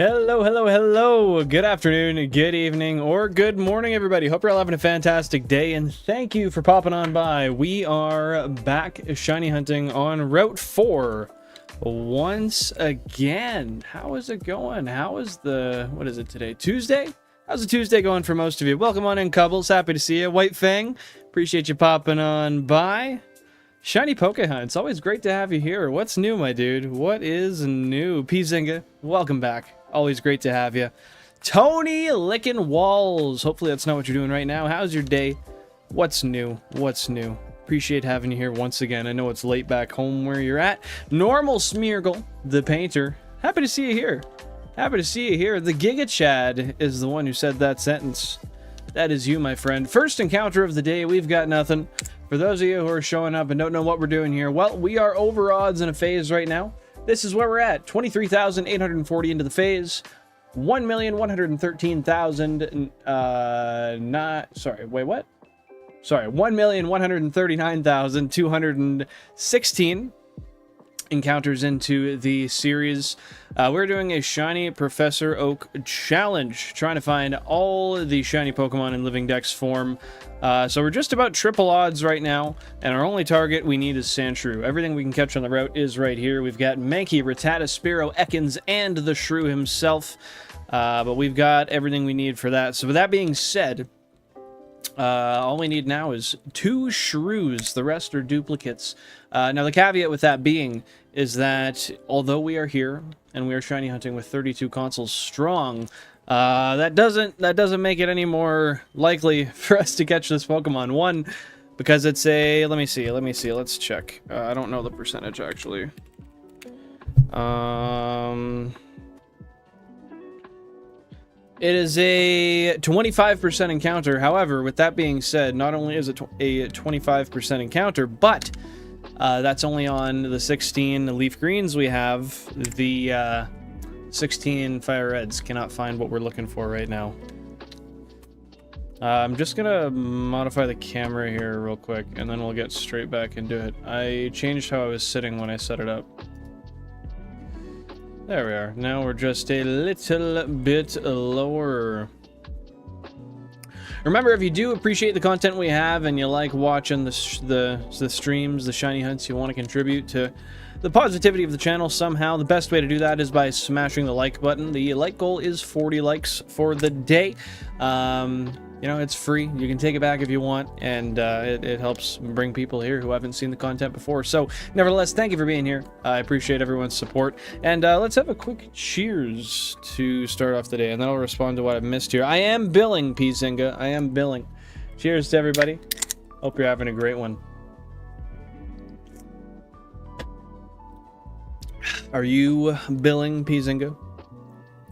Hello, hello, hello. Good afternoon, good evening, or good morning, everybody. Hope you're all having a fantastic day, and thank you for popping on by. We are back shiny hunting on Route 4 once again. How is it going? How is what is it today? Tuesday? How's the Tuesday going for most of you? Welcome on in, Cubbles. Happy to see you. White Fang, appreciate you popping on by. Shiny Pokehunt, it's always great to have you here. What's new, my dude? What is new? P-Zinga, welcome back. Always great to have you. Tony licking walls. Hopefully that's not what you're doing right now. How's your day? What's new? What's new? Appreciate having you here once again. I know it's late back home where you're at. Normal Smeargle, the painter. Happy to see you here. Happy to see you here. The Giga Chad is the one who said that sentence. That is you, my friend. First encounter of the day. We've got nothing. For those of you who are showing up and don't know what we're doing here, well, we are over odds in a phase right now. This is where we're at. 23,840 into the phase. 1,113,000. Sorry, wait, what? Sorry, 1,139,216 encounters into the series. We're doing a Shiny Professor Oak challenge, trying to find all the shiny Pokemon in Living Dex form. So we're just about triple odds right now, and our only target we need is Sandshrew. Everything we can catch on the route is right here. We've got Mankey, Rattata, Spearow, Ekans, and the Shrew himself. But we've got everything we need for that. So with that being said, all we need now is 2 Shrews. The rest are duplicates. Now the caveat with that being is that although we are here and we are shiny hunting with 32 consoles strong, that doesn't make it any more likely for us to catch this Pokemon. One, because it's a, let me see, let's check. I don't know the percentage actually. It is a 25% encounter. However, with that being said, not only is it a 25% encounter, but that's only on the 16 Leaf Greens we have. The 16 Fire Reds cannot find what we're looking for right now. I'm just gonna modify the camera here real quick, and then we'll get straight back into it. I changed how I was sitting when I set it up. There we are. Now we're just a little bit lower. Remember, if you do appreciate the content we have and you like watching the streams, the shiny hunts, you want to contribute to the positivity of the channel somehow, the best way to do that is by smashing the like button. The like goal is 40 likes for the day. You know, it's free. You can take it back if you want, and it helps bring people here who haven't seen the content before. So, nevertheless, thank you for being here. I appreciate everyone's support. And let's have a quick cheers to start off the day, and then I'll respond to what I've missed here. I am billing, P-Zinga. I am billing. Cheers to everybody. Hope you're having a great one. Are you billing, P-Zinga?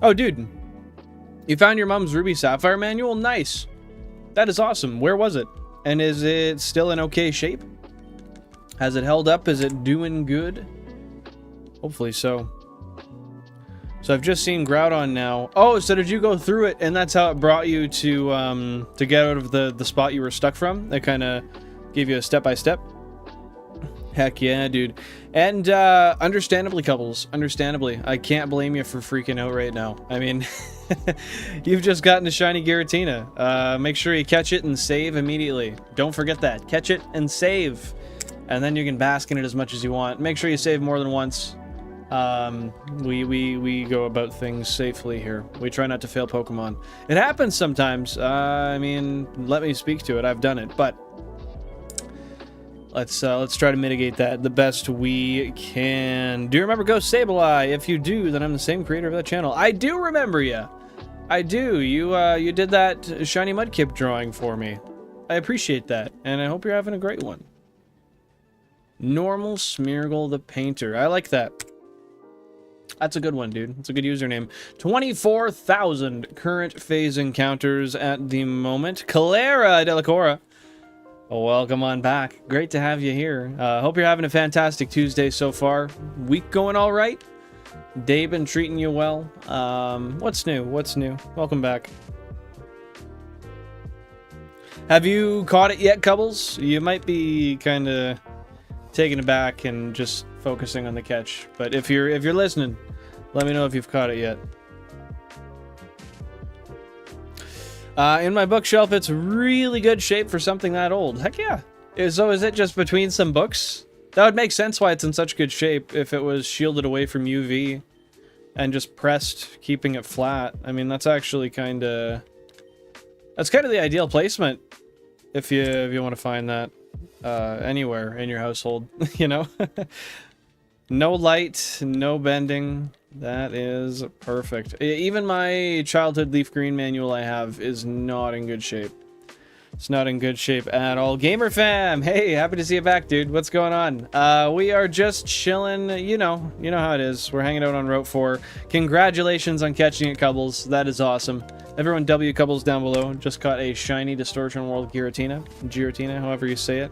Oh, dude. You found your mom's Ruby Sapphire manual? Nice. That is awesome. Where was it? And is it still in okay shape? Has it held up? Is it doing good? Hopefully so. So I've just seen Groudon now. Oh, so did you go through it and that's how it brought you to get out of the spot you were stuck from? That kind of gave you a step-by-step? Heck yeah, dude. And understandably, Couples, understandably, I can't blame you for freaking out right now. I mean, you've just gotten a shiny Giratina. Make sure you catch it and save immediately. Don't forget that. Catch it and save. And then you can bask in it as much as you want. Make sure you save more than once. We go about things safely here. We try not to fail Pokemon. It happens sometimes. I mean, let me speak to it. I've done it, but let's try to mitigate that the best we can. Do you remember Ghost Sableye? If you do, then I'm the same creator of that channel. I do remember you. I do. You did that shiny Mudkip drawing for me. I appreciate that, and I hope you're having a great one. Normal Smeargle the Painter. I like that. That's a good one, dude. That's a good username. 24,000 current phase encounters at the moment. Calera Delacora. Welcome on back. Great to have you here. Hope you're having a fantastic Tuesday so far. Week going all right? Day been treating you well? What's new? What's new? Welcome back. Have you caught it yet, Cubbles? You might be kind of taking it back and just focusing on the catch. But if you're listening, let me know if you've caught it yet. In my bookshelf, it's really good shape for something that old. Heck yeah. So is it just between some books? That would make sense why it's in such good shape if it was shielded away from UV and just pressed, keeping it flat. I mean, that's actually kind of... That's kind of the ideal placement if you want to find that anywhere in your household, you know? No light, no bending. That is perfect. Even my childhood leaf green manual I have is not in good shape. It's not in good shape at all. Gamer fam, hey, happy to see you back, dude. What's going on? We are just chilling. You know how it is. We're hanging out on Route 4. Congratulations on catching it, Cubbles. That is awesome. Everyone, W Cubbles down below. Just caught a shiny Distortion World Giratina, however you say it.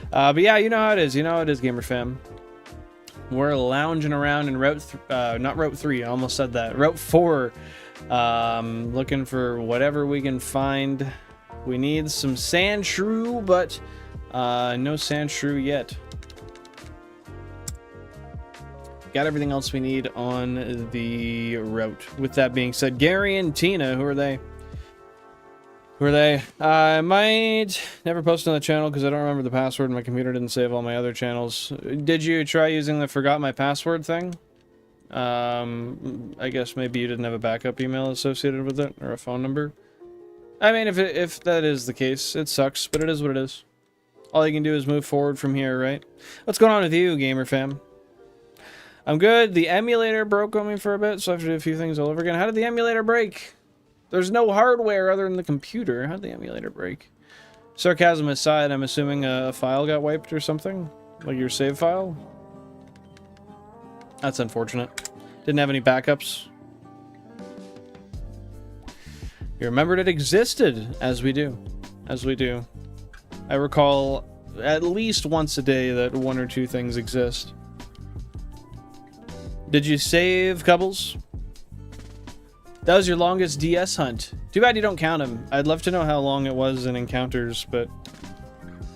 But yeah, you know how it is. You know how it is, Gamer fam. We're lounging around in not Route 3, I almost said that. Route 4. Looking for whatever we can find. We need some Sandshrew, but no Sandshrew yet. Got everything else we need on the route. With that being said, Gary and Tina, who are they? Who are they? I might never post on the channel because I don't remember the password. My computer didn't save all my other channels. Did you try using the forgot my password thing? I guess maybe you didn't have a backup email associated with it or a phone number. I mean, if that is the case, it sucks, but it is what it is. All you can do is move forward from here, right? What's going on with you, gamer fam? I'm good. The emulator broke on me for a bit, so I have to do a few things all over again. How did the emulator break? There's no hardware other than the computer. How did the emulator break? Sarcasm aside, I'm assuming a file got wiped or something? Like your save file? That's unfortunate. Didn't have any backups. You remembered it existed, as we do. As we do. I recall at least once a day that one or two things exist. Did you save, Cubbles? That was your longest DS hunt. Too bad you don't count them. I'd love to know how long it was in encounters, but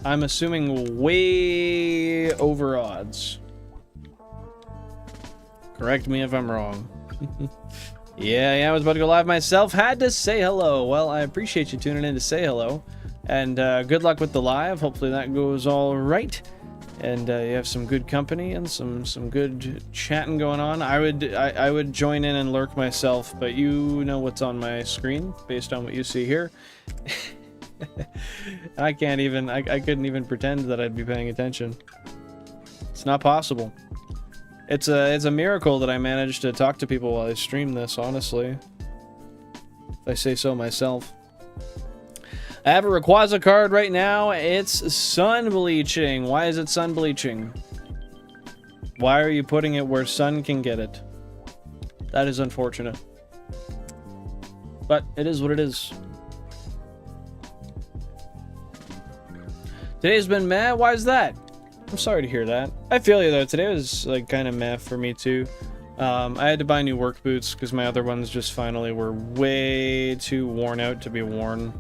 I'm assuming way over odds. Correct me if I'm wrong. Yeah, I was about to go live myself. Had to say hello. Well, I appreciate you tuning in to say hello. And good luck with the live. Hopefully that goes all right. And you have some good company and some good chatting going on. I would join in and lurk myself, but you know what's on my screen based on what you see here. I couldn't even pretend that I'd be paying attention. It's not possible. It's a miracle that I managed to talk to people while I stream this, honestly. If I say so myself. I have a Rayquaza card right now. It's sun bleaching. Why is it sun bleaching? Why are you putting it where sun can get it? That is unfortunate. But it is what it is. Today's been meh. Why is that? I'm sorry to hear that. I feel you though. Today was like kind of meh for me too. I had to buy new work boots because my other ones just finally were way too worn out to be worn.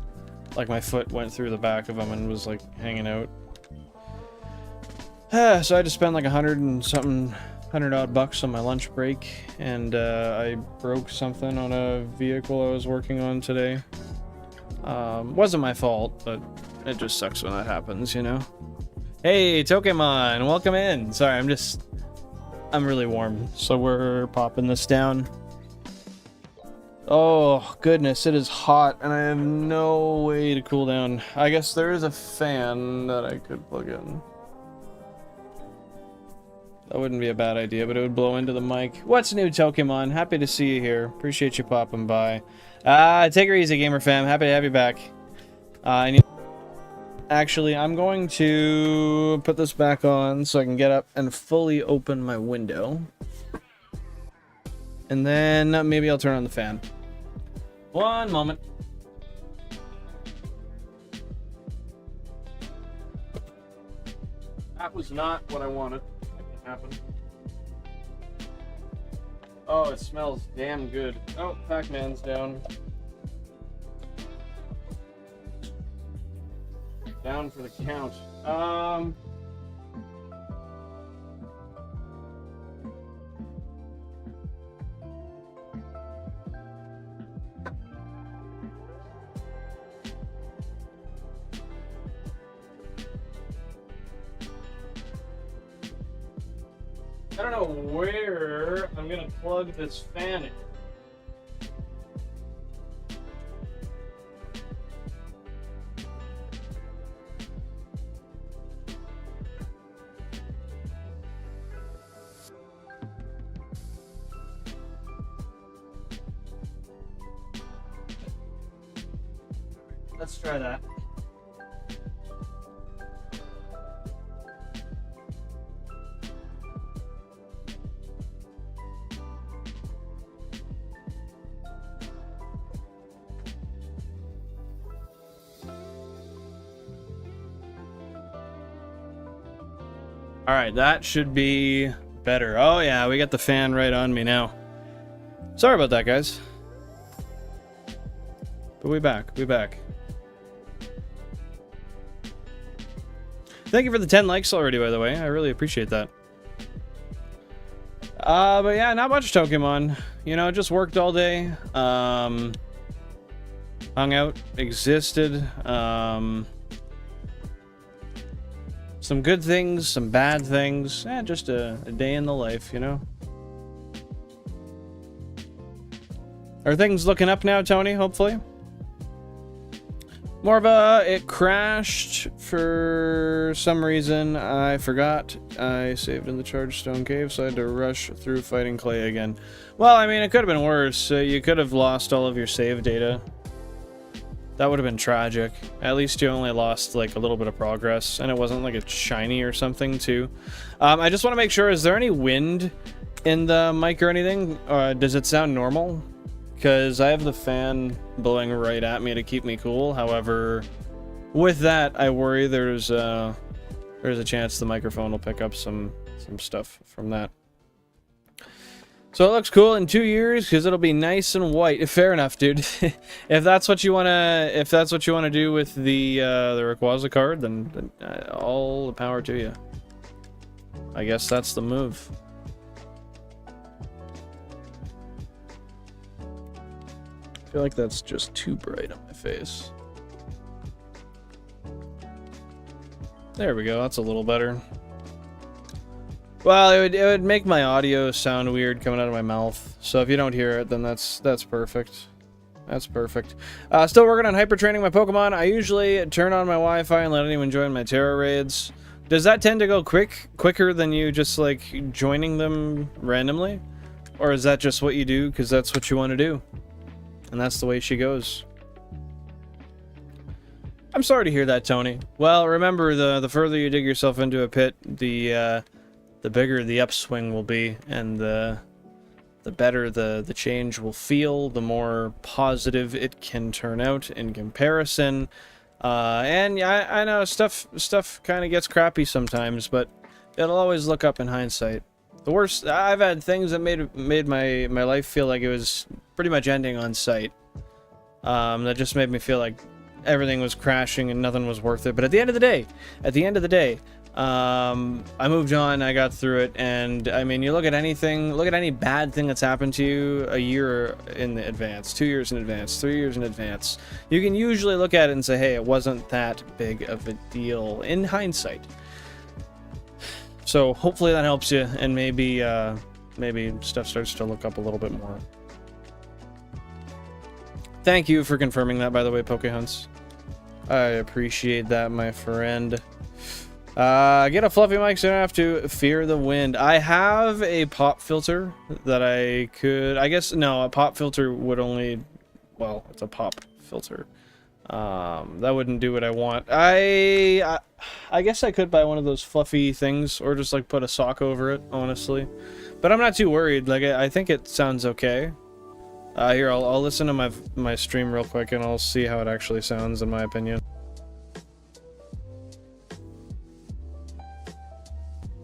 Like my foot went through the back of them and was like hanging out. So I had to spend like $100 odd bucks on my lunch break, and I broke something on a vehicle I was working on today. Wasn't my fault, but it just sucks when that happens, you know? Hey, Pokemon, welcome in. Sorry, I'm really warm, so we're popping this down. Oh, goodness, it is hot, and I have no way to cool down. I guess there is a fan that I could plug in. That wouldn't be a bad idea, but it would blow into the mic. What's new, Pokemon? Happy to see you here. Appreciate you popping by. Take her easy, gamer fam. Happy to have you back. Actually, I'm going to put this back on so I can get up and fully open my window. And then maybe I'll turn on the fan. One moment. That was not what I wanted. That can happen. Oh, it smells damn good. Oh, Pac-Man's down. Down for the count. I don't know where I'm gonna plug this fan in. Let's try that. All right, that should be better. Oh yeah, we got the fan right on me now. Sorry about that, guys. But we back. Thank you for the 10 likes already, by the way. I really appreciate that. But yeah, not much Pokemon. You know, just worked all day. Hung out, existed. Some good things, some bad things. Just a day in the life, you know? Are things looking up now, Tony, hopefully? More of a, it crashed for some reason. I forgot I saved in the Charged Stone Cave, so I had to rush through fighting Clay again. Well, I mean, it could have been worse. You could have lost all of your save data. That would have been tragic. At least you only lost like a little bit of progress, and it wasn't like a shiny or something too. I just want to make sure, is there any wind in the mic or anything? Does it sound normal? Because I have the fan blowing right at me to keep me cool. However, with that, I worry there's a chance the microphone will pick up some stuff from that. So it looks cool in 2 years because it'll be nice and white. Fair enough, dude. If that's what you wanna do with the Rayquaza card, then all the power to you. I guess that's the move. I feel like that's just too bright on my face. There we go. That's a little better. Well, it would make my audio sound weird coming out of my mouth. So if you don't hear it, then that's perfect. That's perfect. Still working on hyper training my Pokemon. I usually turn on my Wi-Fi and let anyone join my Terra raids. Does that tend to go quicker than you just like joining them randomly? Or is that just what you do because that's what you want to do? And that's the way she goes. I'm sorry to hear that, Tony. Well, remember, the further you dig yourself into a pit, the bigger the upswing will be, and the better the change will feel, the more positive it can turn out in comparison. And yeah, I know stuff kind of gets crappy sometimes, but it'll always look up in hindsight. The worst, I've had things that made my life feel like it was pretty much ending on sight. That just made me feel like everything was crashing and nothing was worth it. But at the end of the day, I moved on, I got through it, and I mean, you look at any bad thing that's happened to you a year in advance, 2 years in advance, 3 years in advance, you can usually look at it and say, hey, it wasn't that big of a deal in hindsight. So hopefully that helps you, and maybe stuff starts to look up a little bit more. Thank you for confirming that, by the way, Pokehunts. I appreciate that, my friend. Get a fluffy mic so you don't have to fear the wind. I have a pop filter that I could... I guess, no, a pop filter would only... Well, it's a pop filter. That wouldn't do what I want. I guess I could buy one of those fluffy things, or just, like, put a sock over it, honestly. But I'm not too worried. Like, I think it sounds okay. Here, I'll listen to my stream real quick, and I'll see how it actually sounds, in my opinion.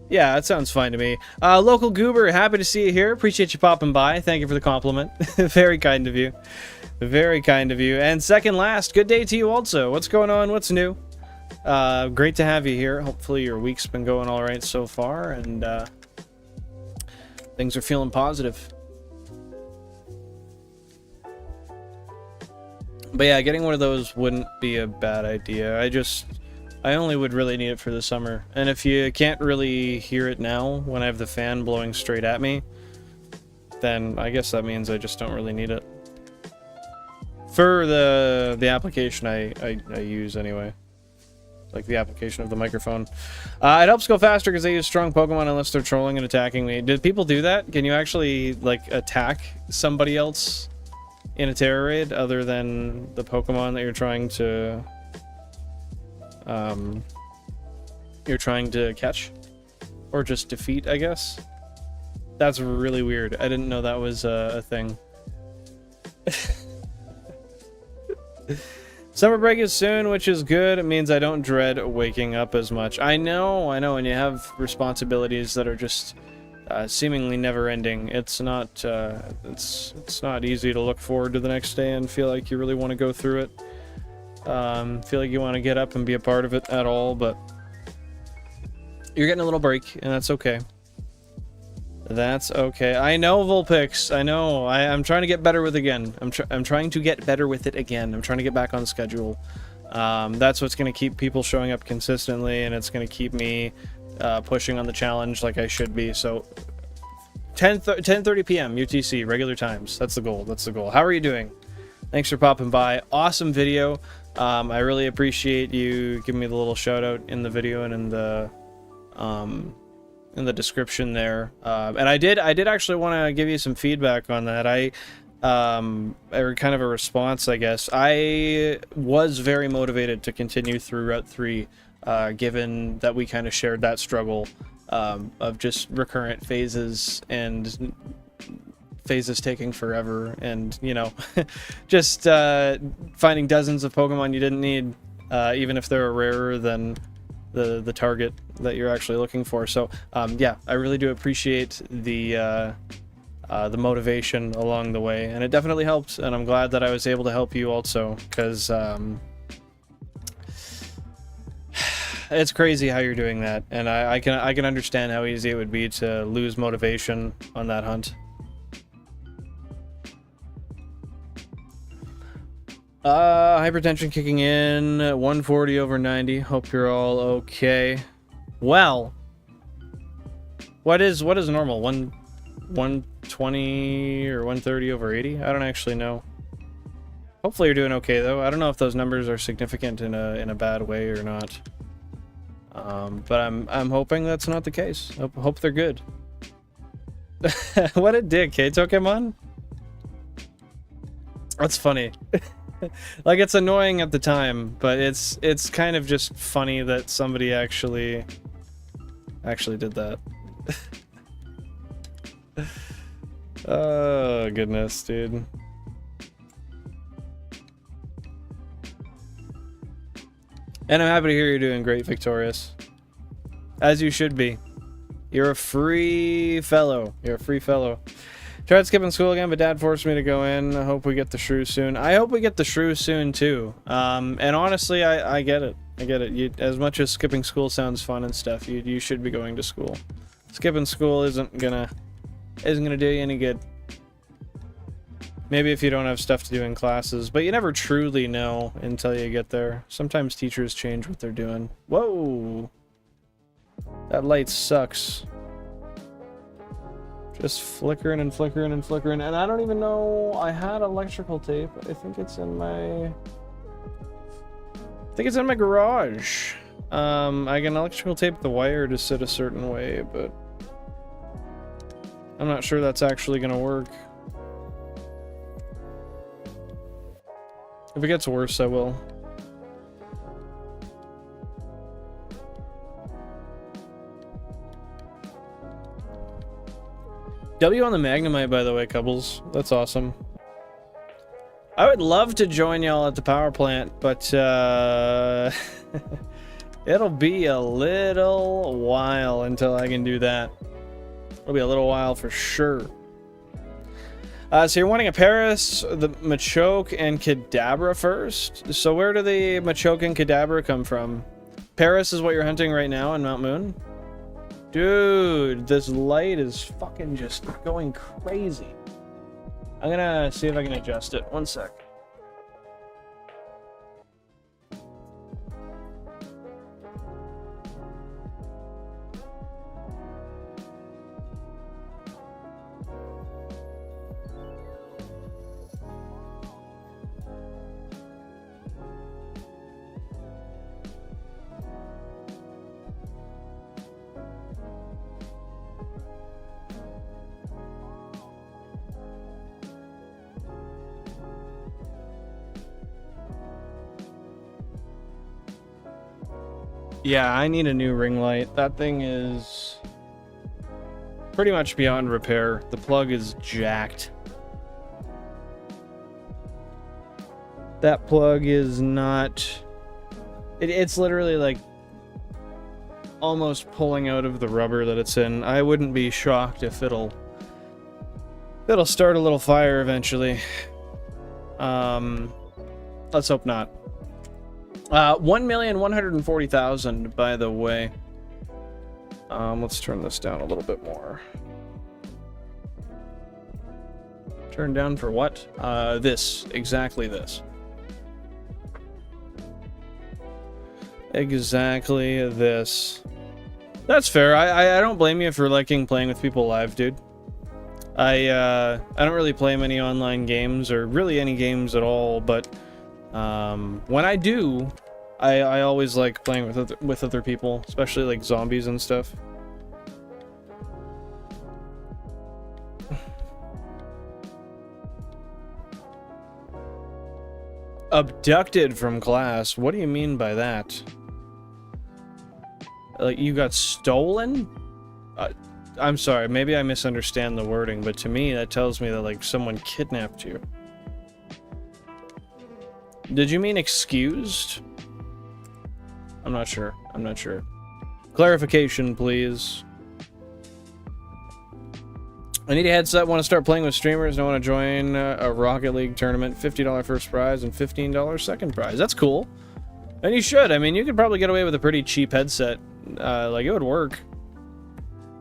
Yeah, that sounds fine to me. Local Goober, happy to see you here. Appreciate you popping by. Thank you for the compliment. Very kind of you. Very kind of you. And second last, good day to you also. What's going on? What's new? Great to have you here. Hopefully your week's been going all right so far, and things are feeling positive. But yeah, getting one of those wouldn't be a bad idea. I just I only would really need it for the summer. And if you can't really hear it now when I have the fan blowing straight at me, then I guess that means I just don't really need it. For the application I use anyway. Like the application of the microphone. It helps go faster because they use strong Pokemon unless they're trolling and attacking me. Did people do that? Can you actually, like, attack somebody else in a terror raid other than the Pokemon that you're trying to catch? Or just defeat, I guess? That's really weird. I didn't know that was a thing. Summer break is soon, which is good. It means I don't dread waking up as much. I know, when you have responsibilities that are just seemingly never-ending, it's not easy to look forward to the next day and feel like you really want to go through it. Feel like you want to get up and be a part of it at all, but you're getting a little break, and that's okay. That's okay. I know, Vulpix. I know. I'm trying to get better with it again. I'm trying to get better with it again. I'm trying to get back on schedule. That's what's going to keep people showing up consistently, and it's going to keep me pushing on the challenge like I should be. So 10:30 p.m. UTC, regular times. That's the goal. That's the goal. How are you doing? Thanks for popping by. Awesome video. I really appreciate you giving me the little shout out in the video and in the description there. And I did actually want to give you some feedback on that. Or kind of a response, I guess. I was very motivated to continue through Route 3, given that we kind of shared that struggle of just recurrent phases and phases taking forever, and, you know, just finding dozens of Pokemon you didn't need, even if they're rarer than the target that you're actually looking for. So yeah, I really do appreciate the motivation along the way, and it definitely helped, and I'm glad that I was able to help you also, because it's crazy how you're doing that, and I can understand how easy it would be to lose motivation on that hunt. Hypertension kicking in, 140/90. Hope you're all okay. Well, what is normal? 120 or 130/80? I don't actually know. Hopefully you're doing okay though. I don't know if those numbers are significant in a bad way or not. But I'm hoping that's not the case. Hope they're good. What a dick, hey Pokemon? That's funny. Like, it's annoying at the time, but it's kind of just funny that somebody actually did that. Oh goodness, dude. And I'm happy to hear you're doing great, Victorious. As you should be. You're a free fellow. You're a free fellow. Tried skipping school again, but Dad forced me to go in. I hope we get the shrew soon. I hope we get the shrew soon too. And honestly, I get it. I get it. As much as skipping school sounds fun and stuff, you should be going to school. Skipping school isn't gonna do you any good. Maybe if you don't have stuff to do in classes, but you never truly know until you get there. Sometimes teachers change what they're doing. Whoa! That light sucks. Just flickering and flickering and flickering, and I don't even know. I had electrical tape. I think it's in my garage. I can electrical tape the wire to sit a certain way, but I'm not sure that's actually gonna work. If it gets worse, I will. W on the Magnemite, by the way, Cubbles. That's awesome. I would love to join y'all at the power plant, but it'll be a little while until I can do that. It'll be a little while for sure. So you're wanting a Paris, the Machoke, and Kadabra first? So where do the Machoke and Kadabra come from? Paris is what you're hunting right now in Mount Moon? Dude, this light is fucking just going crazy. I'm gonna see if I can adjust it. One sec. Yeah, I need a new ring light. That thing is pretty much beyond repair. The plug is jacked. That plug is not... It's literally like almost pulling out of the rubber that it's in. I wouldn't be shocked if it'll start a little fire eventually. Let's hope not. 1,140,000, by the way. Let's turn this down a little bit more. Turn down for what? This. Exactly this. Exactly this. That's fair. I don't blame you for liking playing with people live, dude. I don't really play many online games, or really any games at all, but when I do, I always like playing with other people, especially like zombies and stuff. Abducted from class? What do you mean by that? Like, you got stolen? I'm sorry, maybe I misunderstand the wording, but to me that tells me that, like, someone kidnapped you. Did you mean excused? I'm not sure. I'm not sure. Clarification, please. I need a headset, want to start playing with streamers, and I want to join a Rocket League tournament. $50 first prize and $15 second prize. That's cool. And you should. I mean, you could probably get away with a pretty cheap headset. Like, it would work.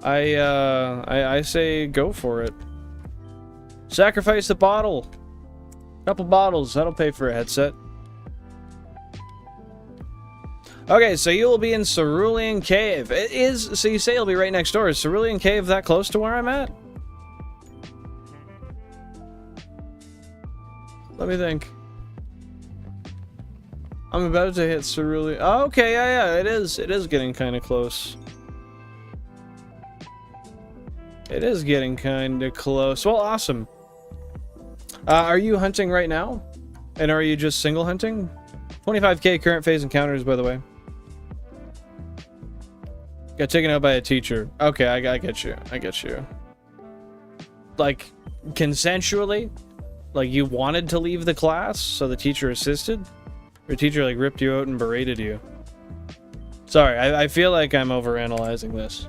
I say go for it. Sacrifice the bottle. Couple bottles. That'll pay for a headset. Okay, so you will be in Cerulean Cave. So you say you'll be right next door. Is Cerulean Cave that close to where I'm at? Let me think. I'm about to hit Cerulean. Oh, okay, yeah, it is. It is getting kind of close. It is getting kind of close. Well, awesome. Are you hunting right now? And are you just single hunting? 25k current phase encounters, by the way. Got taken out by a teacher. Okay, I get you. I get you. Like, consensually? Like, you wanted to leave the class, so the teacher assisted? Your teacher, like, ripped you out and berated you? Sorry, I feel like I'm overanalyzing this.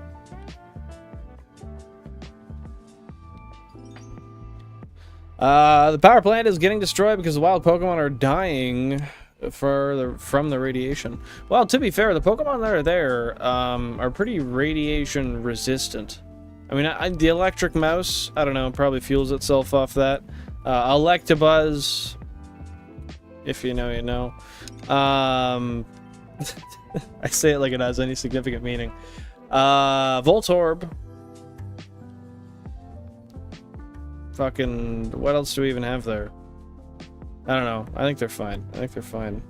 The power plant is getting destroyed because the wild Pokemon are dying from the radiation. Well, to be fair, the Pokemon that are there are pretty radiation resistant. I mean, the electric mouse, I don't know, probably fuels itself off that. Electabuzz, if you know, you know. I say it like it has any significant meaning. Voltorb. Fucking, what else do we even have there? I don't know. I think they're fine. I think they're fine.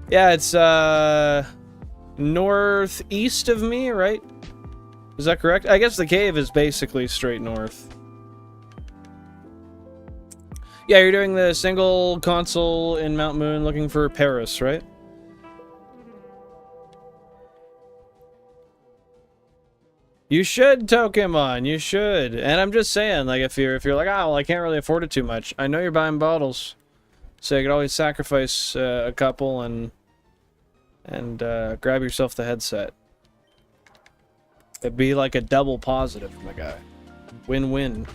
Yeah, it's northeast of me, right? Is that correct? I guess the cave is basically straight north. Yeah, you're doing the single console in Mount Moon looking for Paris, right? You should, Pokemon. You should. And I'm just saying, like, if you're like, oh, well, I can't really afford it too much. I know you're buying bottles, so you could always sacrifice a couple and grab yourself the headset. It'd be like a double positive, my guy. Win-win.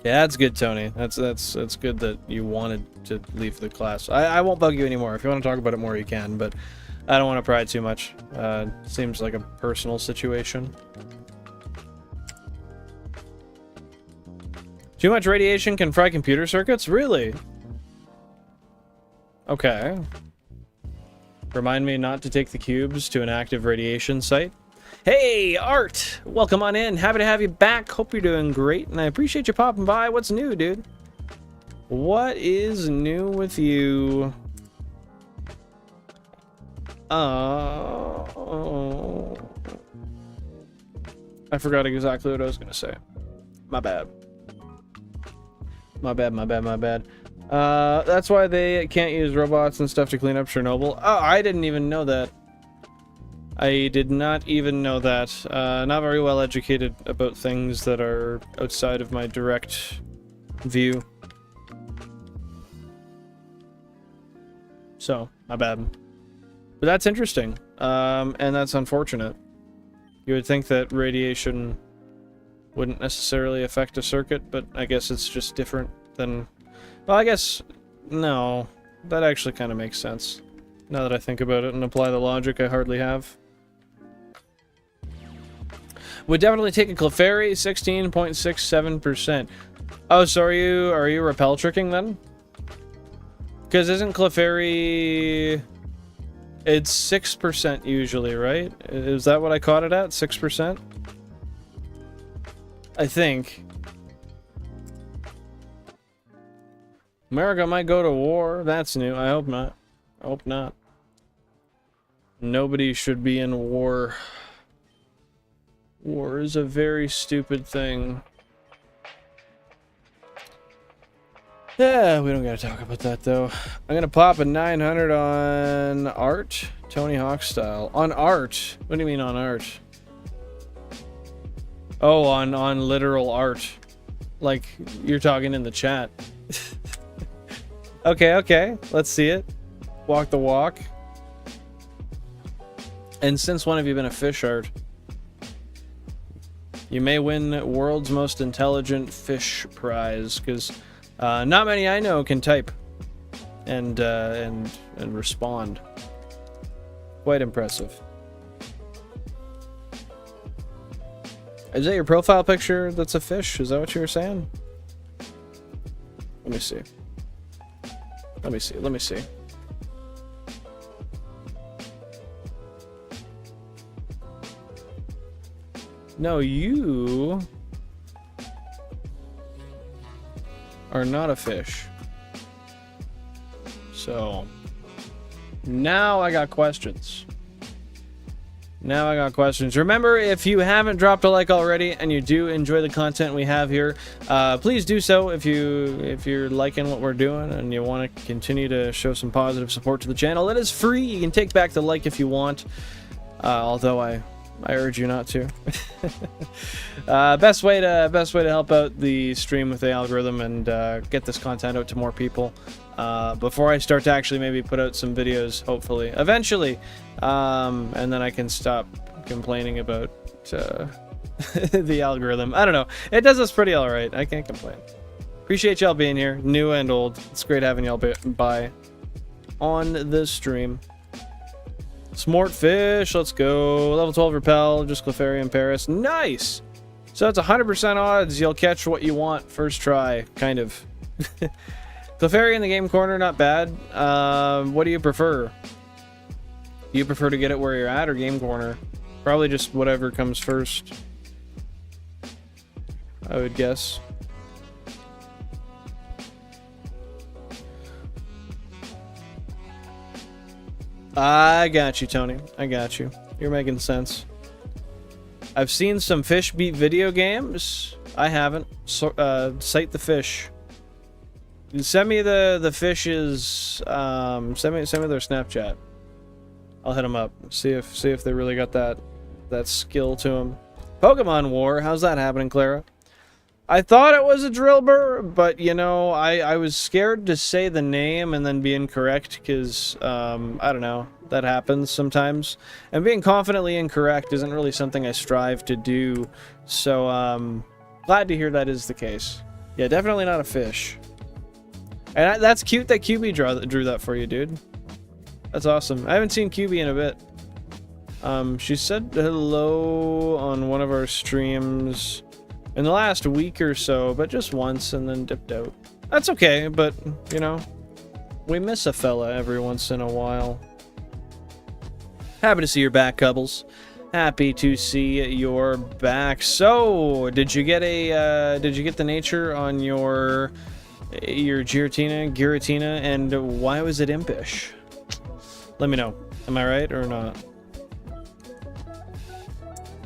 Yeah, that's good, Tony. That's good that you wanted to leave the class. I won't bug you anymore. If you want to talk about it more, you can, but I don't want to pry too much. Seems like a personal situation. Too much radiation can fry computer circuits? Really? Okay. Remind me not to take the cubes to an active radiation site. Hey, Art! Welcome on in. Happy to have you back. Hope you're doing great, and I appreciate you popping by. What's new, dude? What is new with you? I forgot exactly what I was gonna say. My bad. My bad, my bad, my bad. That's why they can't use robots and stuff to clean up Chernobyl. Oh, I didn't even know that. I did not even know that. Not very well educated about things that are outside of my direct view. So, my bad. But that's interesting. And that's unfortunate. You would think that radiation wouldn't necessarily affect a circuit, but I guess it's just different than... Well, I guess... No. That actually kind of makes sense. Now that I think about it and apply the logic I hardly have. Would definitely take a Clefairy, 16.67%. Oh, so are you repel tricking then? Because isn't Clefairy... It's 6% usually, right? Is that what I caught it at? 6%? I think. America might go to war. That's new. I hope not. I hope not. Nobody should be in war. War is a very stupid thing. Yeah, we don't gotta talk about that though. I'm gonna pop a 900 on art. Tony Hawk style. On art? What do you mean on art? Oh, on literal art. Like, you're talking in the chat. Okay. Let's see it. Walk the walk. And since when have you been a fish art? You may win World's Most Intelligent Fish prize, because not many I know can type and respond. Quite impressive. Is that your profile picture that's a fish? Is that what you were saying? Let me see. Let me see. No, you are not a fish. So, now I got questions. Remember, if you haven't dropped a like already and you do enjoy the content we have here, please do so. If you're liking what we're doing and you want to continue to show some positive support to the channel, it is free. You can take back the like if you want, although I urge you not to. Best way to help out the stream with the algorithm and get this content out to more people before I start to actually maybe put out some videos, hopefully, eventually, and then I can stop complaining about the algorithm. I don't know. It does us pretty all right. I can't complain. Appreciate y'all being here, new and old. It's great having y'all by on the stream. Smart fish, let's go. Level 12 repel, just Clefairy in Paris. Nice! So it's 100% odds you'll catch what you want first try, kind of. Clefairy in the game corner, not bad. What do you prefer? Do you prefer to get it where you're at or game corner? Probably just whatever comes first, I would guess. I got you, Tony. I got you. You're making sense. I've seen some fish beat video games. I haven't. So, cite the fish. Send me the fishes. Send me their Snapchat. I'll hit them up. See if they really got that skill to them. Pokemon War. How's that happening, Clara? I thought it was a Drillbur, but you know, I was scared to say the name and then be incorrect because, I don't know, that happens sometimes. And being confidently incorrect isn't really something I strive to do, so glad to hear that is the case. Yeah, definitely not a fish. And that's cute that QB drew that for you, dude. That's awesome. I haven't seen QB in a bit. She said hello on one of our streams in the last week or so, but just once and then dipped out. That's okay, but, you know, we miss a fella every once in a while. Happy to see you're back, Cubbles. Happy to see you're back. So, did you get the nature on your Giratina, and why was it impish? Let me know. Am I right or not?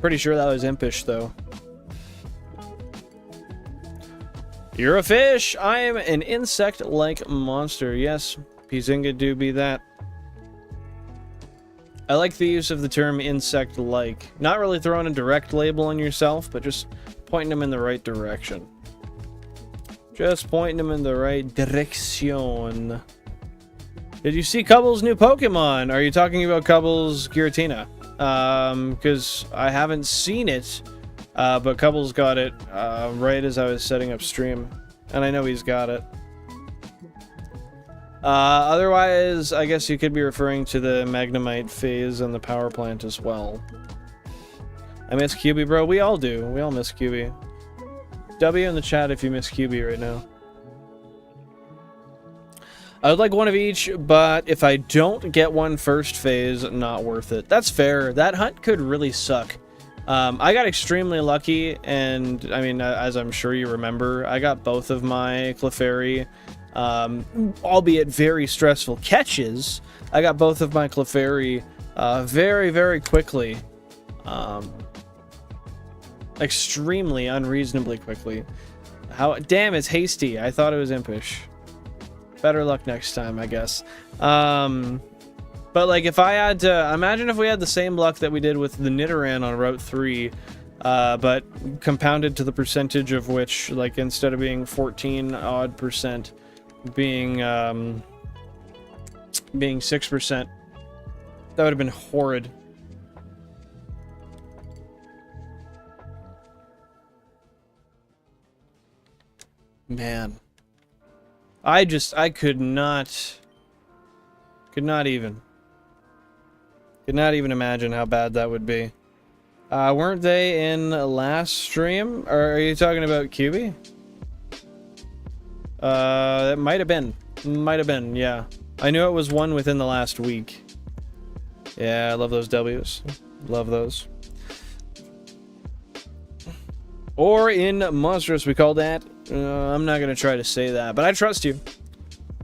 Pretty sure that was impish, though. You're a fish. I am an insect-like monster. Yes, Pizinga do be that. I like the use of the term insect-like. Not really throwing a direct label on yourself, but just pointing them in the right direction. Just pointing them in the right direction. Did you see Cubble's new Pokemon? Are you talking about Cubble's Giratina? Because I haven't seen it, but Cubble's got it right as I was setting up stream. And I know he's got it. Otherwise, I guess you could be referring to the Magnemite phase and the power plant as well. I miss QB, bro. We all do. We all miss QB. W in the chat if you miss QB right now. I would like one of each, but if I don't get one first phase, not worth it. That's fair. That hunt could really suck. I got extremely lucky, and I mean, as I'm sure you remember, I got both of my Clefairy, albeit very stressful catches. I got both of my Clefairy very, very quickly. Extremely unreasonably quickly. How? Damn, it's hasty. I thought it was impish. Better luck next time, I guess. But like, if I had to imagine if we had the same luck that we did with the Nidoran on Route 3, but compounded to the percentage of which, like, instead of being 14 odd percent, being 6%, that would have been horrid. Man, I could not even imagine how bad that would be. Weren't they in last stream? Or are you talking about QB? That might have been, yeah. I knew it was one within the last week. Yeah, I love those W's. Love those. Or in Monstrous, we call that. I'm not gonna try to say that, but I trust you.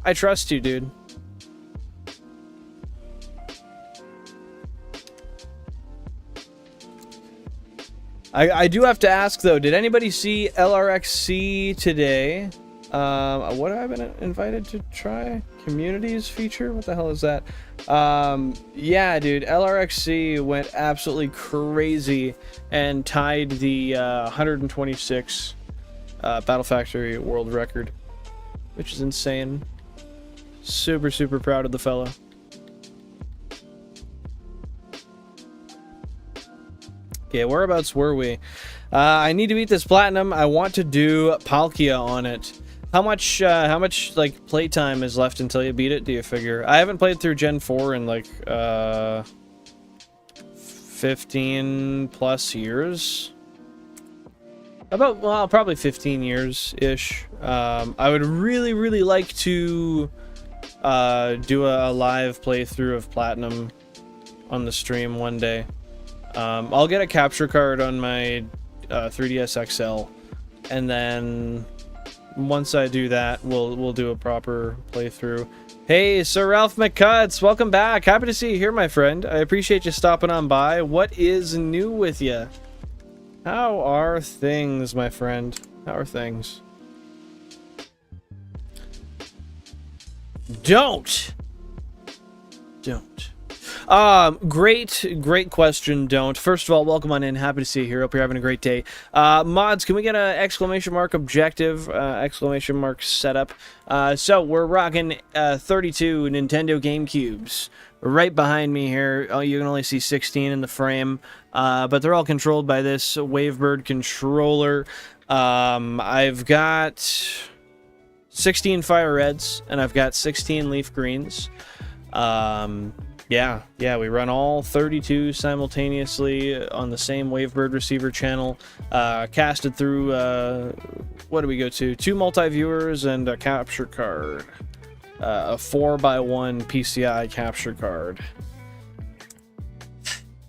I trust you, dude. I do have to ask, though, did anybody see LRXC today? What have I been invited to try? Communities feature? What the hell is that? Yeah, dude, LRXC went absolutely crazy and tied the 126 Battle Factory world record, which is insane. Super, super proud of the fella. Okay, whereabouts were we? I need to beat this platinum. I want to do Palkia on it. How much like playtime is left until you beat it, do you figure? I haven't played through Gen 4 in like 15 plus years. Well, probably 15 years ish. I would really, really like to do a live playthrough of platinum on the stream one day. I'll get a capture card on my 3DS XL, and then once I do that, we'll do a proper playthrough. Hey, Sir Ralph McCutts, welcome back. Happy to see you here, my friend. I appreciate you stopping on by. What is new with you? How are things, my friend? How are things? Don't. Great question, Don't. First of all, welcome on in. Happy to see you here. Hope you're having a great day. Mods, can we get an exclamation mark objective, exclamation mark setup? So we're rocking 32 Nintendo GameCubes. Right behind me here. Oh, you can only see 16 in the frame, but they're all controlled by this Wavebird controller. I've got 16 Fire Reds, and I've got 16 Leaf Greens. Yeah, we run all 32 simultaneously on the same Wavebird receiver channel, casted through, what do we go to? 2 multi-viewers and a capture card. A 4x1 PCI capture card.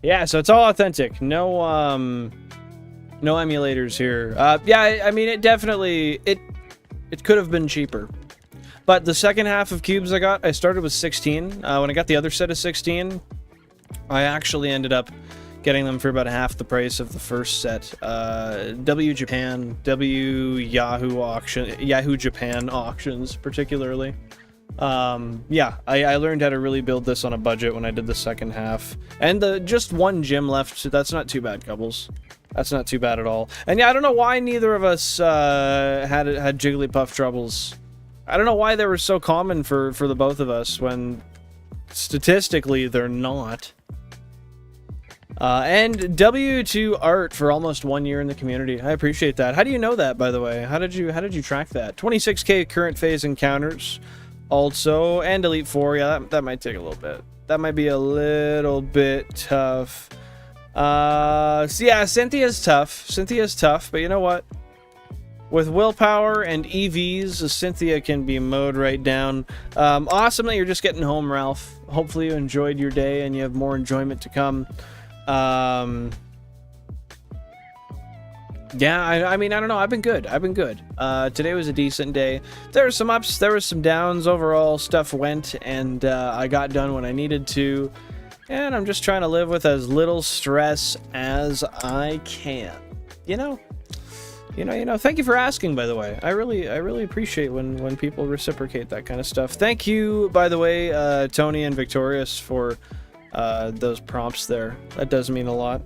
Yeah, so it's all authentic. No emulators here. Yeah, I mean, it definitely, it could have been cheaper. But the second half of cubes I started with 16. When I got the other set of 16, I actually ended up getting them for about half the price of the first set. W Japan, Yahoo Japan auctions particularly. Yeah, I learned how to really build this on a budget when I did the second half. And just one gym left, so that's not too bad, Cubbles. That's not too bad at all. And yeah, I don't know why neither of us had Jigglypuff troubles. I don't know why they were so common for the both of us when statistically they're not. And W to Art for almost 1 year in the community. I appreciate that. How do you know that, by the way? How did you track that? 26k current phase encounters also, and Elite Four. Yeah, that might take a little bit. That might be a little bit tough. So yeah, Cynthia's tough, but you know what? With willpower and EVs, Cynthia can be mowed right down. Awesome that you're just getting home, Ralph. Hopefully you enjoyed your day and you have more enjoyment to come. Yeah, I mean, I don't know. I've been good. Today was a decent day. There were some ups, there were some downs. Overall, stuff went, and I got done when I needed to. And I'm just trying to live with as little stress as I can. You know. Thank you for asking, by the way. I really appreciate when people reciprocate that kind of stuff. Thank you, by the way, Tony and Victorious, for those prompts there. That does mean a lot.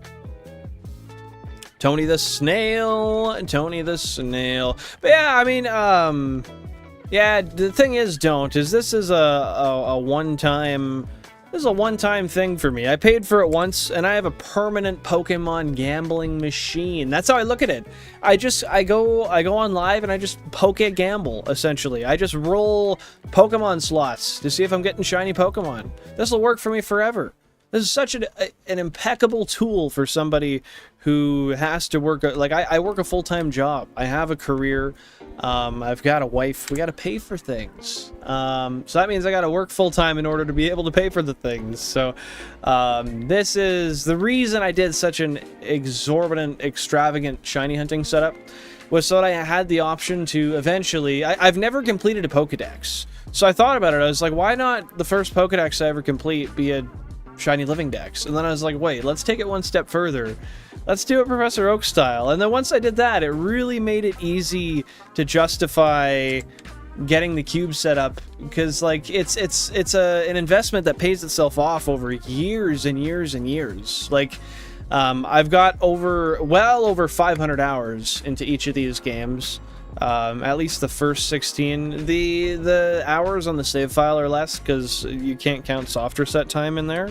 Tony the Snail. But yeah, I mean, yeah, the thing is, this is a one-time thing for me. I paid for it once, and I have a permanent Pokemon gambling machine. That's how I look at it. I go on live and I just gamble, essentially. I just roll Pokemon slots to see if I'm getting shiny Pokemon. This will work for me forever. This is such an impeccable tool for somebody who has to work. Like, I work a full-time job. I have a career. I've got a wife. We got to pay for things. So that means I got to work full-time in order to be able to pay for the things. So this is the reason I did such an exorbitant, extravagant shiny hunting setup, was so that I had the option to eventually... I've never completed a Pokédex. So I thought about it. I was like, why not the first Pokédex I ever complete be a Shiny Living Dex? And then I was like, wait, let's take it one step further. Let's do it Professor Oak style. And then once I did that, it really made it easy to justify getting the cube set up, because like it's an investment that pays itself off over years and years and years. Like I've got well over 500 hours into each of these games. At least the first 16. The hours on the save file are less because you can't count soft reset time in there.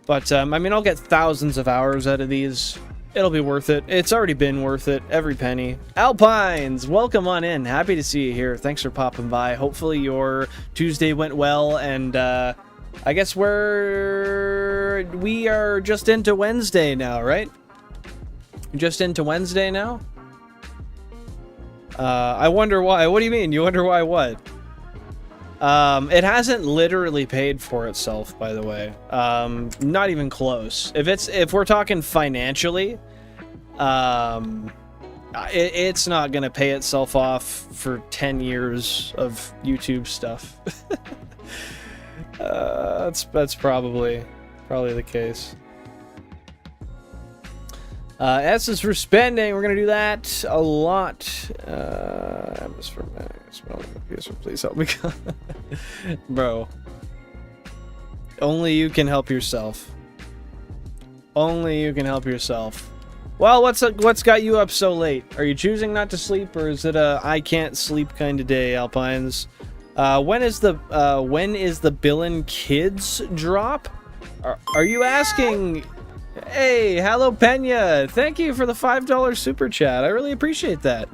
But I mean, I'll get thousands of hours out of these. It'll be worth it. It's already been worth it, every penny. Alpines, welcome on in. Happy to see you here. Thanks for popping by. Hopefully your Tuesday went well, and I guess we are just into Wednesday now, right? Just into Wednesday now? I wonder why. What do you mean? You wonder why what? It hasn't literally paid for itself, by the way. Not even close. If we're talking financially, it's not gonna pay itself off for 10 years of YouTube stuff. That's probably the case. S is for spending. We're gonna do that a lot. M is for please help me. Bro, only you can help yourself. Only you can help yourself. Well, what's got you up so late? Are you choosing not to sleep, or is it a I can't sleep kind of day, Alpines? When is the Billin Kids drop? Are you asking? Hey, hello Pena. Thank you for the $5 super chat. I really appreciate that.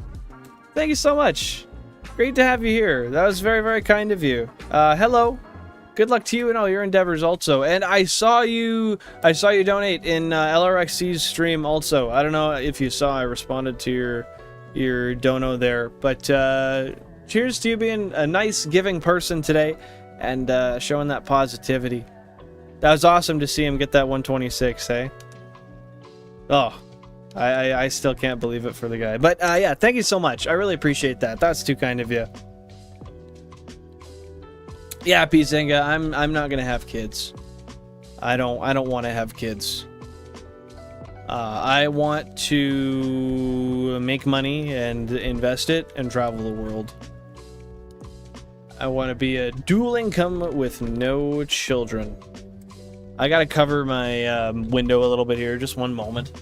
Thank you so much. Great to have you here. That was very, very kind of you. Hello. Good luck to you and all your endeavors also. And I saw you donate in LRXC's stream also. I don't know if you saw, I responded to your dono there. But cheers to you being a nice giving person today and showing that positivity. That was awesome to see him get that 126, hey? Oh, I still can't believe it for the guy. But yeah, thank you so much. I really appreciate that. That's too kind of you. Yeah, P. Zinga, I'm not gonna have kids. I don't want to have kids. I want to make money and invest it and travel the world. I want to be a dual income with no children. I gotta cover my window a little bit here, just one moment.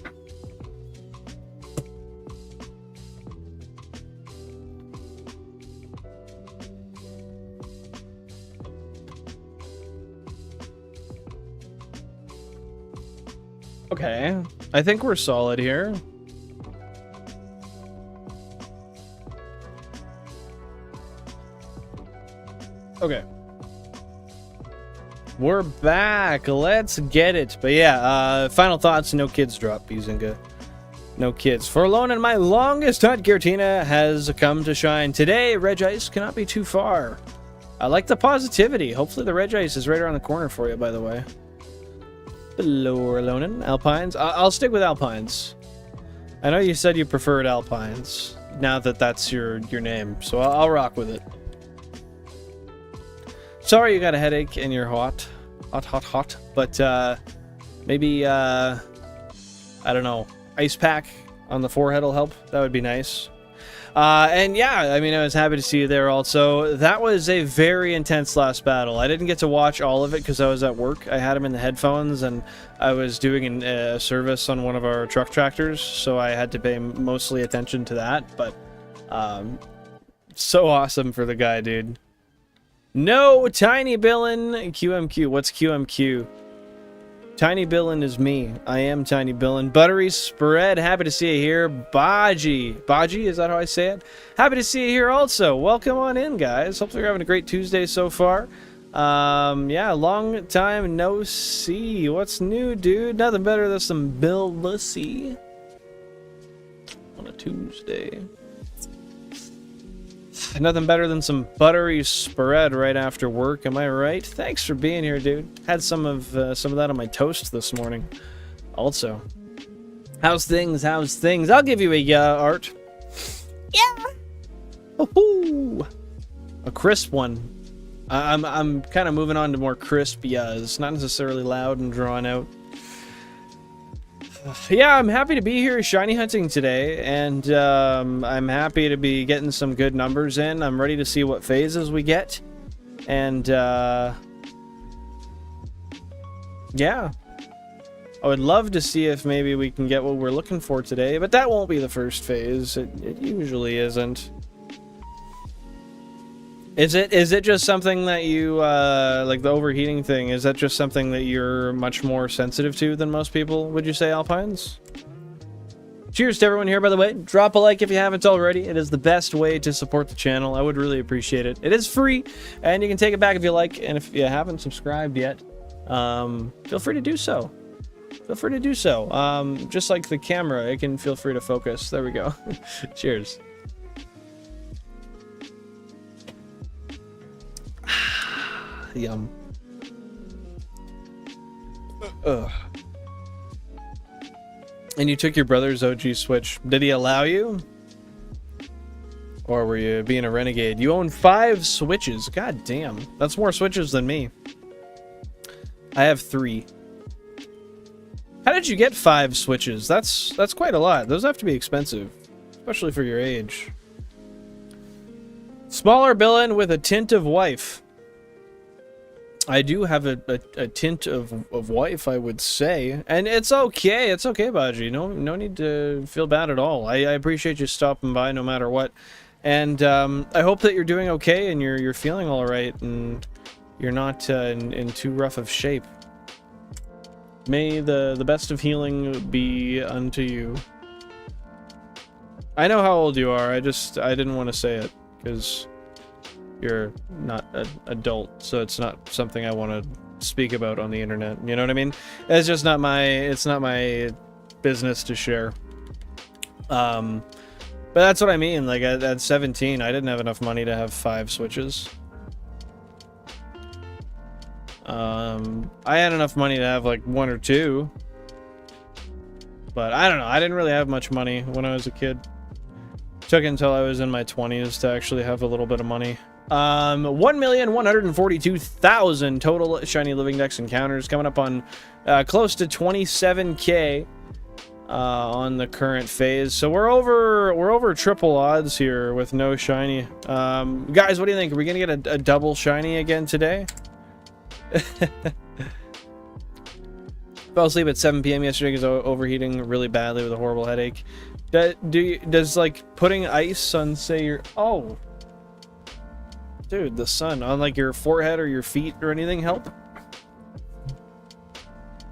Okay, I think we're solid here. Okay. We're back. Let's get it. But yeah, final thoughts. No kids drop, Bizinga. No kids. Forlorn and my longest hunt, Giratina, has come to shine. Today, Regice cannot be too far. I like the positivity. Hopefully the Regice is right around the corner for you, by the way. Lonan, Alpines. I'll stick with Alpines. I know you said you preferred Alpines. Now that that's your name, so I'll rock with it. Sorry you got a headache and you're hot. Hot. But maybe, I don't know, ice pack on the forehead will help. That would be nice. And yeah, I mean, I was happy to see you there also. That was a very intense last battle. I didn't get to watch all of it because I was at work. I had them in the headphones and I was doing a service on one of our truck tractors, so I had to pay mostly attention to that. But so awesome for the guy, dude. No, Tiny Billin, QMQ. What's QMQ? Tiny Billin is me. I am Tiny Billin. Buttery Spread, happy to see you here. Baji, is that how I say it? Happy to see you here also. Welcome on in, guys. Hopefully you're having a great Tuesday so far. Yeah, long time no see. What's new, dude? Nothing better than some Bill Lucy on a Tuesday. Nothing better than some buttery spread right after work, am I right? Thanks for being here, dude. Had some of that on my toast this morning. Also, how's things? I'll give you a Art. Yeah. Woohoo! A crisp one. I'm kind of moving on to more crisp yeahs, not necessarily loud and drawn out. Yeah, I'm happy to be here shiny hunting today, and I'm happy to be getting some good numbers in. I'm ready to see what phases we get, and yeah, I would love to see if maybe we can get what we're looking for today, but that won't be the first phase. It usually isn't. Is it just something that you, like the overheating thing, is that just something that you're much more sensitive to than most people, would you say, Alpines? Cheers to everyone here, by the way. Drop a like if you haven't already. It is the best way to support the channel. I would really appreciate it. It is free, and you can take it back if you like, and if you haven't subscribed yet, feel free to do so. Feel free to do so. Just like the camera, it can feel free to focus. There we go. Cheers. Yum. Ugh. And you took your brother's OG Switch. Did he allow you? Or were you being a renegade? You own 5 Switches. God damn. That's more Switches than me. I have 3. How did you get 5 Switches? That's quite a lot. Those have to be expensive. Especially for your age. Smaller Billin with a tint of wife. I do have a tint of wife, I would say, and it's okay. It's okay, Baji. No need to feel bad at all. I appreciate you stopping by no matter what, and I hope that you're doing okay and you're feeling all right and you're not in too rough of shape. May the best of healing be unto you. I know how old you are. I didn't want to say it because you're not an adult, so it's not something I want to speak about on the internet. You know what I mean? It's just not my business to share. But that's what I mean. Like at 17, I didn't have enough money to have 5 Switches. I had enough money to have like 1 or 2, but I don't know. I didn't really have much money when I was a kid. Took until I was in my 20s to actually have a little bit of money. 1,142,000 total Shiny Living Dex encounters, coming up on close to 27k. on the current phase. So we're over triple odds here with no shiny. Guys, what do you think? Are we gonna get a double shiny again today? Fell asleep at 7 p.m. yesterday because I was overheating really badly with a horrible headache. Does like putting ice on, say, your... Oh! Dude, the sun on like your forehead or your feet or anything help?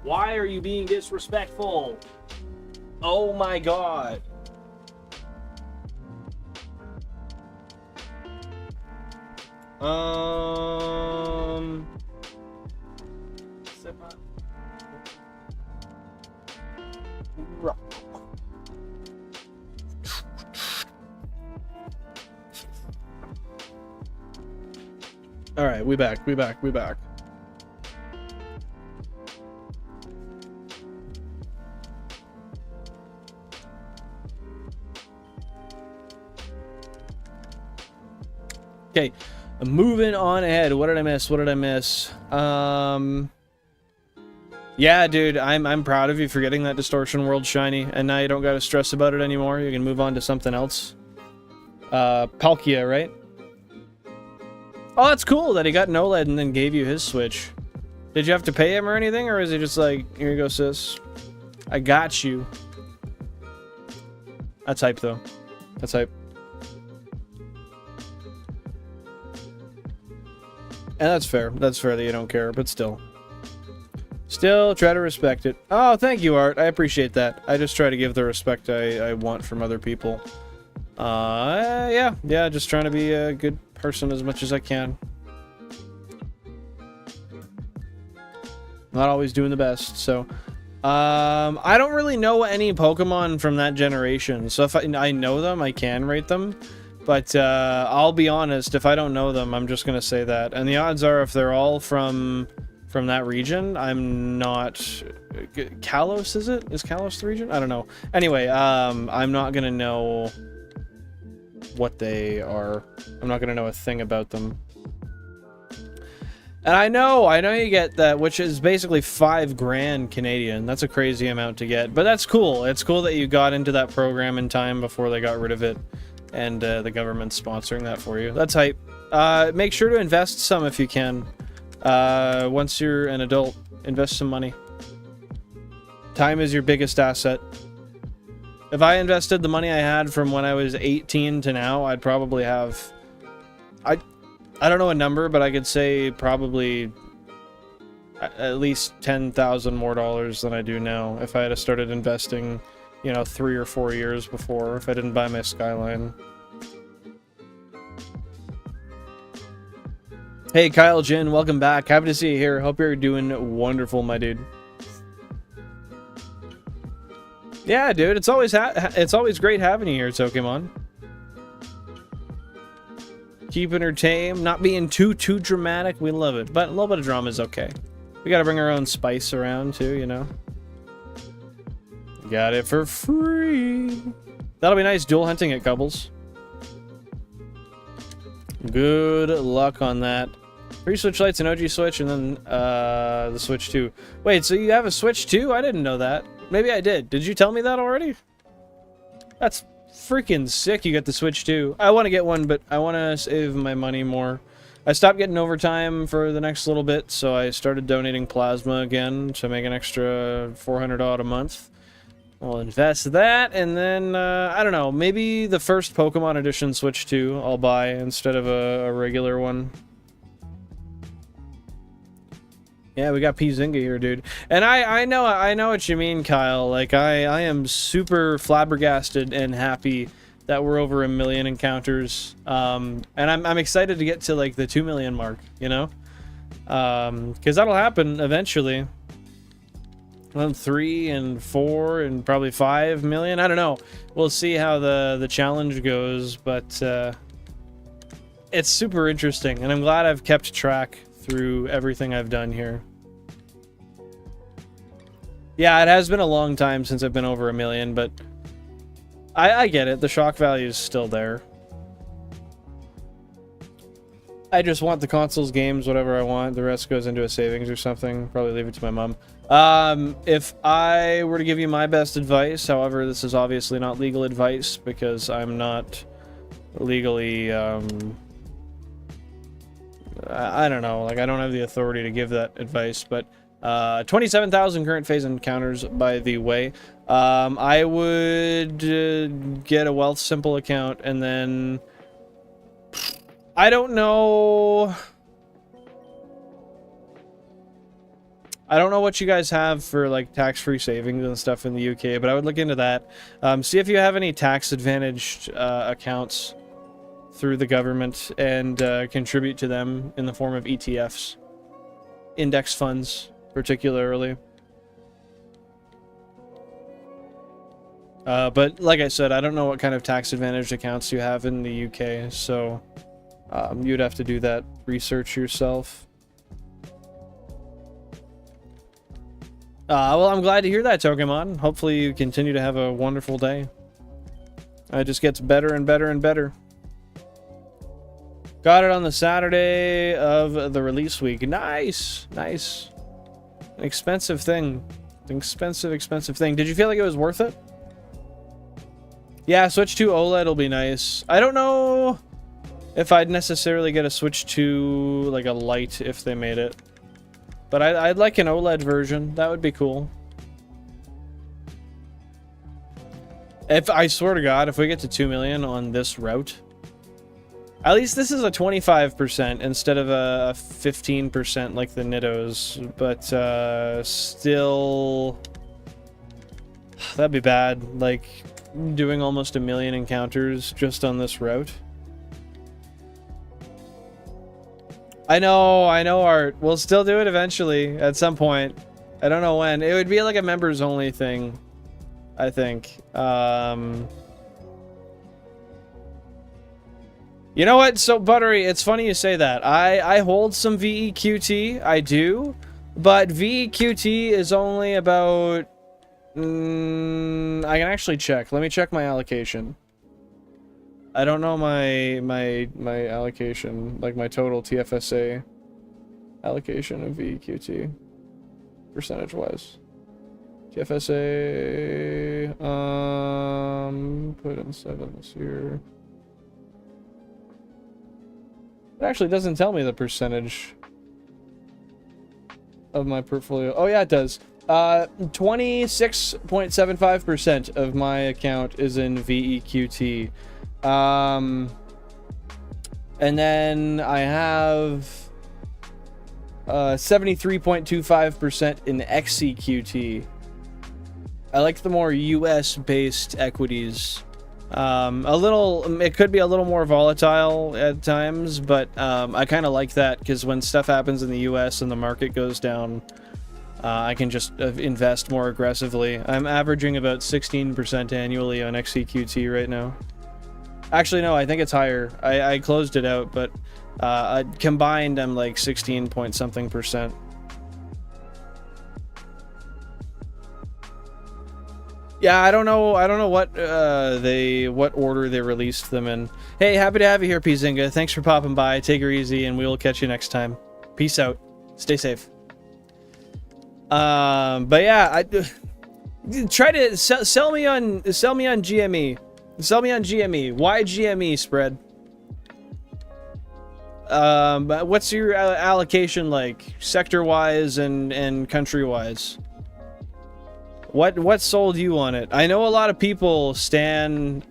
Why are you being disrespectful? Oh my god. All right, we back. Okay, moving on ahead. What did I miss? Yeah, dude, I'm proud of you for getting that Distortion World shiny, and now you don't gotta stress about it anymore. You can move on to something else. Palkia, right? Oh, that's cool that he got NOLED and then gave you his Switch. Did you have to pay him or anything, or is he just like, here you go, sis? I got you. That's hype, though. That's hype. And that's fair. That's fair that you don't care, but still. Still, try to respect it. Oh, thank you, Art. I appreciate that. I just try to give the respect I want from other people. Yeah, just trying to be a good person as much as I can. Not always doing the best, so... I don't really know any Pokemon from that generation, so if I know them, I can rate them. But, I'll be honest, if I don't know them, I'm just gonna say that. And the odds are, if they're all from that region, I'm not... Kalos, is it? Is Kalos the region? I don't know. Anyway, I'm not gonna know what they are. I'm not gonna know a thing about them. And I know you get that, which is basically 5 grand Canadian. That's a crazy amount to get, but that's cool. It's cool that you got into that program in time before they got rid of it, and the government's sponsoring that for you. That's hype. Make sure to invest some if you can. Once you're an adult, invest some money. Time is your biggest asset. If I invested the money I had from when I was 18 to now, I'd probably have... I don't know a number, but I could say probably at least $10,000 more than I do now if I had started investing, you know, 3 or 4 years before, if I didn't buy my Skyline. Hey, Kyle Jin, welcome back. Happy to see you here. Hope you're doing wonderful, my dude. Yeah, dude, it's always great having you here, Pokemon. Keeping her tame, not being too dramatic. We love it, but a little bit of drama is okay. We gotta bring our own spice around too, you know. Got it for free. That'll be nice dual hunting at Cubbles. Good luck on that. 3 Switch Lights, an OG Switch, and then the Switch 2. Wait, so you have a Switch 2? I didn't know that. Maybe I did. Did you tell me that already? That's freaking sick. You got the Switch 2. I want to get one, but I want to save my money more. I stopped getting overtime for the next little bit, so I started donating plasma again to make an extra $400 odd a month. I'll invest that, and then, I don't know, maybe the first Pokemon Edition Switch 2 I'll buy instead of a regular one. Yeah, we got P-Zinga here, dude. And I know what you mean, Kyle. Like, I am super flabbergasted and happy that we're over 1 million encounters. And I'm excited to get to, like, the 2 million mark, you know? Because that'll happen eventually. 3 and 4 and probably 5 million. I don't know. We'll see how the challenge goes, but it's super interesting, and I'm glad I've kept track through everything I've done here. Yeah, it has been a long time since I've been over 1 million, but I get it. The shock value is still there. I just want the consoles, games, whatever I want. The rest goes into a savings or something. Probably leave it to my mom. If I were to give you my best advice, however, this is obviously not legal advice because I'm not legally, I don't know, like I don't have the authority to give that advice, but 27,000 current phase encounters, by the way. I would get a Wealth Simple account, and then I don't know what you guys have for like tax-free savings and stuff in the UK, but I would look into that. See if you have any tax-advantaged accounts through the government, and contribute to them in the form of ETFs, index funds particularly. But like I said, I don't know what kind of tax-advantaged accounts you have in the UK, so you'd have to do that research yourself. Well, I'm glad to hear that, Pokemon. Hopefully you continue to have a wonderful day. It just gets better and better and better. Got it on the Saturday of the release week. Nice! Nice. An expensive thing. An expensive thing. Did you feel like it was worth it? Yeah, switch to OLED will be nice. I don't know if I'd necessarily get a switch to like a light if they made it. But I'd like an OLED version. That would be cool. If I swear to God, if we get to 2 million on this route, at least this is a 25% instead of a 15% like the Niddos. But still, that'd be bad. Like doing almost 1 million encounters just on this route. I know, Art. We'll still do it eventually, at some point. I don't know when. It would be like a members-only thing, I think. You know what? So, Buttery, it's funny you say that. I hold some VEQT. I do. But VEQT is only about... I can actually check. Let me check my allocation. I don't know my allocation, like my total TFSA allocation of VEQT, percentage-wise. TFSA, put in 7 this year. It actually doesn't tell me the percentage of my portfolio. Oh yeah, it does. 26.75% of my account is in VEQT. And then I have 73.25% in XEQT. I like the more US-based equities. It could be a little more volatile at times, but I kind of like that because when stuff happens in the US and the market goes down, I can just invest more aggressively. I'm averaging about 16% annually on XEQT right now. Actually, no, I think it's higher. I closed it out, but combined, I'm like 16 point something percent. Yeah, I don't know what what order they released them in. Hey, happy to have you here, Pizinga. Thanks for popping by. Take her easy, and we will catch you next time. Peace out. Stay safe. But yeah, I try to sell me on GME. Sell me on GME. Why GME spread? What's your allocation like, sector-wise and country-wise? What sold you on it? I know a lot of people stan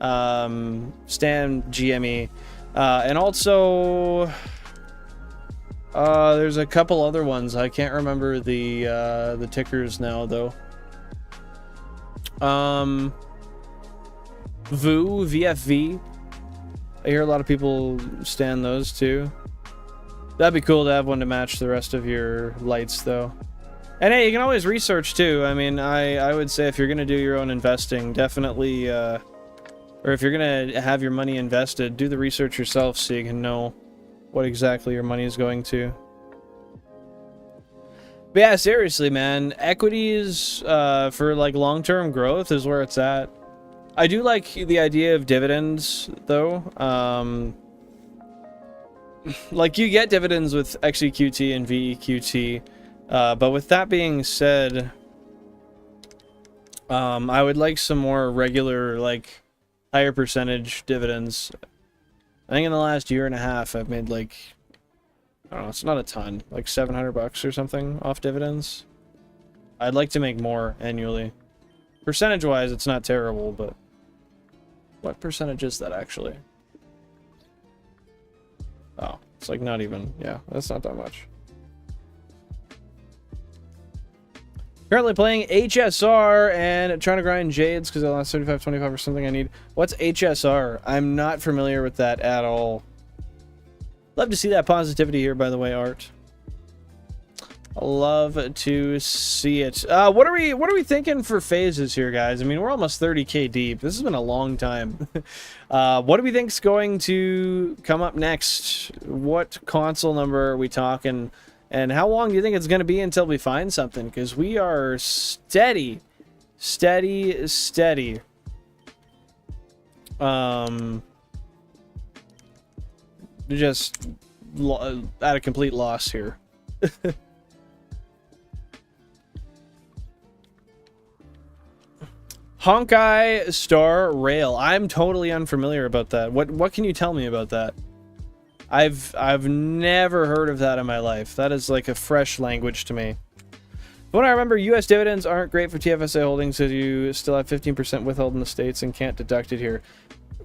GME, and also there's a couple other ones. I can't remember the tickers now though. VFV. I hear a lot of people stan those too. That'd be cool to have one to match the rest of your lights though. And hey, you can always research too. I mean, I would say if you're gonna do your own investing, definitely, or if you're gonna have your money invested, do the research yourself so you can know what exactly your money is going to. But yeah, seriously, man, equities for like long-term growth is where it's at. I do like the idea of dividends, though. Like, you get dividends with XEQT and VEQT. But with that being said, I would like some more regular, like, higher percentage dividends. I think in the last year and a half, I've made, like, I don't know, it's not a ton, like $700 or something off dividends. I'd like to make more annually. Percentage-wise, it's not terrible, but what percentage is that actually? Oh, it's like not even, yeah, that's not that much. Currently playing HSR and trying to grind Jades because I lost 35-25 or something I need. What's HSR? I'm not familiar with that at all. Love to see that positivity here, by the way, Art. I love to see it. What are we thinking for phases here, guys? I mean, we're almost 30k deep. This has been a long time. What do we think's going to come up next? What console number are we talking? And how long do you think it's going to be until we find something? Because we are steady. Just at a complete loss here. Honkai Star Rail. I'm totally unfamiliar about that. What can you tell me about that? I've never heard of that in my life. That is like a fresh language to me. When I remember, U.S. dividends aren't great for TFSA holdings because you still have 15% withheld in the States and can't deduct it here.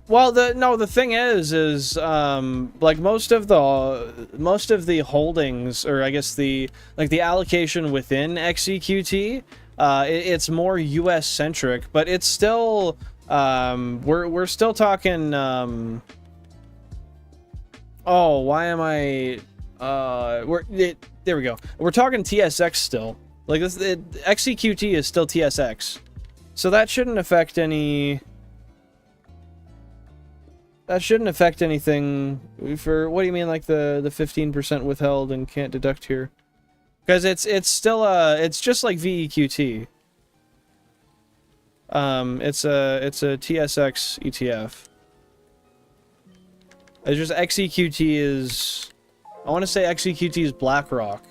Well, the thing is like most of the holdings, or I guess the allocation within XEQT, it's more U.S. centric, but it's still we're still talking. Oh, why am I? There we go. We're talking TSX still. Like this, XEQT is still TSX, so that shouldn't affect any. That shouldn't affect anything for, what do you mean, like the 15% withheld and can't deduct here? Because it's still it's just like VEQT. It's a TSX ETF. It's just XEQT is, I want to say XEQT is BlackRock.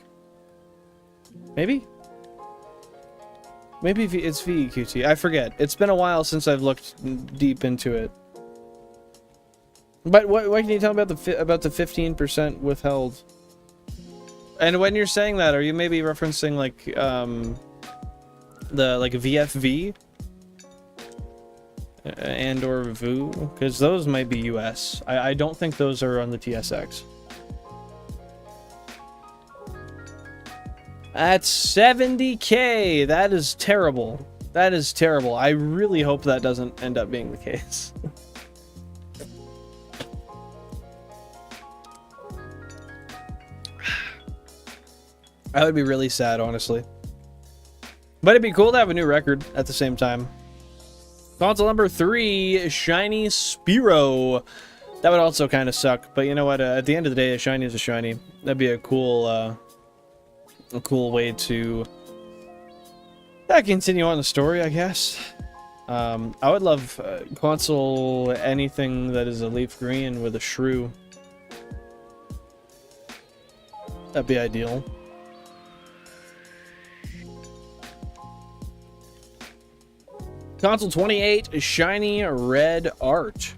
Maybe it's VEQT. I forget. It's been a while since I've looked deep into it. But what can you tell me about the 15% withheld? And when you're saying that, are you maybe referencing like the VFV and or VU? Because those might be US. I don't think those are on the TSX. At 70k, that is terrible. That is terrible. I really hope that doesn't end up being the case. That would be really sad, honestly. But it'd be cool to have a new record at the same time. Console number 3, Shiny Spearow. That would also kind of suck, but you know what? At the end of the day, a shiny is a shiny. That'd be a cool way to continue on the story, I guess. I would love console anything that is a leaf green with a shrew. That'd be ideal. Console 28, Shiny Red Art.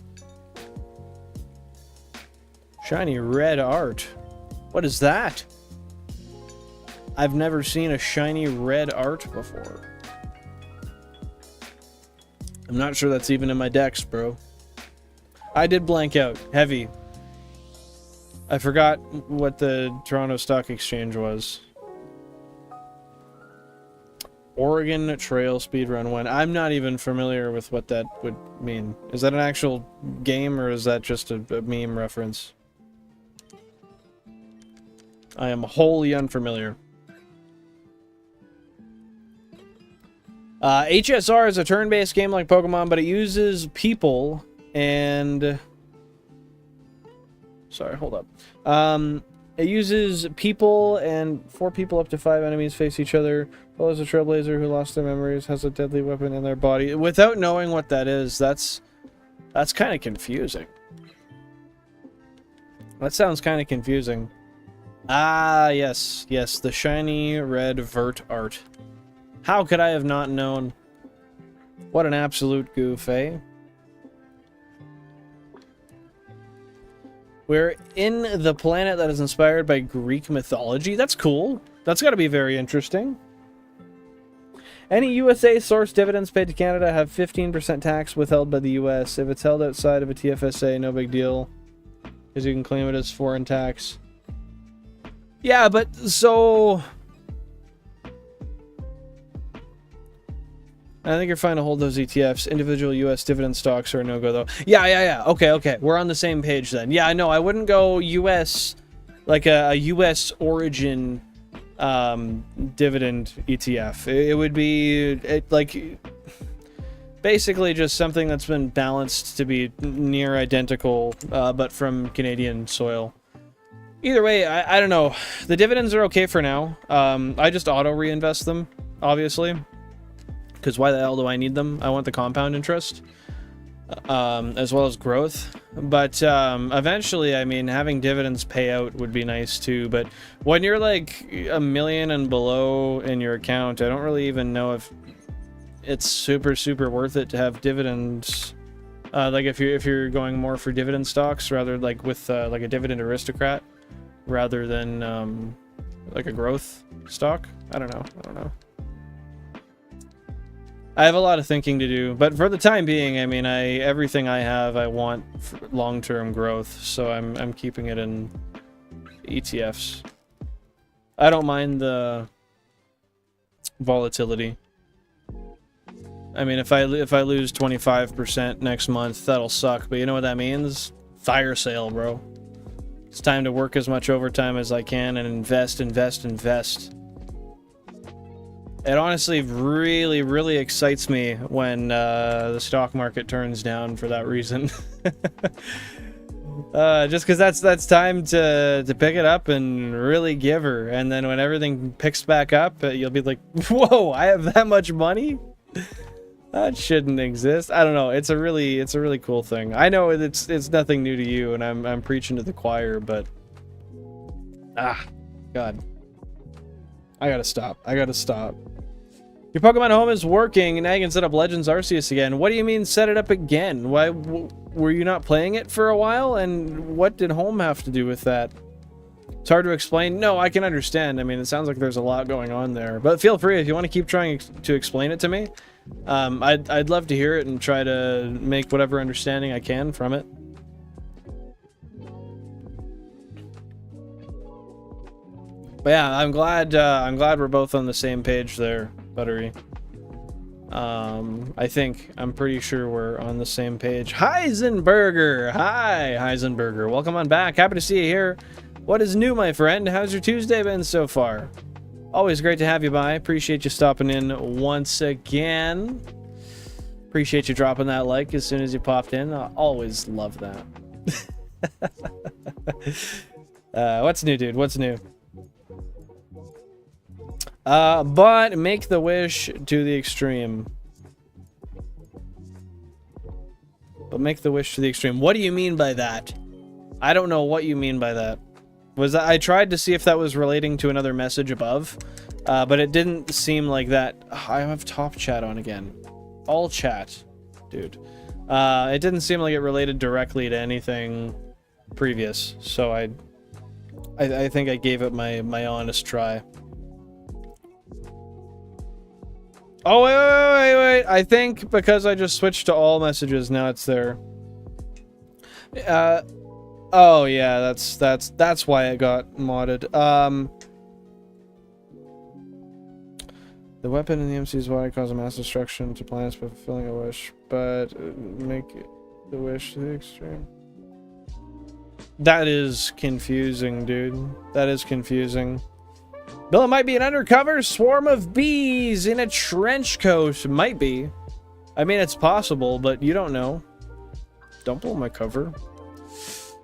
Shiny Red Art. What is that? I've never seen a Shiny Red Art before. I'm not sure that's even in my decks, bro. I did blank out. Heavy. I forgot what the Toronto Stock Exchange was. Oregon Trail Speedrun 1. I'm not even familiar with what that would mean. Is that an actual game or is that just a meme reference? I am wholly unfamiliar. HSR is a turn-based game like Pokemon, but it uses people and... Sorry, hold up. It uses people, and 4 people up to 5 enemies face each other. Follows a trailblazer who lost their memories, has a deadly weapon in their body. Without knowing what that is, that's kind of confusing. That sounds kind of confusing. Ah, yes. Yes, the shiny red vert art. How could I have not known? What an absolute goof, eh? We're in the planet that is inspired by Greek mythology. That's cool. That's got to be very interesting. Any USA source dividends paid to Canada have 15% tax withheld by the US. If it's held outside of a TFSA, no big deal, because you can claim it as foreign tax. Yeah, but so... I think you're fine to hold those ETFs. Individual US dividend stocks are a no-go, though. Yeah. Okay. We're on the same page then. Yeah, no, I wouldn't go US, like a US origin dividend ETF. It would be like basically just something that's been balanced to be near identical, but from Canadian soil. Either way, I don't know. The dividends are okay for now. I just auto reinvest them, obviously. Because why the hell do I need them? I want the compound interest, as well as growth. But eventually, I mean, having dividends pay out would be nice too. But when you're like $1 million and below in your account, I don't really even know if it's super worth it to have dividends. Like if you're going more for dividend stocks rather like with like a dividend aristocrat rather than like a growth stock. I don't know. I have a lot of thinking to do, but for the time being, I mean, everything I have, I want long-term growth, so I'm keeping it in ETFs. I don't mind the volatility. I mean, if I lose 25% next month, that'll suck, but you know what that means? Fire sale, bro. It's time to work as much overtime as I can and invest. It honestly really excites me when the stock market turns down for that reason. Just because that's time to pick it up and really give her, and then when everything picks back up, you'll be like, "Whoa, I have that much money? That shouldn't exist." I don't know. It's a really cool thing. I know it's nothing new to you, and I'm preaching to the choir, but God, I gotta stop. Your Pokemon Home is working. Now you can set up Legends Arceus again. What do you mean set it up again? Why were you not playing it for a while? And what did Home have to do with that? It's hard to explain. No, I can understand. I mean, it sounds like there's a lot going on there. But feel free if you want to keep trying to explain it to me. I'd love to hear it and try to make whatever understanding I can from it. But yeah, I'm glad we're both on the same page there, Buttery. I'm pretty sure we're on the same page. Heisenberger! Hi, Heisenberger. Welcome on back. Happy to see you here. What is new, my friend? How's your Tuesday been so far? Always great to have you by. Appreciate you stopping in once again. Appreciate you dropping that like as soon as you popped in. I always love that. What's new, dude? What's new? But make the wish to the extreme. But make the wish to the extreme. What do you mean by that? I don't know what you mean by that. I tried to see if that was relating to another message above, but it didn't seem like that. I have top chat on again. All chat, dude. It didn't seem like it related directly to anything previous, so I think I gave it my honest try. Oh, wait. I think because I just switched to all messages, now it's there. Oh yeah, that's why it got modded. The weapon in the MC's why cause a mass destruction to planets by fulfilling a wish, but make the wish to the extreme. That is confusing, dude. That is confusing. Bill, it might be an undercover swarm of bees in a trench coat. Might be. I mean, it's possible, but you don't know. Don't pull my cover.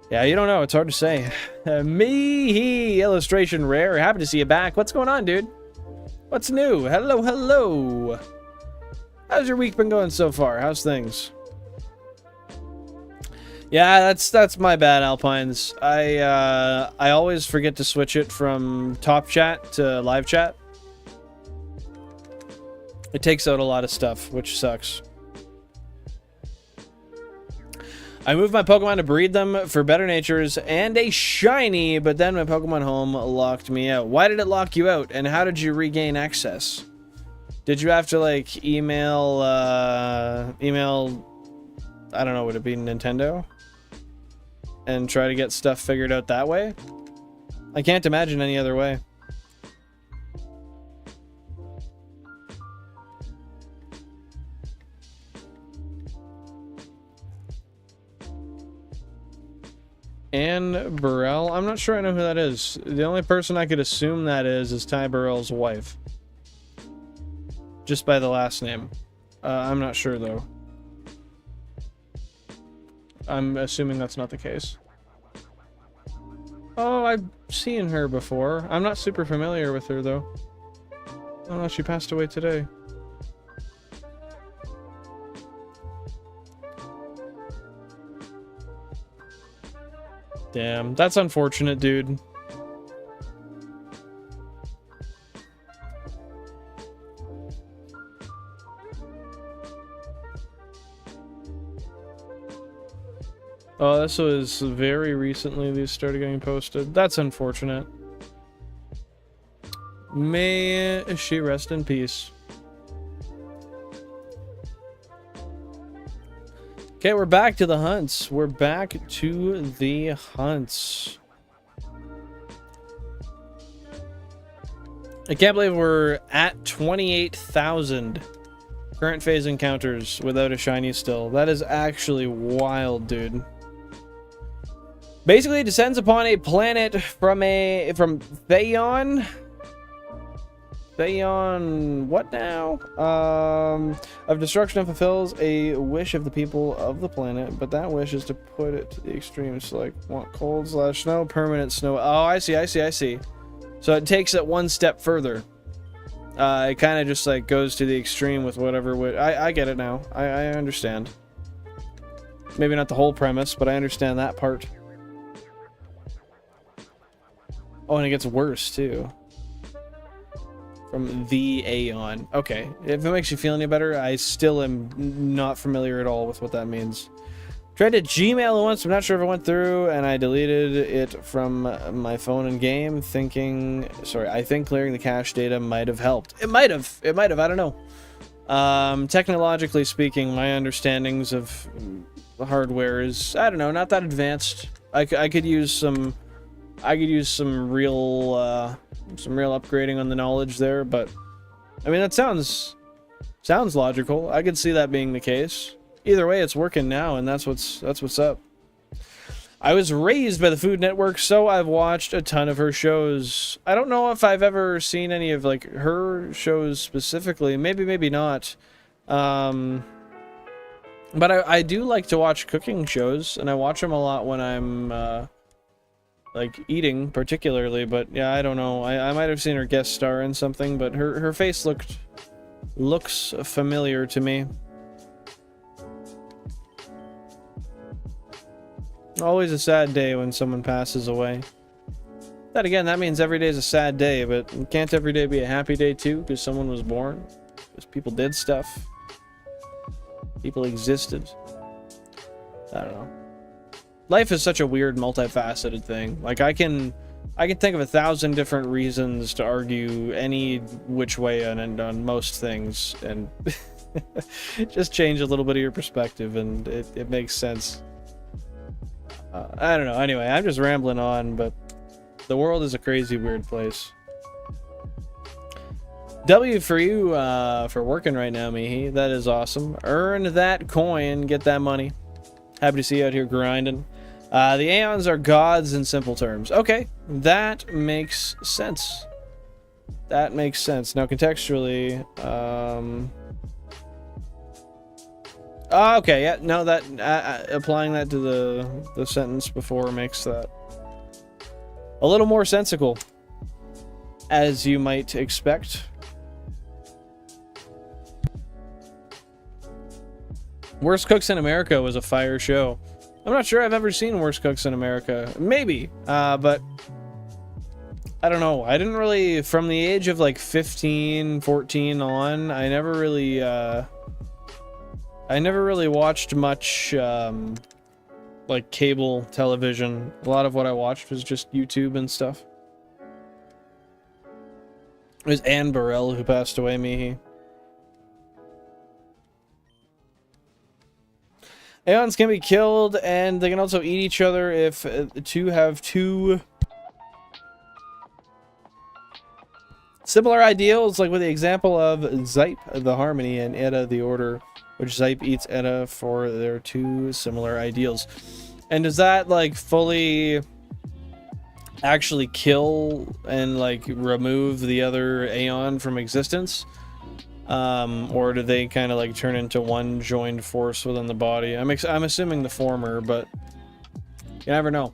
Yeah, you don't know. It's hard to say. Me illustration rare. Happy to see you back. What's going on, dude? What's new? Hello. How's your week been going so far? How's things? Yeah, that's my bad, Alpines. I always forget to switch it from top chat to live chat. It takes out a lot of stuff, which sucks. I moved my Pokemon to breed them for better natures and a shiny, but then my Pokemon home locked me out. Why did it lock you out, and how did you regain access? Did you have to, like, email, I don't know, would it be Nintendo? And try to get stuff figured out that way? I can't imagine any other way. Anne Burrell? I'm not sure I know who that is. The only person I could assume that is Ty Burrell's wife. Just by the last name. I'm not sure, though. I'm assuming that's not the case. Oh, I've seen her before. I'm not super familiar with her, though. Oh, no, she passed away today. Damn, that's unfortunate, dude. Oh, this was very recently these started getting posted. That's unfortunate. May she rest in peace. Okay, we're back to the hunts. We're back to the hunts. I can't believe we're at 28,000 current phase encounters without a shiny still. That is actually wild, dude. Basically, it descends upon a planet from Theon. Theon, what now? Of destruction, and fulfills a wish of the people of the planet, but that wish is to put it to the extremes, like want cold / snow, permanent snow. Oh, I see. So it takes it one step further. It kind of just like goes to the extreme with whatever. I get it now. I understand. Maybe not the whole premise, but I understand that part. Oh, and it gets worse too. From the Aeon. Okay, if it makes you feel any better, I still am not familiar at all with what that means. Tried to Gmail it once, I'm not sure if it went through, and I deleted it from my phone and game, thinking... Sorry, I think clearing the cache data might have helped. It might have, I don't know. Technologically speaking, my understandings of hardware is, I don't know, not that advanced. I could use some... some real upgrading on the knowledge there, but I mean that sounds logical. I could see that being the case. Either way, it's working now, and that's what's up. I was raised by the Food Network, so I've watched a ton of her shows. I don't know if I've ever seen any of like her shows specifically. Maybe not. But I do like to watch cooking shows, and I watch them a lot when I'm like eating particularly, but yeah, I don't know. I might have seen her guest star in something, but her face looks familiar to me. Always a sad day when someone passes away. That again, that means every day is a sad day, but can't every day be a happy day too? Because someone was born? Because people did stuff? People existed? I don't know. Life is such a weird, multifaceted thing. Like, I can think of 1,000 different reasons to argue any which way on most things, and just change a little bit of your perspective, and it makes sense. I don't know. Anyway, I'm just rambling on, but the world is a crazy, weird place. W for you for working right now, Mihi. That is awesome. Earn that coin, get that money. Happy to see you out here grinding. The Aeons are gods in simple terms. Okay, that makes sense. That makes sense. Now, contextually, oh, okay, yeah, no, that applying that to the sentence before makes that a little more sensical, as you might expect. Worst Cooks in America was a fire show. I'm not sure I've ever seen Worst Cooks in America. Maybe, but I don't know. I didn't really, from the age of like 15, 14 on, I never really watched much, like cable television. A lot of what I watched was just YouTube and stuff. It was Anne Burrell who passed away, Mihi. Aeons can be killed, and they can also eat each other if two have two similar ideals, like with the example of Zype the Harmony and Edda the Order, which Zype eats Edda for their two similar ideals. And does that like fully actually kill and like remove the other Aeon from existence? Or do they kind of like turn into one joined force within the body? I'm assuming the former, but you never know.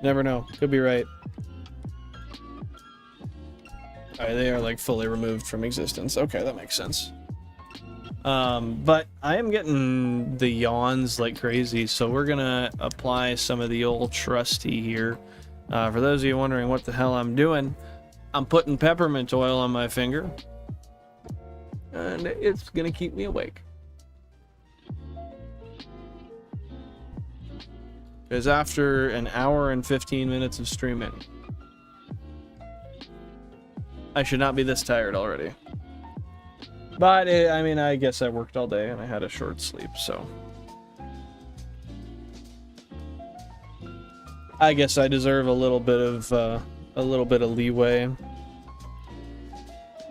Never know. Could be right. Alright, they are like fully removed from existence. Okay, that makes sense. But I am getting the yawns like crazy, so we're gonna apply some of the old trusty here. For those of you wondering what the hell I'm doing, I'm putting peppermint oil on my finger, and it's gonna keep me awake. Because after an hour and 15 minutes of streaming, I should not be this tired already. But, I mean, I guess I worked all day and I had a short sleep, so I guess I deserve a little bit of leeway.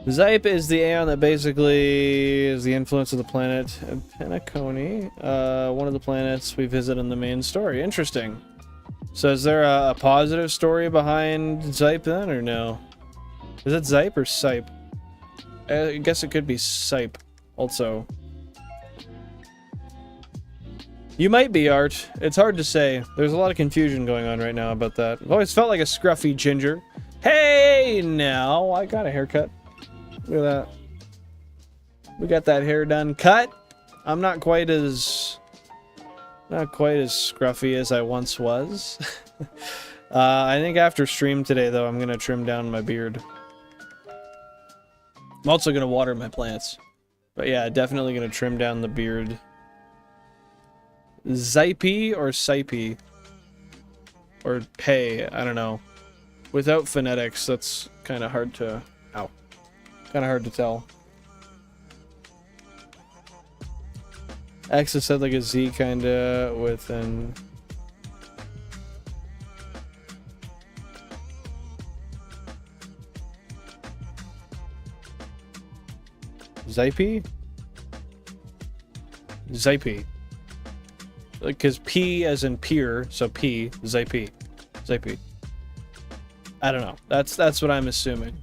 Zype is the Aeon that basically is the influence of the planet Penacony, one of the planets we visit in the main story. Interesting. So is there a positive story behind Zype then, or no? Is it Zype or Sipe? I guess it could be Sipe also. You might be, Art. It's hard to say. There's a lot of confusion going on right now about that. I've always felt like a scruffy ginger. Hey, now I got a haircut. Look at that. We got that hair done cut. I'm not quite as scruffy as I once was. I think after stream today, though, I'm gonna trim down my beard. I'm also gonna water my plants. But yeah, definitely gonna trim down the beard. Zype or Sipe? Or Pay, I don't know. Without phonetics, that's kind of hard to... Ow. Kind of hard to tell. X is said like a Z kinda with an... Zype? Zype. Like, cause P as in peer, so P, Zype. Zype. I don't know. That's what I'm assuming.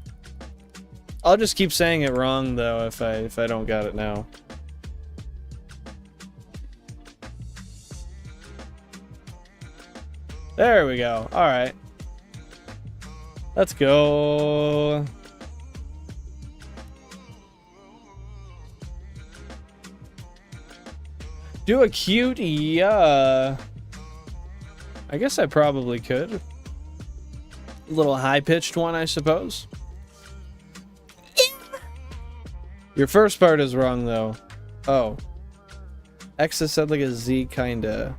I'll just keep saying it wrong though if I don't got it now. There we go. All right. Let's go. Do a cute, yeah. I guess I probably could. A little high-pitched one, I suppose. Your first part is wrong, though. Oh. X is said like a Z, kinda.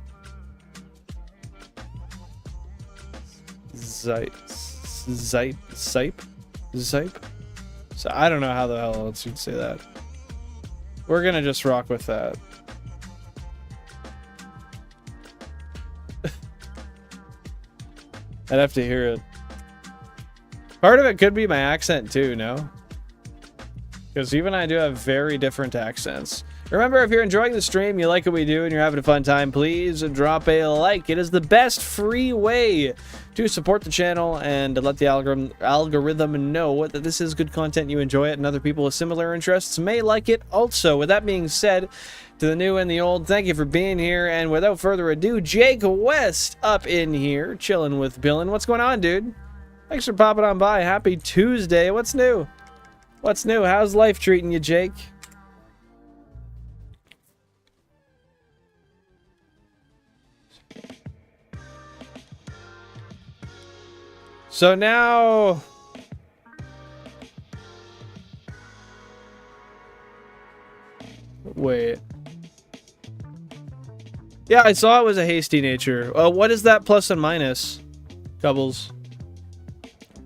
Zype. So I don't know how the hell else you'd say that. We're gonna just rock with that. I'd have to hear it. Part of it could be my accent too, no? Because even I do have very different accents. Remember, if you're enjoying the stream, you like what we do, and you're having a fun time, please drop a like. It is the best free way to support the channel and to let the algorithm know that this is good content, you enjoy it, and other people with similar interests may like it also. With that being said, to the new and the old, thank you for being here, and without further ado, Jake West up in here, chilling with Billin. What's going on, dude? Thanks for popping on by. Happy Tuesday. What's new? What's new? How's life treating you, Jake? So now... Wait. Yeah, I saw it was a hasty nature. What is that plus and minus? Doubles.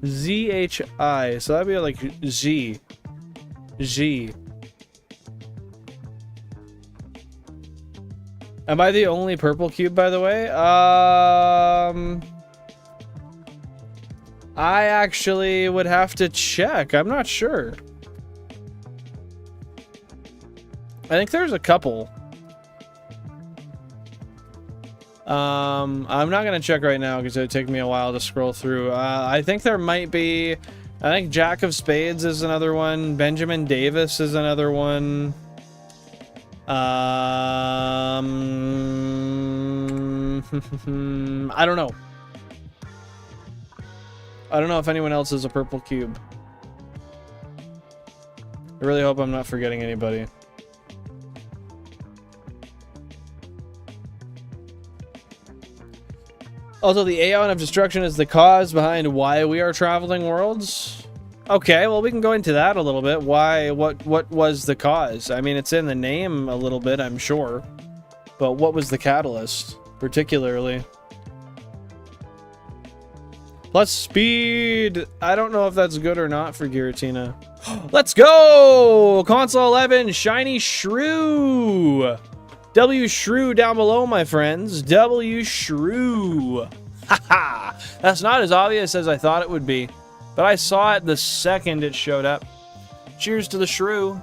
ZHI. So that'd be like Z. G. Am I the only purple cube, by the way? I actually would have to check. I'm not sure. I think there's a couple. I'm not gonna check right now because it would take me a while to scroll through. I think there might be. I think Jack of Spades is another one. Benjamin Davis is another one. I don't know. I don't know if anyone else is a purple cube. I really hope I'm not forgetting anybody. Also, the Aeon of Destruction is the cause behind why we are traveling worlds. Okay, well, we can go into that a little bit. Why? What was the cause? I mean, it's in the name a little bit, I'm sure. But what was the catalyst, particularly? Plus speed. I don't know if that's good or not for Giratina. Let's go! Console 11, Shiny Shrew. W Shrew down below, my friends. W Shrew. Haha. That's not as obvious as I thought it would be. But I saw it the second it showed up. Cheers to the Shrew.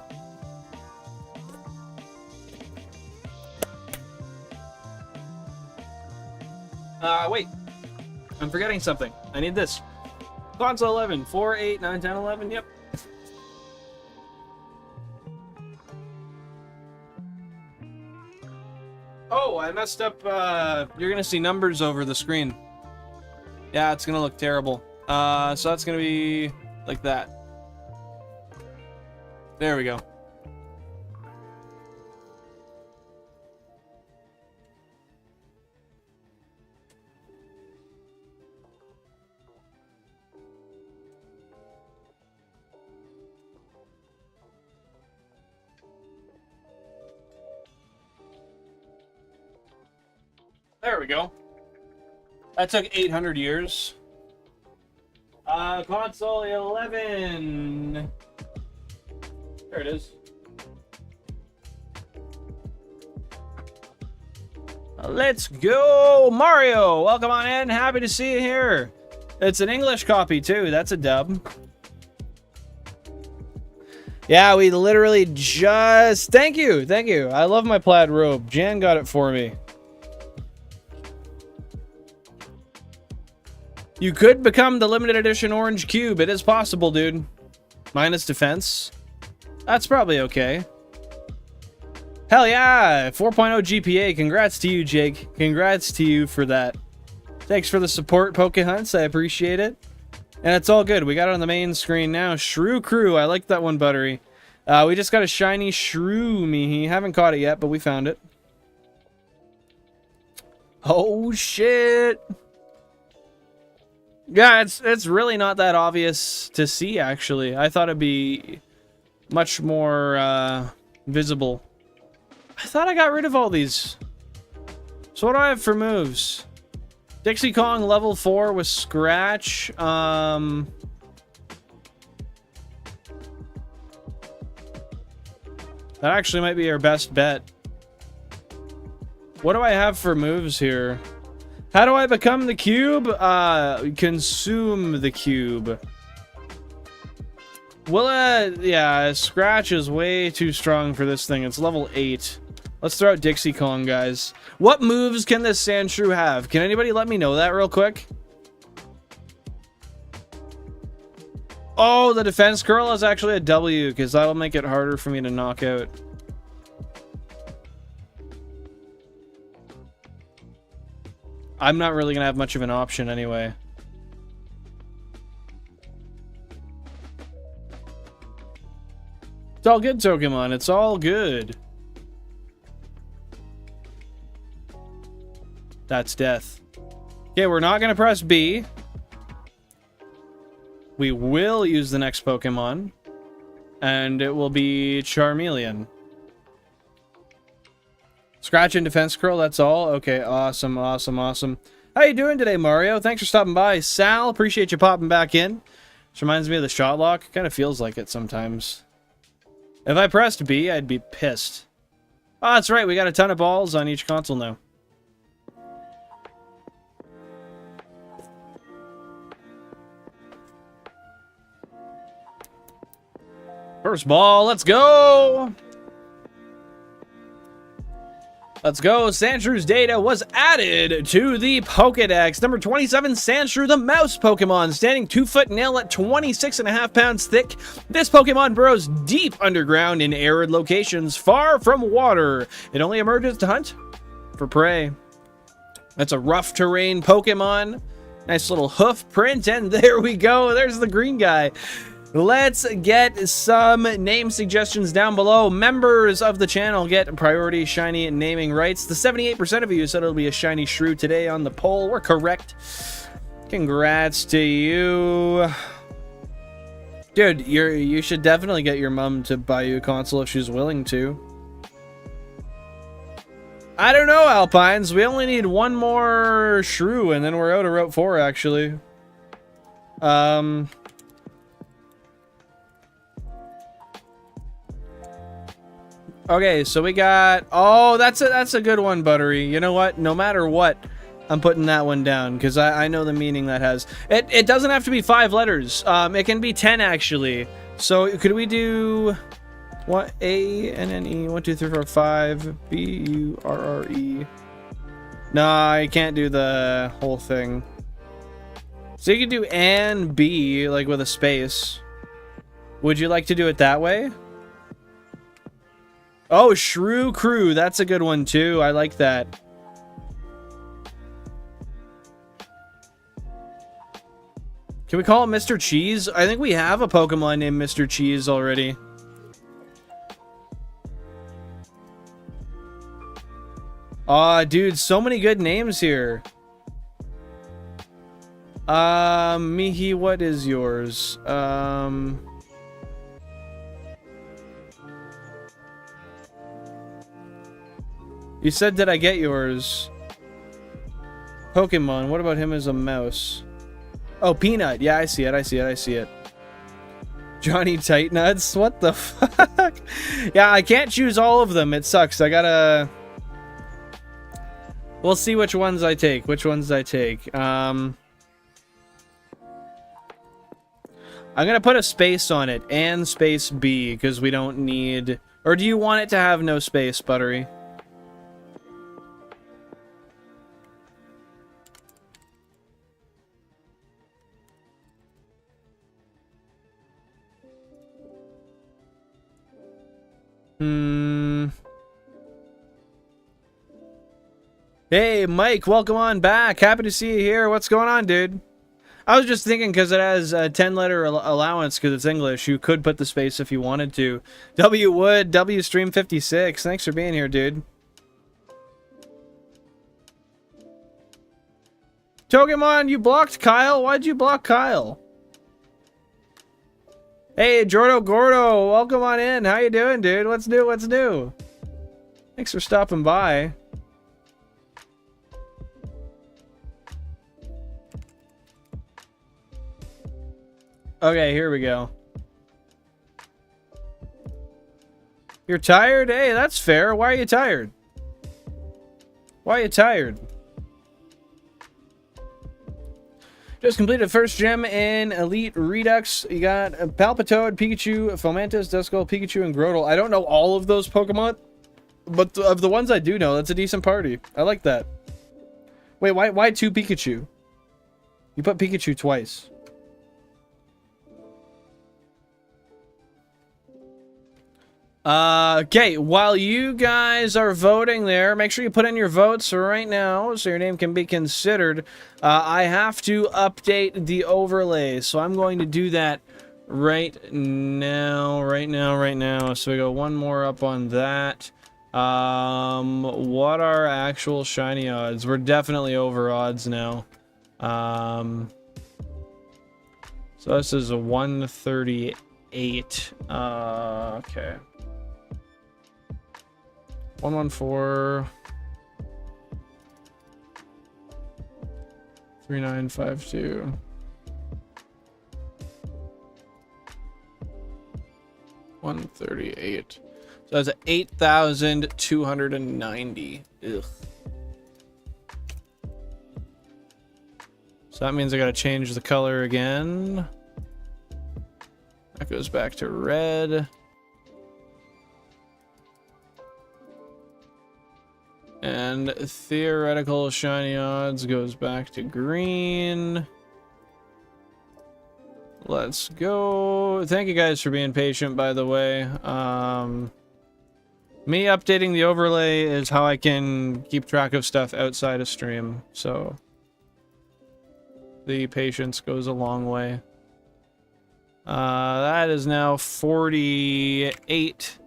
Wait. I'm forgetting something. I need this. Console 11. 4, 8, 9, 10, 11. Yep. Oh, I messed up. You're going to see numbers over the screen. Yeah, it's going to look terrible. So that's going to be like that. There we go. There we go. That took 800 years. Console 11. There it is. Let's go, Mario. Welcome on in. Happy to see you here. It's an English copy too. That's a dub. Yeah, we literally just... Thank you. Thank you. I love my plaid robe. Jan got it for me. You could become the limited edition orange cube. It is possible, dude. Minus defense. That's probably okay. Hell yeah! 4.0 GPA. Congrats to you, Jake. Congrats to you for that. Thanks for the support, Pokehunts. I appreciate it. And it's all good. We got it on the main screen now. Shrew Crew. I like that one, Buttery. We just got a shiny Shrew Mihi. Haven't caught it yet, but we found it. Oh, shit. Yeah, it's really not that obvious to see, actually. I thought it'd be much more visible. I thought I got rid of all these. So what do I have for moves? Dixie Kong level 4 with Scratch. That actually might be our best bet. What do I have for moves here? How do I become the cube? Consume the cube. Well, yeah, Scratch is way too strong for this thing. It's level 8. Let's throw out Dixie Kong, guys. What moves can this Sandshrew have? Can anybody let me know that real quick? Oh, the defense curl is actually a W, because that'll make it harder for me to knock out. I'm not really going to have much of an option anyway. It's all good, Pokemon. It's all good. That's death. Okay, we're not going to press B. we will use the next Pokemon, and it will be Charmeleon. Scratch and Defense Curl, that's all? Okay, awesome, awesome, awesome. How you doing today, Mario? Thanks for stopping by. Sal, appreciate you popping back in. This reminds me of the shot lock. Kind of feels like it sometimes. If I pressed B, I'd be pissed. Oh, that's right, we got a ton of balls on each console now. First ball, let's go! Let's go. Sandshrew's data was added to the Pokédex. Number 27, Sandshrew, the mouse Pokemon, standing 2 foot nil at 26.5 pounds thick. This Pokemon burrows deep underground in arid locations, far from water. It only emerges to hunt for prey. That's a rough terrain Pokemon. Nice little hoof print, and there we go. There's the green guy. Let's get some name suggestions down below. Members of the channel get priority shiny naming rights. The 78% of you said it'll be a shiny shrew today on the poll. We're correct. Congrats to you. Dude, you should definitely get your mom to buy you a console if she's willing to. I don't know, Alpines. We only need one more shrew and then we're out of Route 4, actually. Okay, so we got... Oh, that's a good one, Buttery. You know what? No matter what, I'm putting that one down because I know the meaning that has. It doesn't have to be 5 letters. It can be 10, actually. So could we do... What? A-N-N-E, 1, 2, 3, 4, 5, B-U-R-R-E. No, I can't do the whole thing. So you could do and B, like with a space. Would you like to do it that way? Oh, Shrew Crew. That's a good one, too. I like that. Can we call it Mr. Cheese? I think we have a Pokemon named Mr. Cheese already. Aw, dude, so many good names here. Mihi, what is yours? You said, did I get yours? Pokemon, what about him as a mouse? Oh, Peanut. Yeah, I see it, I see it, I see it. Johnny Tight Nuts? What the fuck? Yeah, I can't choose all of them. It sucks. I gotta... We'll see which ones I take. Which ones I take. I'm gonna put a space on it. And space B, because we don't need... Or do you want it to have no space, Buttery? Hey, Mike, welcome on back. Happy to see you here. What's going on, dude? I was just thinking because it has a 10-letter allowance because it's English. You could put the space if you wanted to. W Wood, W Stream 56. Thanks for being here, dude. Pokemon, you blocked Kyle? Why'd you block Kyle? Hey, Jordo Gordo, welcome on in. How you doing, dude? What's new? What's new? Thanks for stopping by. Okay, here we go. You're tired? Hey, that's fair. Why are you tired? Why are you tired? Just completed first gem in Elite Redux. You got Palpitoad, Pikachu, Fomantis, Duskull, Pikachu, and Grotle. I don't know all of those Pokemon, but of the ones I do know, that's a decent party. I like that. Wait, why 2 Pikachu? You put Pikachu twice. Okay, while you guys are voting there, make sure you put in your votes right now so your name can be considered. I have to update the overlay, so I'm going to do that right now. So we go one more up on that. What are actual shiny odds? We're definitely over odds now. So So this is a 138. Okay. 114. 3952. $138. So that's 8,290. Ugh. So that means I gotta change the color again. That goes back to red. And theoretical shiny odds goes back to green. Let's go. Thank you guys for being patient, by the way. Me updating the overlay is how I can keep track of stuff outside of stream, so the patience goes a long way. That is now 48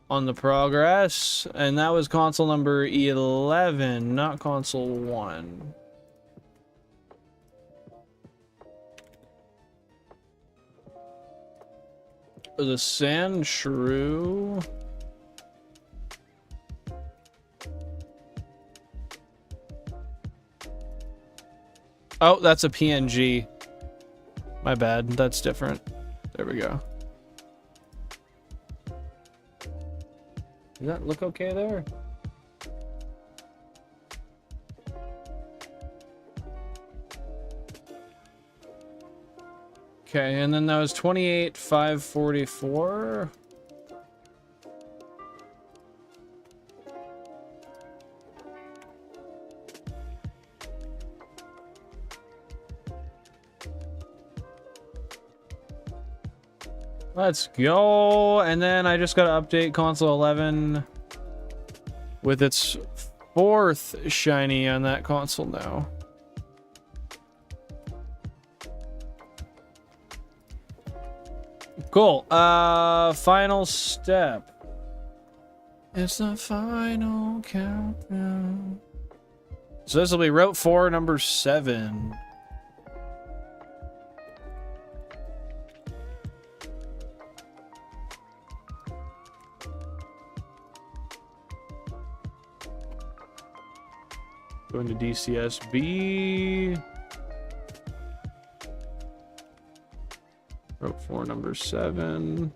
on the progress, and that was console number 11, not console 1. The Sandshrew. Oh, that's a PNG. My bad. That's different. There we go. Does that look okay there? Okay, and then that was 28,544. Let's go. And then I just got to update console 11 with its 4th shiny on that console now. Cool. Final step. It's the final countdown. So this will be Route 4, number 7. Going to DCSB. Route 4, number 7.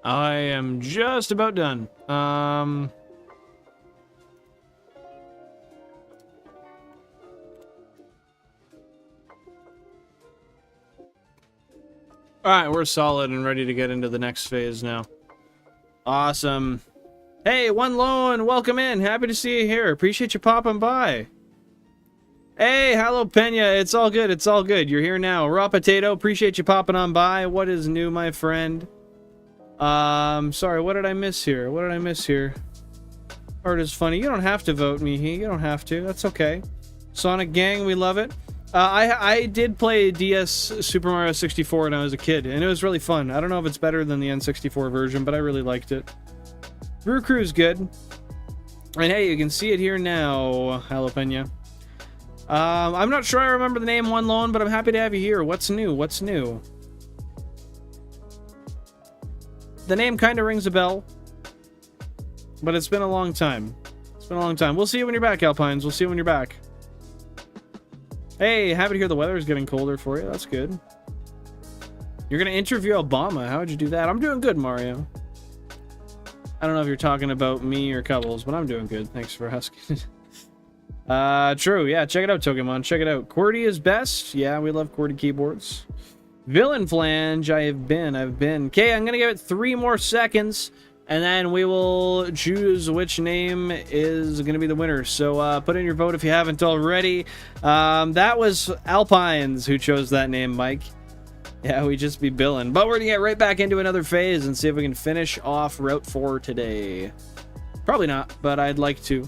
I am just about done. All right, we're solid and ready to get into the next phase now. Awesome. Hey, One Lone, welcome in. Happy to see you here. Appreciate you popping by. Hey, hello, Pena. It's all good. It's all good. You're here now. Raw Potato, appreciate you popping on by. What is new, my friend? Sorry, what did I miss here? What did I miss here? Art is funny. You don't have to vote me. You don't have to. That's okay. Sonic Gang, we love it. I did play DS Super Mario 64 when I was a kid, and it was really fun. I don't know if it's better than the N64 version, but I really liked it. Brew Crew's good. And hey, you can see it here now, Jalapeno. I'm not sure I remember the name One Lone, but I'm happy to have you here. What's new? What's new? The name kind of rings a bell, but it's been a long time. It's been a long time. We'll see you when you're back, Alpines. We'll see you when you're back. Hey, happy to hear the weather is getting colder for you. That's good. You're going to interview Obama. How would you do that? I'm doing good, Mario. I don't know if you're talking about me or Cubbles, but I'm doing good. Thanks for asking. True. Yeah, check it out, Pokemon. Check it out. QWERTY is best. Yeah, we love QWERTY keyboards. Villain Flange. I've been. Okay, I'm going to give it 3 more seconds, and then we will choose which name is going to be the winner. So put in your vote if you haven't already. That was Alpines who chose that name, Mike. Yeah, we just be billing. But we're going to get right back into another phase and see if we can finish off Route 4 today. Probably not, but I'd like to.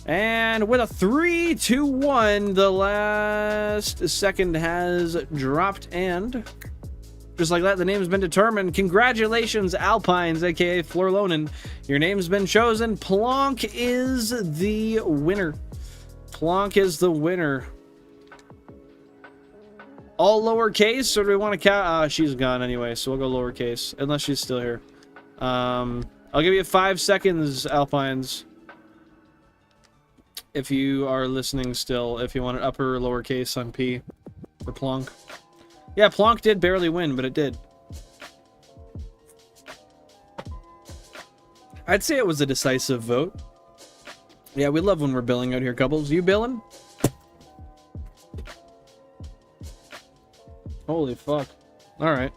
And with a 3, 2, 1, the last second has dropped, and Just like that, the name's been determined. Congratulations, Alpines, aka Florlonin. Your name's been chosen. Plonk is the winner. Plonk is the winner. All lowercase, or do we want to count? She's gone anyway, so we'll go lowercase, unless she's still here. I'll give you 5 seconds, Alpines. If you are listening still, if you want it upper or lowercase on P for Plonk. Yeah, Plonk did barely win, but it did. I'd say it was a decisive vote. Yeah, we love when we're billing out here, couples. You billing? Holy fuck. Alright.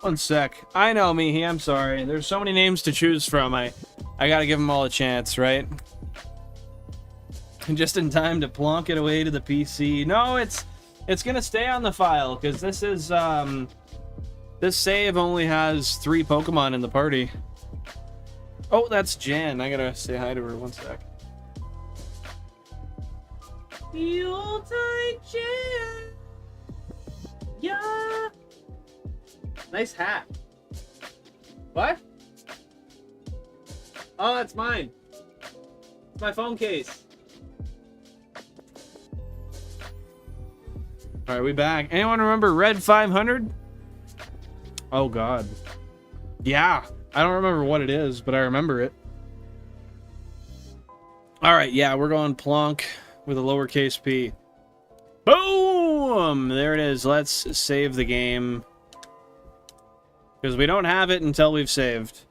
1 sec. I know, Mihi, I'm sorry. There's so many names to choose from. I gotta give them all a chance, right? And just in time to plonk it away to the PC. No, it's gonna stay on the file, because this is, this save only has 3 Pokemon in the party. Oh, that's Jan. I gotta say hi to her 1 sec. Yuletide Jan! Yeah! Nice hat. What? Oh, that's mine. It's my phone case. Alright, we back. Anyone remember Red 500? Oh, God. Yeah. I don't remember what it is, but I remember it. Alright, yeah, we're going Plonk with a lowercase p. Boom! There it is. Let's save the game. Because we don't have it until we've saved.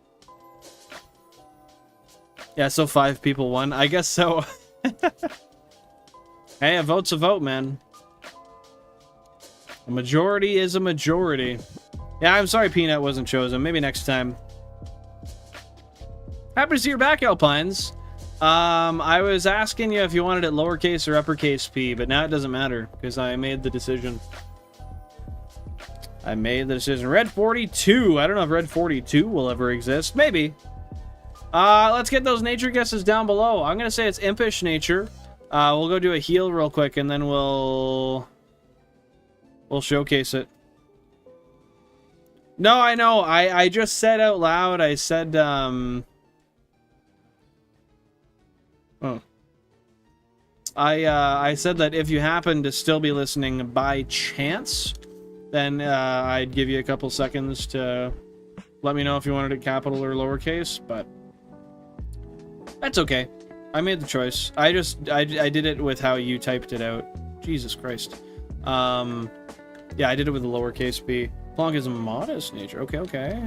Yeah, so 5 people won. I guess so. Hey, a vote's a vote, man. A majority is a majority. Yeah, I'm sorry Peanut wasn't chosen. Maybe next time. Happy to see you're back, Alpines. I was asking you if you wanted it lowercase or uppercase P, but now it doesn't matter because I made the decision. I made the decision. Red 42. I don't know if Red 42 will ever exist. Maybe. Let's get those nature guesses down below. I'm going to say it's impish nature. We'll go do a heal real quick, and then we'll showcase it. No, I know. I just said out loud, I said, Oh. I said that if you happen to still be listening by chance, then I'd give you a couple seconds to let me know if you wanted it capital or lowercase, but that's okay. I made the choice. I did it with how you typed it out. Jesus Christ. Yeah, I did it with a lowercase p. Plonk is a modest nature. Okay, okay.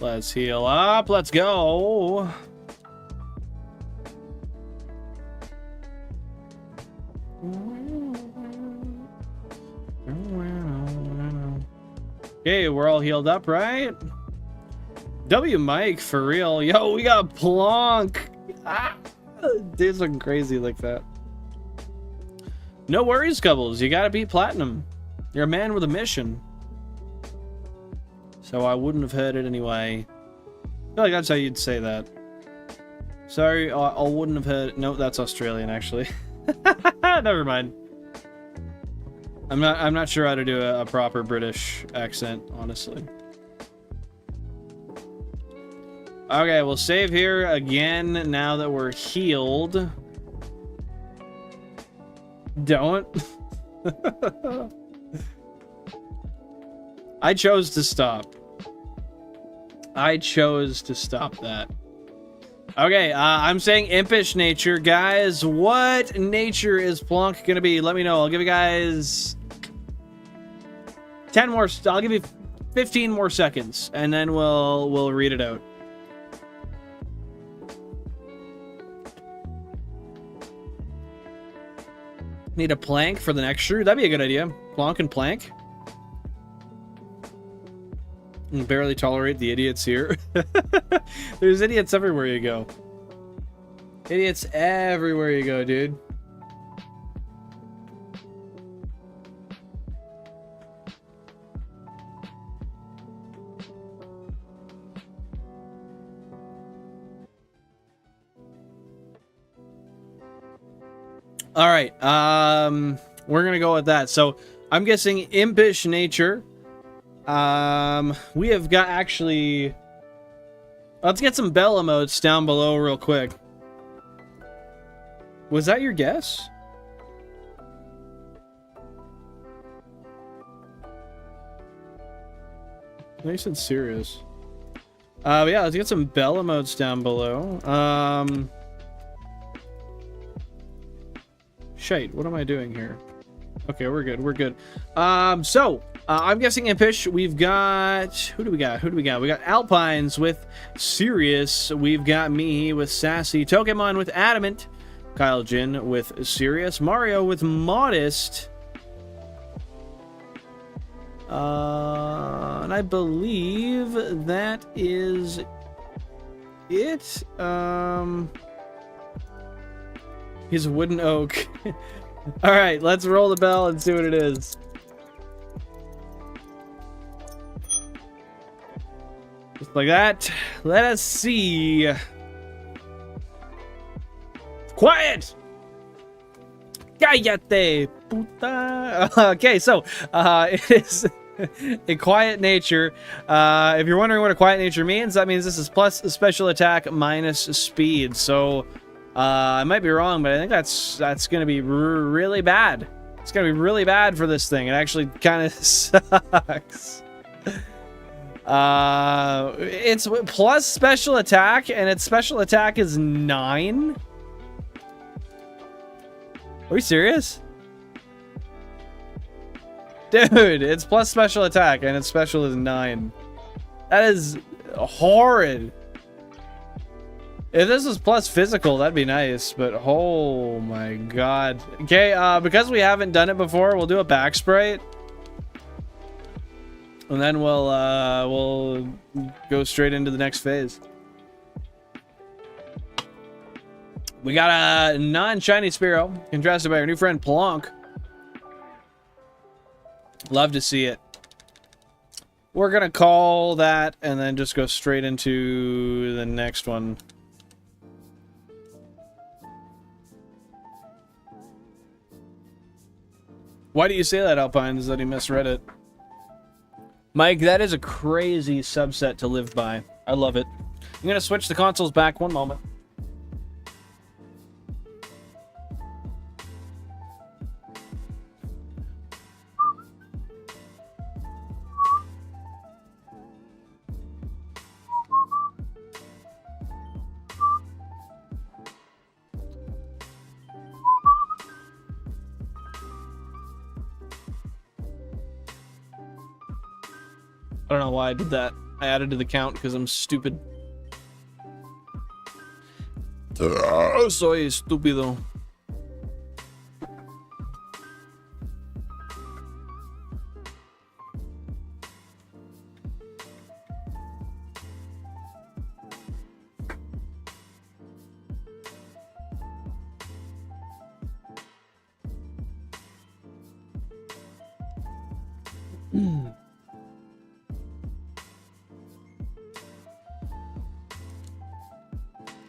Let's heal up. Let's go. Okay, we're all healed up, right? W Mike, for real. Yo, we got Plonk. Ah, dude's looking crazy like that. No worries, couples. You gotta beat Platinum. You're a man with a mission. So I wouldn't have heard it anyway. I feel like that's how you'd say that. Sorry, I wouldn't have heard it. No, that's Australian, actually. Never mind. I'm not sure how to do a proper British accent, honestly. Okay, we'll save here again now that we're healed. Don't. I chose to stop. I chose to stop that. Okay, I'm saying impish nature. Guys, what nature is Plonk gonna be? Let me know. I'll give you guys 10 more. I'll give you 15 more seconds, and then we'll read it out. Need a plank for the next shrew? That'd be a good idea. Plonk and plank. And barely tolerate the idiots here. There's idiots everywhere you go. Idiots everywhere you go, dude. All right, we're gonna go with that. So I'm guessing impish nature. We have got actually... Let's get some bell emotes down below real quick. Was that your guess? No, you said serious. Yeah, let's get some bell emotes down below. Shite, what am I doing here? Okay, we're good, we're good. I'm guessing impish. We've got... Who do we got? We got Alpines with serious. We've got me with sassy. Tokemon with adamant. Kyle Jin with serious. Mario with modest. And I believe that is it. He's a wooden oak. All right, let's roll the bell and see what it is. Just like that. Let us see. Quiet! Cállate, puta. Okay, so it is a quiet nature. If you're wondering what a quiet nature means, that means this is plus special attack minus speed. So I might be wrong, but I think that's going to be really bad. It's going to be really bad for this thing. It actually kind of sucks. It's plus special attack, and its special attack is 9. Are we serious? Dude, it's plus special attack, and its special is 9. That is horrid. If this was plus physical, that'd be nice, but oh my god. Okay, because we haven't done it before, we'll do a back sprite. And then we'll go straight into the next phase. We got a non-shiny Spearow, contrasted by our new friend Plonk. Love to see it. We're gonna call that and then just go straight into the next one. Why do you say that, Alpine? Is that he misread it? Mike, that is a crazy subset to live by. I love it. I'm gonna switch the consoles back one moment. I don't know why I did that. I added to the count because I'm stupid. Soy estúpido.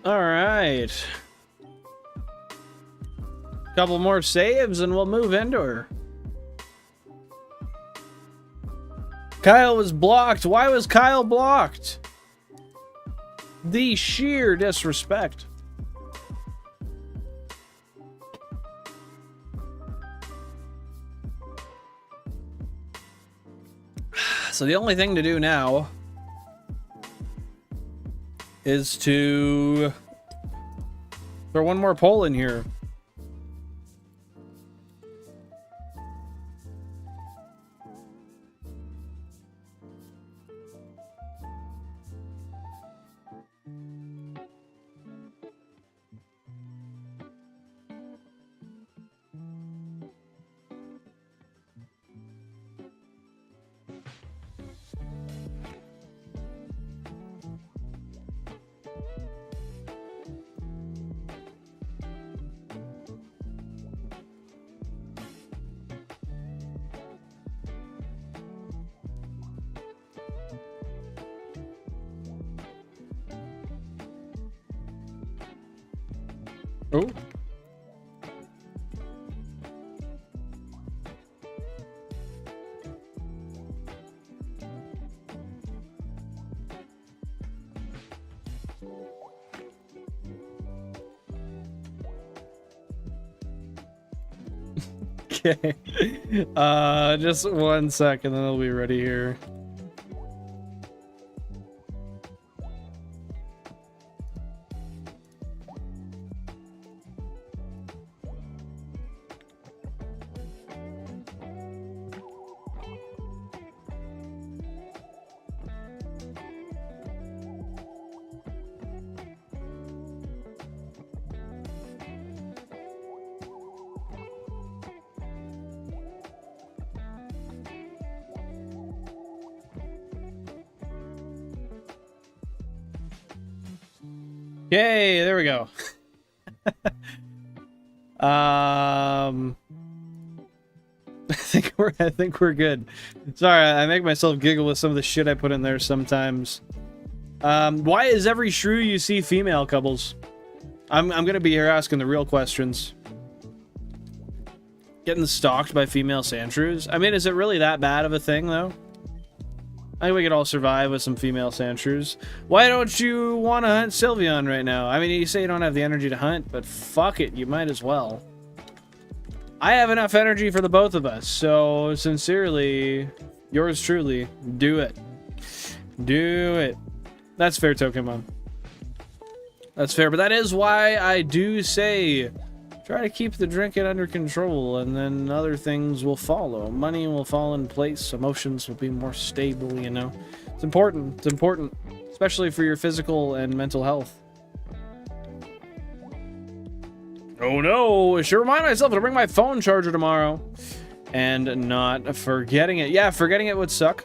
All right. Couple more saves and we'll move into her. Kyle was blocked. Why was Kyle blocked? The sheer disrespect. So the only thing to do now is to throw one more poll in here. Oh. Okay. Just 1 second, then it'll be ready here. Yay, there we go. I think we're good. Sorry, I make myself giggle with some of the shit I put in there sometimes. Why is every shrew you see female, Cubbles? I'm gonna be here asking the real questions. Getting stalked by female Sandshrews? I mean, is it really that bad of a thing, though? I think we could all survive with some female Sandshrews. Why don't you want to hunt Sylveon right now? I mean, you say you don't have the energy to hunt, but fuck it, you might as well. I have enough energy for the both of us, so sincerely, yours truly, do it. Do it. That's fair, Pokemon. That's fair, but that is why I do say try to keep the drinking under control, and then other things will follow. Money will fall in place. Emotions will be more stable, you know. It's important. It's important. Especially for your physical and mental health. Oh no! I should remind myself to bring my phone charger tomorrow. And not forgetting it. Yeah, forgetting it would suck.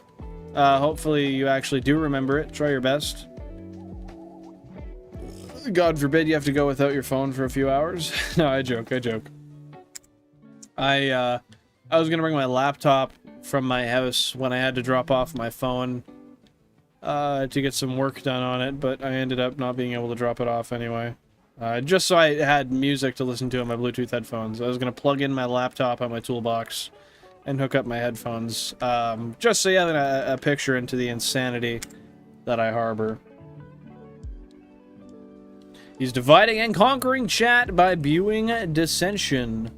Hopefully you actually do remember it. Try your best. God forbid you have to go without your phone for a few hours. No, I joke, I joke. I was gonna bring my laptop from my house when I had to drop off my phone to get some work done on it, but I ended up not being able to drop it off anyway. Just so I had music to listen to on my Bluetooth headphones. I was gonna plug in my laptop on my toolbox and hook up my headphones, just so you have a picture into the insanity that I harbor. He's dividing and conquering chat by spewing dissension.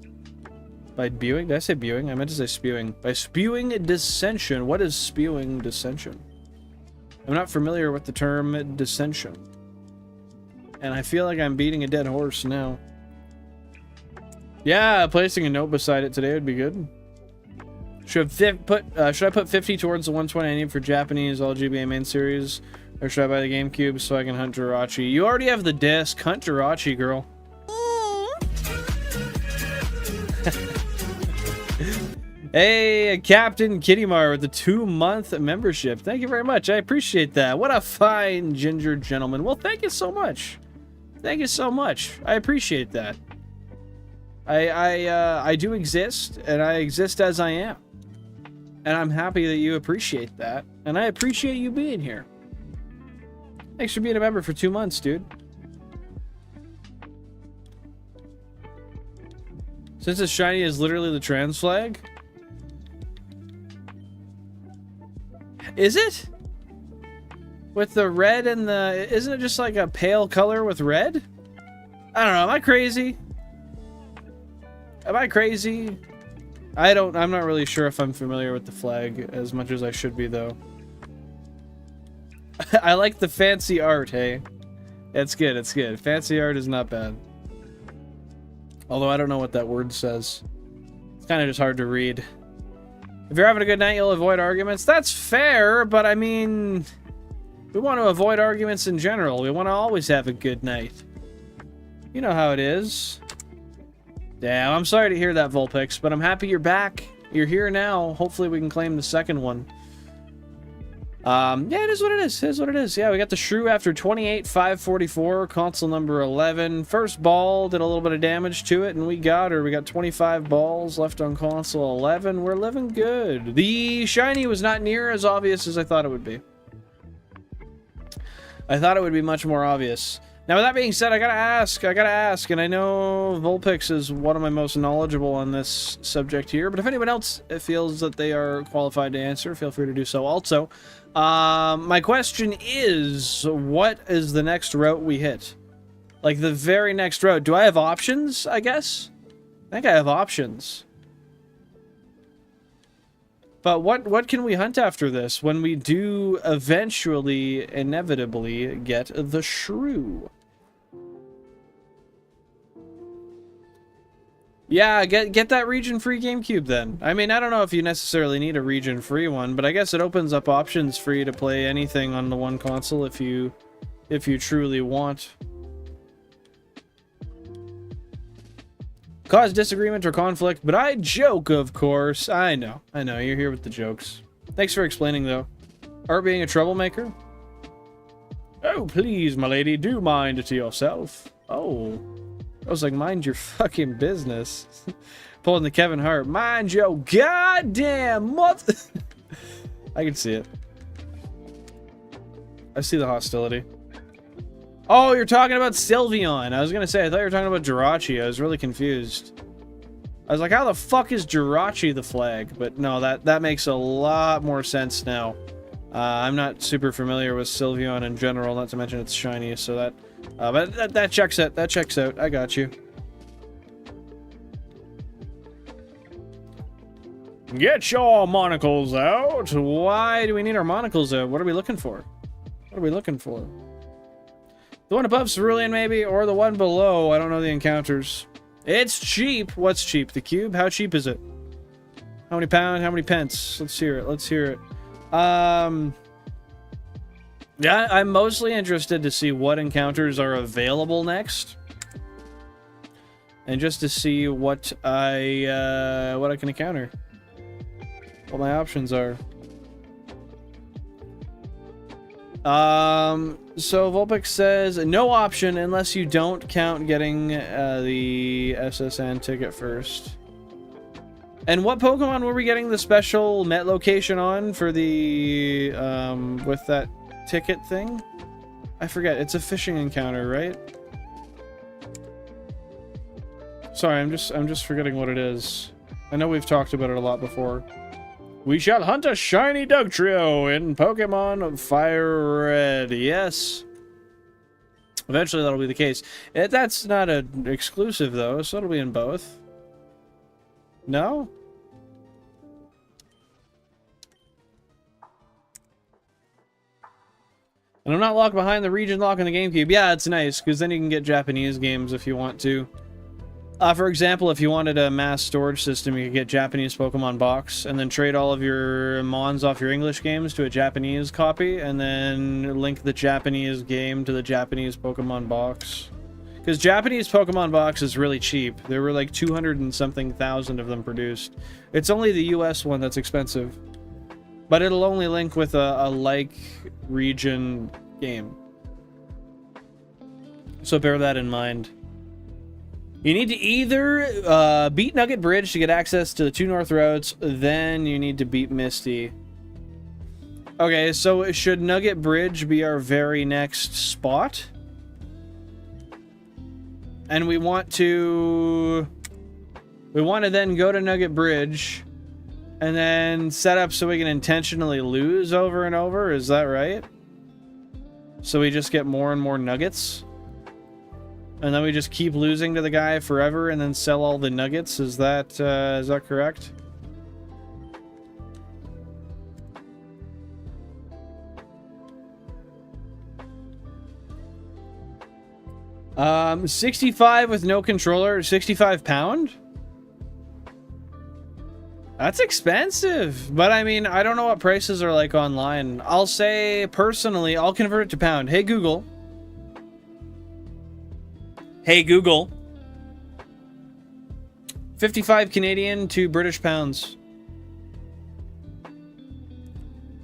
By spewing? Did I say spewing? I meant to say spewing. By spewing dissension. What is spewing dissension? I'm not familiar with the term dissension. And I feel like I'm beating a dead horse now. Yeah, placing a note beside it today would be good. Should I put 50 towards the 120 I need for Japanese all GBA main series? Or should I buy the GameCube so I can hunt Jirachi? You already have the disc. Hunt Jirachi, girl. Hey, Captain Kittymar with the 2-month membership. Thank you very much. I appreciate that. What a fine ginger gentleman. Well, thank you so much. Thank you so much. I appreciate that. I do exist, and I exist as I am. And I'm happy that you appreciate that. And I appreciate you being here. Thanks for being a member for 2 months, dude. Since it's shiny is literally the trans flag? Is it? With the red and the... Isn't it just like a pale color with red? I don't know. Am I crazy? Am I crazy? I'm not really sure if I'm familiar with the flag as much as I should be, though. I like the fancy art, hey? It's good, it's good. Fancy art is not bad. Although I don't know what that word says. It's kind of just hard to read. If you're having a good night, you'll avoid arguments. That's fair, but I mean... We want to avoid arguments in general. We want to always have a good night. You know how it is. Damn, I'm sorry to hear that, Vulpix, but I'm happy you're back. You're here now. Hopefully we can claim the second one. Yeah, it is what it is. It is what it is. Yeah, we got the Shrew after 28, 544, console number 11. First ball did a little bit of damage to it, and we got her. We got 25 balls left on console 11. We're living good. The shiny was not near as obvious as I thought it would be. I thought it would be much more obvious. Now, with that being said, I gotta ask, and I know Vulpix is one of my most knowledgeable on this subject here, but if anyone else feels that they are qualified to answer, feel free to do so also. My question is, what is the next route we hit? Like, the very next route. Do I have options, I guess? I think I have options. But what can we hunt after this when we do eventually, inevitably, get the shrew? Yeah, get that region-free GameCube then. I mean, I don't know if you necessarily need a region-free one, but I guess it opens up options for you to play anything on the one console if you truly want. Cause disagreement or conflict, but I joke, of course. I know, you're here with the jokes. Thanks for explaining, though. Art being a troublemaker? Oh, please, my lady, do mind to yourself. Oh. I was like, mind your fucking business. Pulling the Kevin Hart. Mind your goddamn mother. I can see it. I see the hostility. Oh, you're talking about Sylveon. I was going to say, I thought you were talking about Jirachi. I was really confused. I was like, how the fuck is Jirachi the flag? But no, that makes a lot more sense now. I'm not super familiar with Sylveon in general, not to mention it's shiny, so that... but that checks out. That checks out. I got you. Get your monocles out. Why do we need our monocles out? What are we looking for? What are we looking for? The one above Cerulean, maybe? Or the one below? I don't know the encounters. It's cheap. What's cheap? The cube? How cheap is it? How many pounds? How many pence? Let's hear it. Let's hear it. Yeah, I'm mostly interested to see what encounters are available next. And just to see what I can encounter. What my options are. So Vulpix says, no option unless you don't count getting the SSN ticket first. And what Pokemon were we getting the special Met location on for the, with that ticket thing? I forget. It's a fishing encounter, right? Sorry, I'm just forgetting what it is. I know we've talked about it a lot before. We shall hunt a shiny Dugtrio in Pokemon Fire Red. Yes. Eventually that'll be the case. That's not an exclusive though, so it'll be in both. No? And I'm not locked behind the region lock on the GameCube. Yeah, it's nice, because then you can get Japanese games if you want to. For example, if you wanted a mass storage system, you could get Japanese Pokemon box, and then trade all of your Mons off your English games to a Japanese copy, and then link the Japanese game to the Japanese Pokemon box. Because Japanese Pokemon box is really cheap. There were like 200 and something thousand of them produced. It's only the US one that's expensive. But it'll only link with a like region game. So bear that in mind. You need to either beat Nugget Bridge to get access to the 2 north routes, then you need to beat Misty. Okay, so should Nugget Bridge be our very next spot? And we want to then go to Nugget Bridge and then set up so we can intentionally lose over and over, is that right? So we just get more and more nuggets? And then we just keep losing to the guy forever and then sell all the nuggets? Is that correct? Um, 65 with no controller, 65 pound? That's expensive, but I mean, I don't know what prices are like online. I'll say, personally, I'll convert it to pound. Hey, Google. Hey, Google. 55 Canadian to British pounds.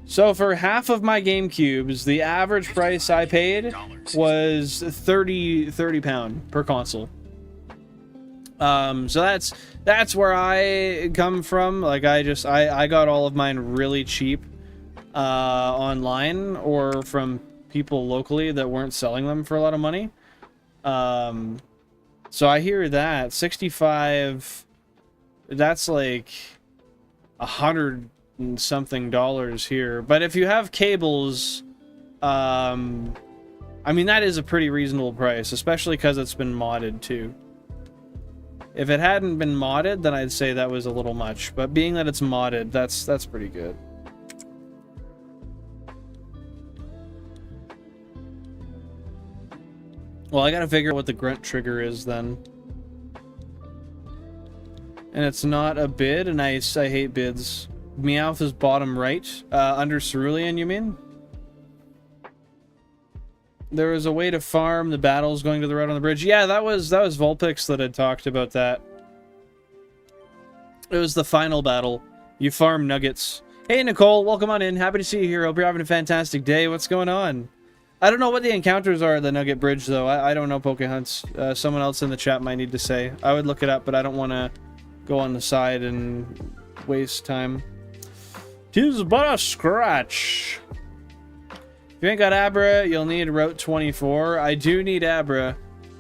So for half of my GameCubes, the average price I paid was 30 pound per console. So that's where I come from. Like I got all of mine really cheap online or from people locally that weren't selling them for a lot of money. So I hear that 65, that's like $100 and something here. But if you have cables, I mean, that is a pretty reasonable price, especially because it's been modded too. If it hadn't been modded, then I'd say that was a little much. But being that it's modded, that's pretty good. Well, I gotta figure out what the grunt trigger is then. And it's not a bid, and I hate bids. Meowth is bottom right. Under Cerulean, you mean? There was a way to farm the battles going to the route on the bridge. Yeah, that was Vulpix that had talked about that. It was the final battle. You farm nuggets. Hey, Nicole, welcome on in. Happy to see you here. Hope you're having a fantastic day. What's going on? I don't know what the encounters are at the Nugget Bridge, though. I don't know Pokehunts. Someone else in the chat might need to say. I would look it up, but I don't want to go on the side and waste time. 'Tis but a scratch. If you ain't got Abra, you'll need Route 24. I do need Abra,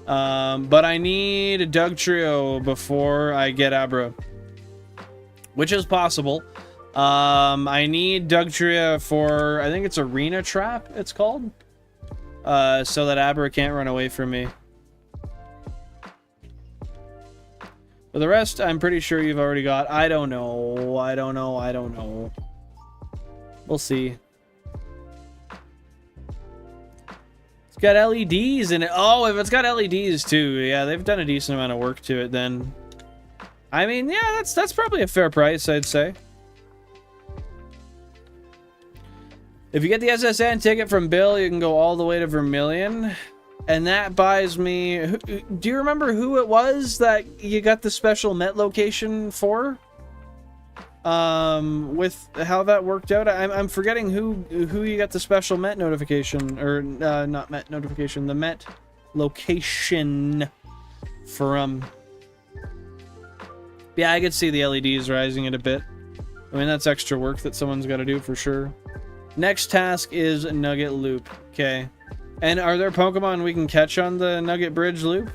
but I need a Dugtrio before I get Abra, which is possible. I need Dugtrio for, I think it's Arena Trap, it's called. So that Abra can't run away from me. But the rest, I'm pretty sure you've already got. I don't know. I don't know. We'll see. It's got LEDs in it. Oh, if it's got LEDs too, yeah, they've done a decent amount of work to it then. I mean, yeah, that's probably a fair price, I'd say. If you get the SSN ticket from Bill, you can go all the way to Vermilion. And that buys me... Do you remember who it was that you got the special Met location for? With how that worked out? I'm forgetting who you got the special Met notification. Or, not Met notification. The Met location from. Yeah, I could see the LEDs rising it a bit. I mean, that's extra work that someone's got to do for sure. Next task is Nugget Loop. Okay. And are there Pokemon we can catch on the Nugget Bridge Loop?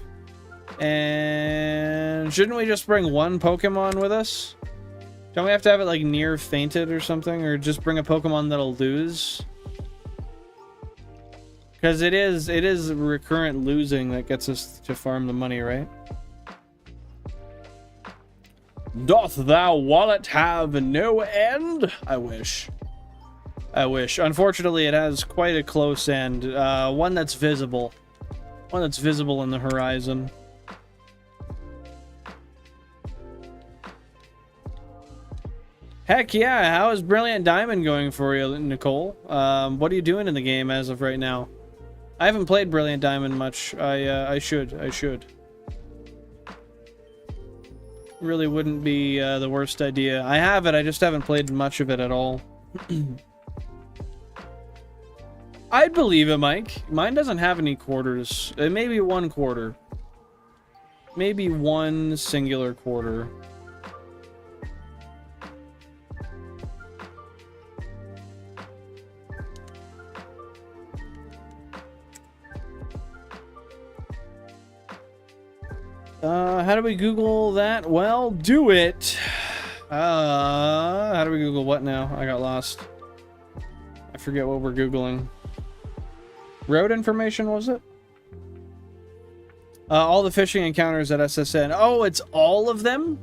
And shouldn't we just bring one Pokemon with us? Don't we have to have it like near fainted or something? Or just bring a Pokemon that'll lose? Because it is recurrent losing that gets us to farm the money, right? Doth thou wallet have no end? I wish. I wish. Unfortunately, it has quite a close end. One that's visible. One that's visible in the horizon. Heck yeah, how is Brilliant Diamond going for you, Nicole? What are you doing in the game as of right now? I haven't played Brilliant Diamond much. I should. Really wouldn't be the worst idea. I have it, I just haven't played much of it at all. I'd believe it, Mike. Mine doesn't have any quarters. Maybe one quarter. Maybe one singular quarter. How do we Google that? Well, do it. How do we Google what now? I got lost. I forget what we're Googling. Road information, was it? All the fishing encounters at SSN. Oh, it's all of them?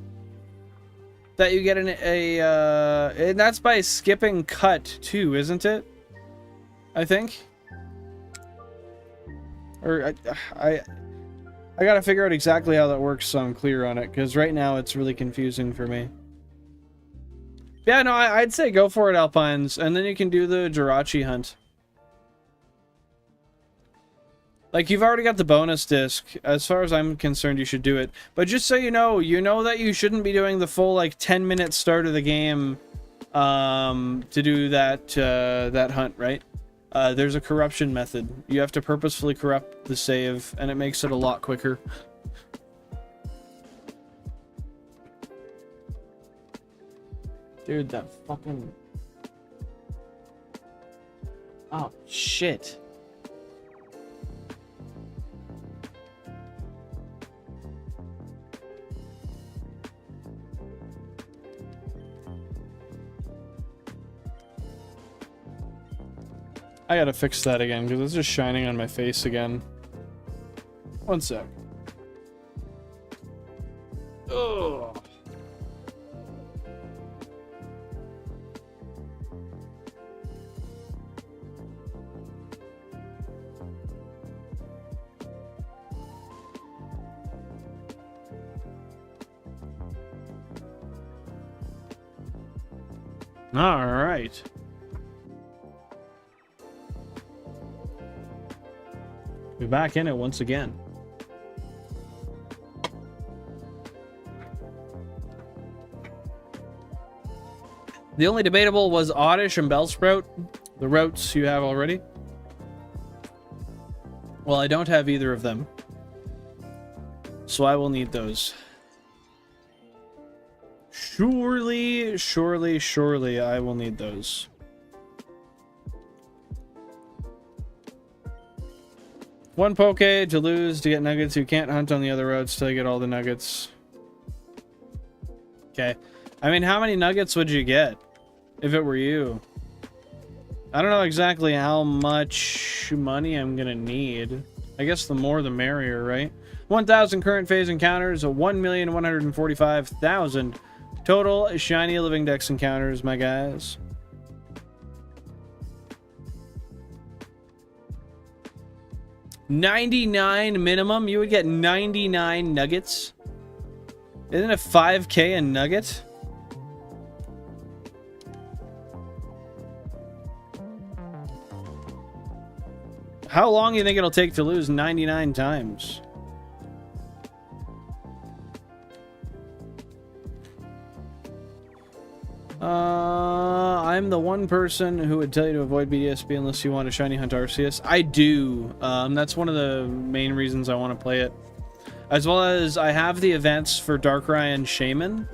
That you get and that's by skipping cut too, isn't it? I think. Or I gotta figure out exactly how that works so I'm clear on it, because right now it's really confusing for me. Yeah, no, I'd say go for it, Alpines, and then you can do the Jirachi hunt. Like, you've already got the bonus disc. As far as I'm concerned, you should do it. But just so you know that you shouldn't be doing the full, like, 10-minute start of the game to do that, that hunt, right? There's a corruption method. You have to purposefully corrupt the save, and it makes it a lot quicker. Dude, that fucking... Oh, shit. I gotta fix that again, because it's just shining on my face again. One sec. Ugh. All right. We're back in it once again. The only debatable was Oddish and Bellsprout, the routes you have already. Well, I don't have either of them, so I will need those. Surely, surely, surely I will need those. One Poke to lose to get nuggets. You can't hunt on the other roads till you get all the nuggets. Okay. I mean, how many nuggets would you get if it were you? I don't know exactly how much money I'm gonna need. I guess the more the merrier, right? 1,000 current phase encounters, 1,145,000 total Shiny Living Pokédex encounters, my guys. $99 minimum? You would get 99 nuggets? Isn't it 5K a nugget? How long do you think it'll take to lose 99 times? I'm the one person who would tell you to avoid BDSP unless you want to shiny hunt Arceus. I do. That's one of the main reasons I want to play it. As well as I have the events for Darkrai and Shaman,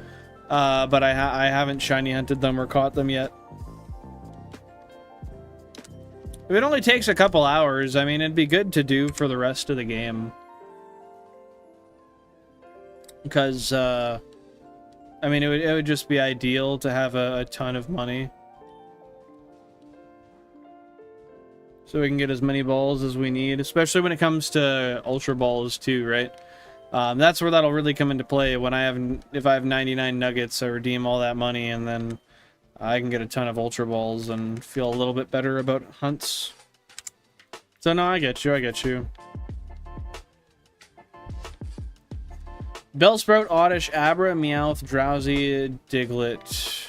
but I haven't shiny hunted them or caught them yet. If it only takes a couple hours, I mean, it'd be good to do for the rest of the game. Because, I mean, it would just be ideal to have a ton of money. So we can get as many balls as we need, especially when it comes to Ultra Balls too, right? That's where that'll really come into play. When if I have 99 nuggets, I redeem all that money, and then I can get a ton of Ultra Balls and feel a little bit better about hunts. So no, I get you, I get you. Bellsprout, Oddish, Abra, Meowth, Drowsy, Diglett,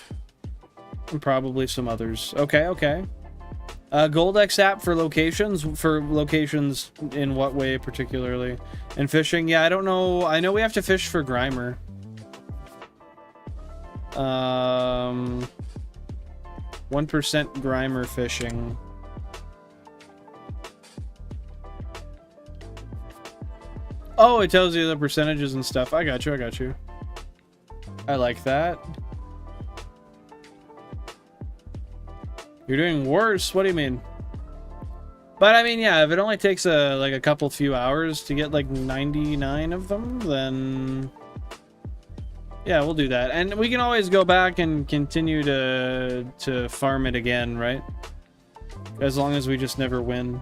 and probably some others. Okay, okay. Goldex app for locations? For locations in what way particularly? And fishing? Yeah, I don't know. I know we have to fish for Grimer. 1% Grimer fishing. Oh, it tells you the percentages and stuff. I got you, I got you. I like that. You're doing worse? What do you mean? But I mean, yeah, if it only takes like a few hours to get like 99 of them, then yeah, we'll do that. And we can always go back and continue to farm it again, right? As long as we just never win.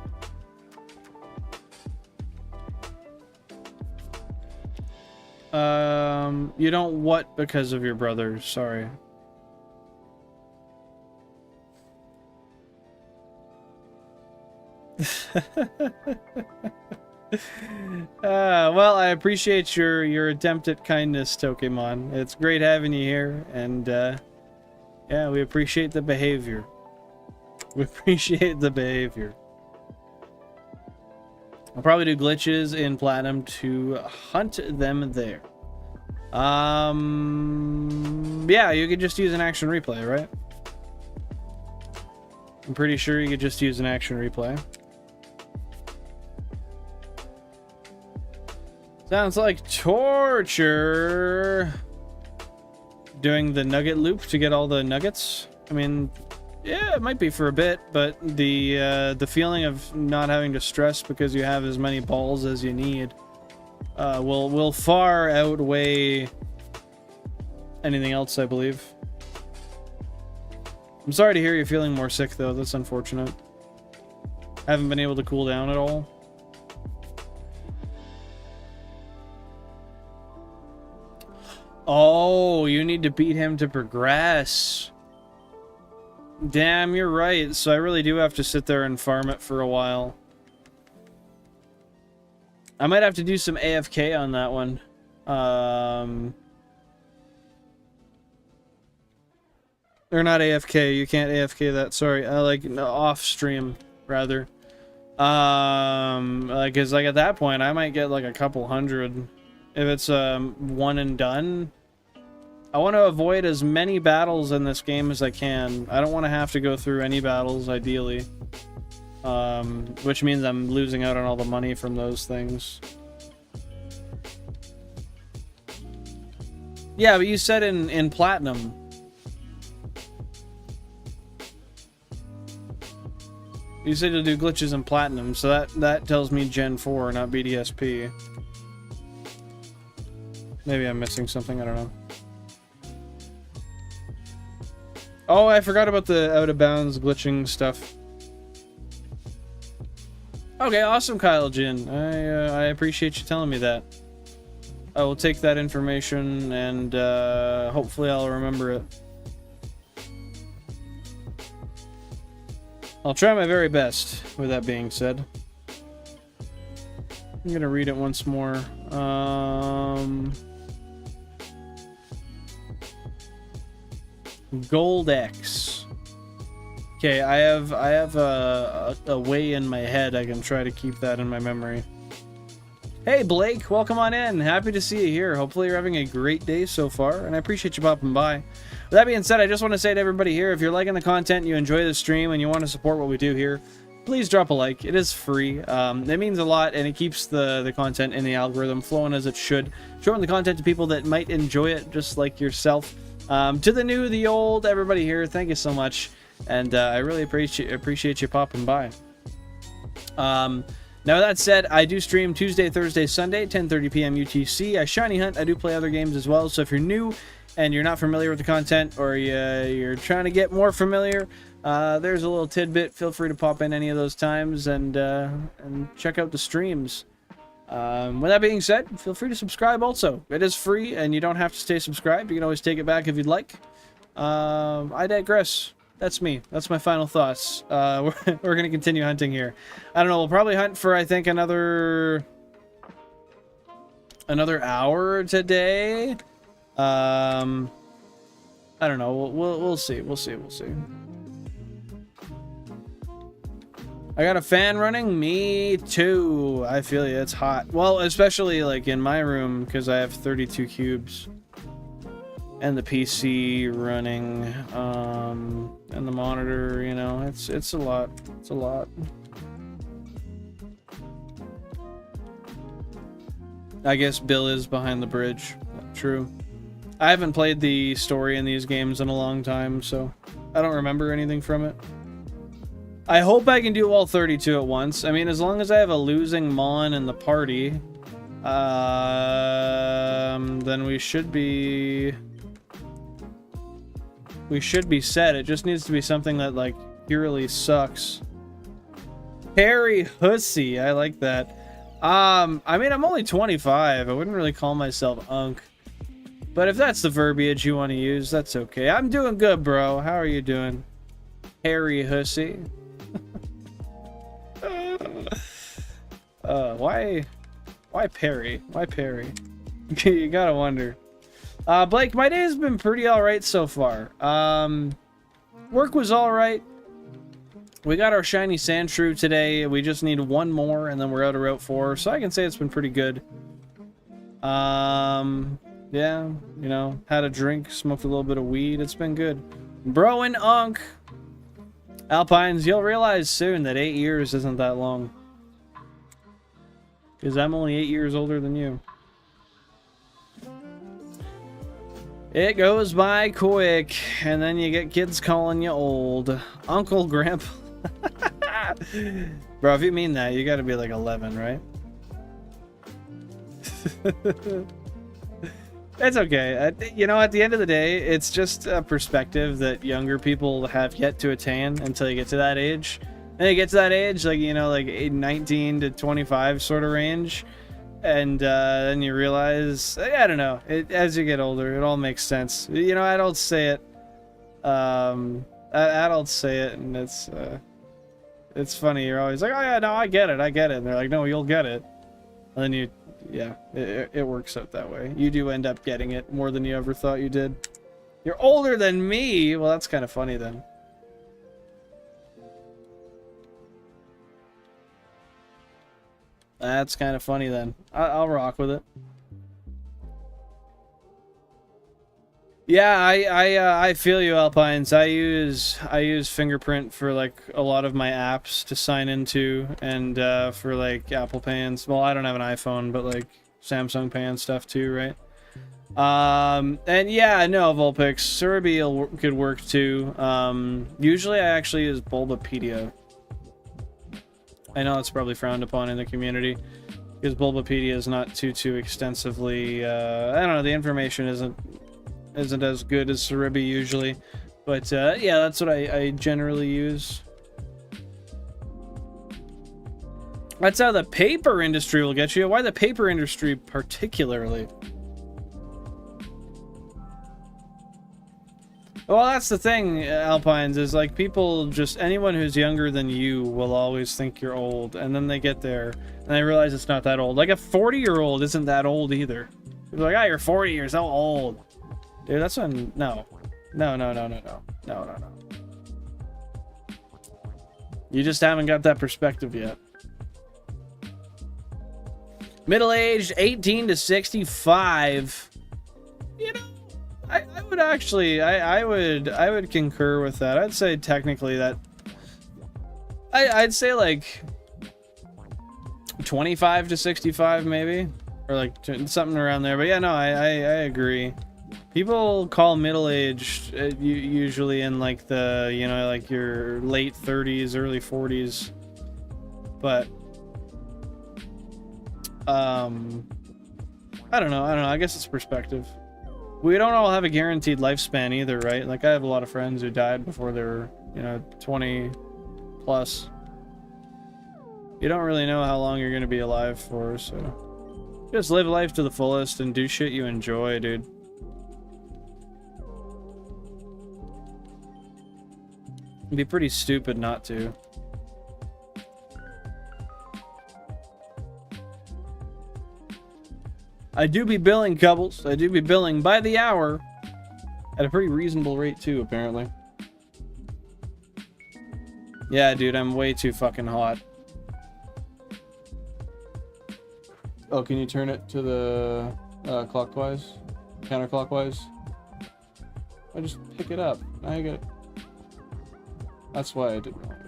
You don't what because of your brother? Sorry. Well, I appreciate your attempt at kindness, Tokemon. It's great having you here, and yeah, we appreciate the behavior. We appreciate the behavior. I'll probably do glitches in Platinum to hunt them there. Yeah, you could just use an action replay, right? I'm pretty sure you could just use an action replay. Sounds like torture. Doing the nugget loop to get all the nuggets. I mean, yeah, it might be for a bit, but the feeling of not having to stress because you have as many balls as you need will far outweigh anything else, I believe. I'm sorry to hear you're feeling more sick, though. That's unfortunate. Haven't been able to cool down at all. Oh, you need to beat him to progress. Damn, you're right. So I really do have to sit there and farm it for a while. I might have to do some AFK on that one. Or not AFK. You can't AFK that. Sorry. Like off stream rather. Cause like at that point I might get like a couple hundred if it's one and done. I want to avoid as many battles in this game as I can. I don't want to have to go through any battles ideally. Which means I'm losing out on all the money from those things. Yeah, but you said in Platinum. You said you'll do glitches in Platinum, so that tells me Gen 4, not BDSP. Maybe I'm missing something, I don't know. Oh, I forgot about the out-of-bounds glitching stuff. Okay, awesome, Kyle Jin. I appreciate you telling me that. I will take that information and hopefully I'll remember it. I'll try my very best, with that being said. I'm gonna read it once more. Gold X. Okay, I have a way in my head I can try to keep that in my memory. Hey Blake, welcome on in. Happy to see you here. Hopefully you're having a great day so far, and I appreciate you popping by. With that being said, I just want to say to everybody here, if you're liking the content, you enjoy the stream, and you want to support what we do here, please drop a like. It is free. It means a lot, and it keeps the content in the algorithm flowing as it should. Showing the content to people that might enjoy it, just like yourself. To the new, the old, everybody here, thank you so much. And I really appreciate you popping by. Now that said, I do stream Tuesday, Thursday, Sunday, 10:30 p.m. UTC. I shiny hunt. I do play other games as well. So if you're new and you're not familiar with the content, or you're trying to get more familiar, there's a little tidbit. Feel free to pop in any of those times and check out the streams. With that being said, feel free to subscribe also. It is free and you don't have to stay subscribed. You can always take it back if you'd like. I digress. That's me. That's my final thoughts. We're going to continue hunting here. I don't know. We'll probably hunt for, I think, another hour today. I don't know. We'll see. We'll see. I got a fan running. Me too. I feel you. It's hot. Well, especially like in my room because I have 32 cubes. And the PC running, and the monitor, you know, it's a lot. It's a lot. I guess Bill is behind the bridge. True. I haven't played the story in these games in a long time, so I don't remember anything from it. I hope I can do all 32 at once. I mean, as long as I have a losing Mon in the party, then we should be set. It just needs to be something that like purely sucks. Harry Hussy, I like that. I mean, I'm only 25. I wouldn't really call myself Unk. But if that's the verbiage you want to use, that's okay. I'm doing good, bro. How are you doing? Harry Hussy. Why Perry? Why Perry? You gotta wonder. Blake, my day has been pretty alright so far. Work was alright. We got our shiny Sandshrew today. We just need one more and then we're out of Route 4. So I can say it's been pretty good. Yeah, you know, had a drink, smoked a little bit of weed. It's been good. Bro and Unk. Alpines, you'll realize soon that 8 years isn't that long. Because I'm only 8 years older than you. It goes by quick, and then you get kids calling you old. Uncle, Grandpa. Bro, if you mean that, you gotta be like 11, right? It's okay. You know, at the end of the day, it's just a perspective that younger people have yet to attain until you get to that age. And you get to that age, like, you know, like 19 to 25 sort of range. And then you realize, I don't know, as you get older, it all makes sense. You know, adults say it. Adults say it, and it's funny. You're always like, oh yeah, no, I get it. And they're like, no, you'll get it. And then you, yeah, it works out that way. You do end up getting it more than you ever thought you did. You're older than me. Well, that's kind of funny then. That's kind of funny then. I'll rock with it. Yeah, I feel you, Alpines. I use Fingerprint for like a lot of my apps to sign into, and for like Apple Pay and, well, I don't have an iPhone, but like Samsung Pay and stuff too, right? And yeah, no, Vulpix, Cerebi could work too. Usually I actually use Bulbapedia. I know it's probably frowned upon in the community because Bulbapedia is not too extensively, I don't know, the information isn't as good as Cerebi usually, but yeah, that's what I generally use. That's how the paper industry will get you. Why the paper industry particularly? Well, that's the thing, Alpines, is like people just, anyone who's younger than you will always think you're old, and then they get there and they realize it's not that old. Like a 40-year-old isn't that old either. People are like, oh, you're 40, you're so old. Dude, that's when, no. You just haven't got that perspective yet. Middle-aged, 18 to 65. You know, I would actually, I would concur with that. I'd say technically that, I'd say like 25 to 65 maybe, or like something around there. But yeah, no, I agree. People call middle-aged usually in like the, you know, like your late 30s, early 40s. But I don't know. I guess it's perspective. We don't all have a guaranteed lifespan either, right? Like I have a lot of friends who died before they were, you know, 20 plus. You don't really know how long you're going to be alive for, so just live life to the fullest and do shit you enjoy, dude. It'd be pretty stupid not to. I do be billing, Cubbles. I do be billing by the hour at a pretty reasonable rate too, apparently. Yeah, dude, I'm way too fucking hot. Oh, can you turn it to the clockwise? Counterclockwise? I just pick it up. Now you get it. That's why I didn't want it.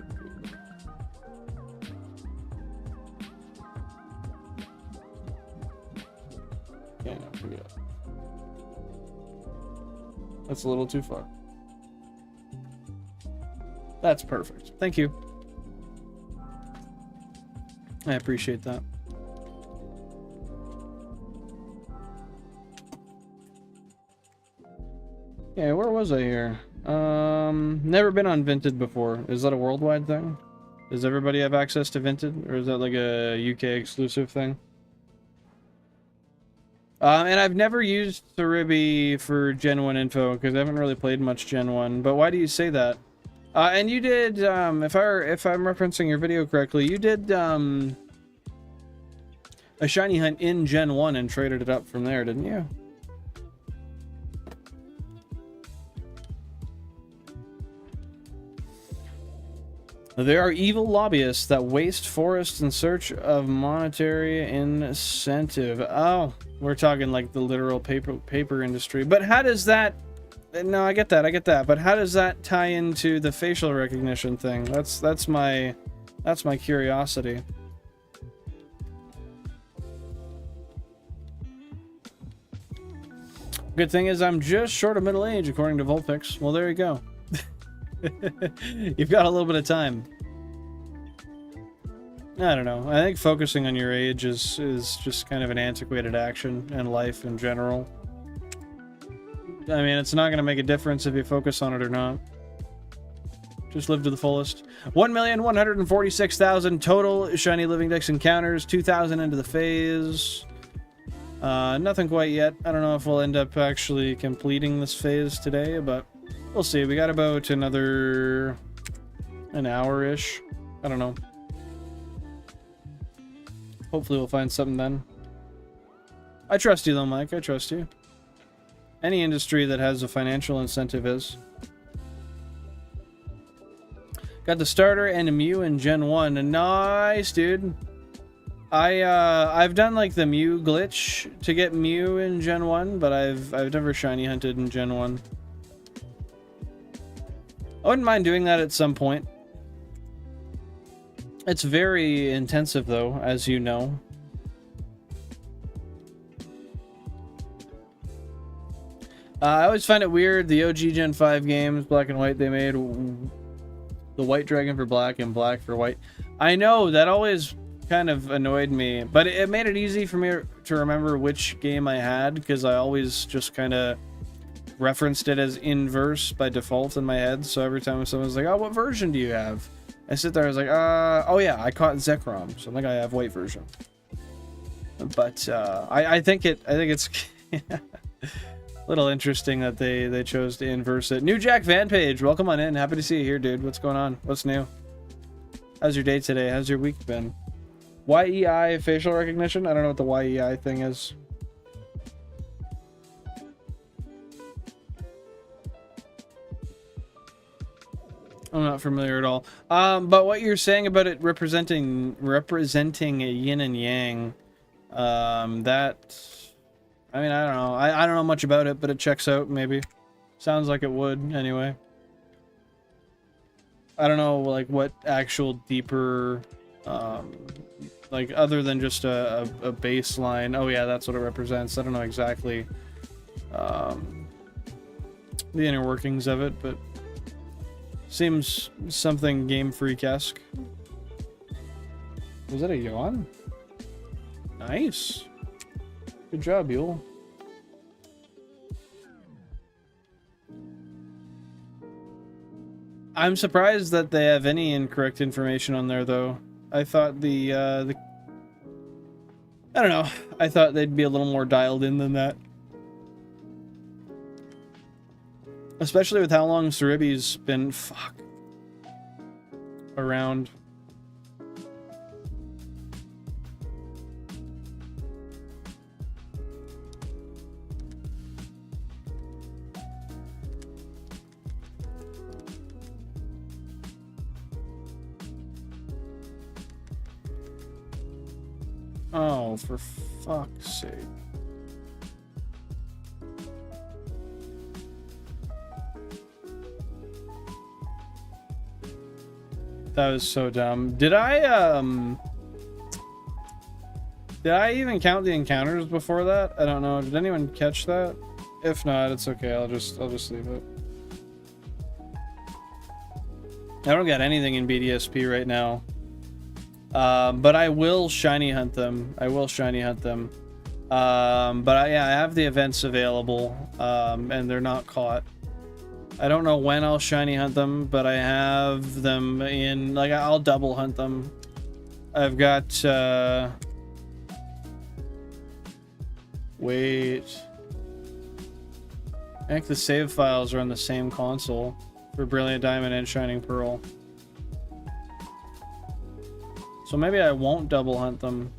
Yeah, no, forget it. That's a little too far. That's perfect. Thank you. I appreciate that. Yeah, where was I here? Never been on Vinted before. Is that a worldwide thing? Does everybody have access to Vinted? Or is that like a UK exclusive thing? And I've never used Cerebi for Gen 1 info because I haven't really played much Gen 1. But why do you say that? And you did, if I'm referencing your video correctly, you did a shiny hunt in Gen 1 and traded it up from there, didn't you? There are evil lobbyists that waste forests in search of monetary incentive. Oh, we're talking like the literal paper industry. But how does that... No, I get that. But how does that tie into the facial recognition thing? That's my curiosity. Good thing is I'm just short of middle age, according to Vulpix. Well, there you go. You've got a little bit of time. I don't know. I think focusing on your age is just kind of an antiquated action in life in general. I mean, it's not going to make a difference if you focus on it or not. Just live to the fullest. 1,146,000 total Shiny Living Dex encounters. 2,000 into the phase. Nothing quite yet. I don't know if we'll end up actually completing this phase today, but we'll see. We got about another an hour-ish. I don't know. Hopefully we'll find something then. I trust you though, Mike. I trust you. Any industry that has a financial incentive is. Got the starter and a Mew in Gen 1. Nice, dude. I've done like the Mew glitch to get Mew in Gen 1, but I've never shiny hunted in Gen 1. I wouldn't mind doing that at some point. It's very intensive though, as you know. I always find it weird, the OG Gen 5 games, black and white, they made the white dragon for black and black for white. I know, that always kind of annoyed me, but it made it easy for me to remember which game I had, because I always just kind of referenced it as inverse by default in my head. So every time someone's like, oh, what version do you have? I sit there, I was like, oh yeah, I caught Zekrom, so I think I have white version. But I think it's a little interesting that they chose to inverse it. New Jack Van Page, welcome on in. Happy to see you here, dude. What's going on? What's new? How's your day today? How's your week been? YEI facial recognition? I don't know what the YEI thing is. I'm not familiar at all. But what you're saying about it representing a yin and yang, that, I mean, I don't know. I don't know much about it, but it checks out, maybe. Sounds like it would, anyway. I don't know, like, what actual deeper, like, other than just a baseline. Oh, yeah, that's what it represents. I don't know exactly the inner workings of it, but seems something Game Freak-esque. Was that a yawn? Nice. Good job, Yule. I'm surprised that they have any incorrect information on there, though. I thought I don't know. I thought they'd be a little more dialed in than that. Especially with how long Cerebi's been around. Oh, for fuck's sake. That was so dumb. Did I even count the encounters before that? I don't know. Did anyone catch that? If not, it's okay. I'll just leave it. I don't got anything in BDSP right now. But I will shiny hunt them. But yeah, I have the events available, and they're not caught. I don't know when I'll shiny hunt them, but I have them in, like, I'll double hunt them. I've got, wait. I think the save files are on the same console for Brilliant Diamond and Shining Pearl. So maybe I won't double hunt them.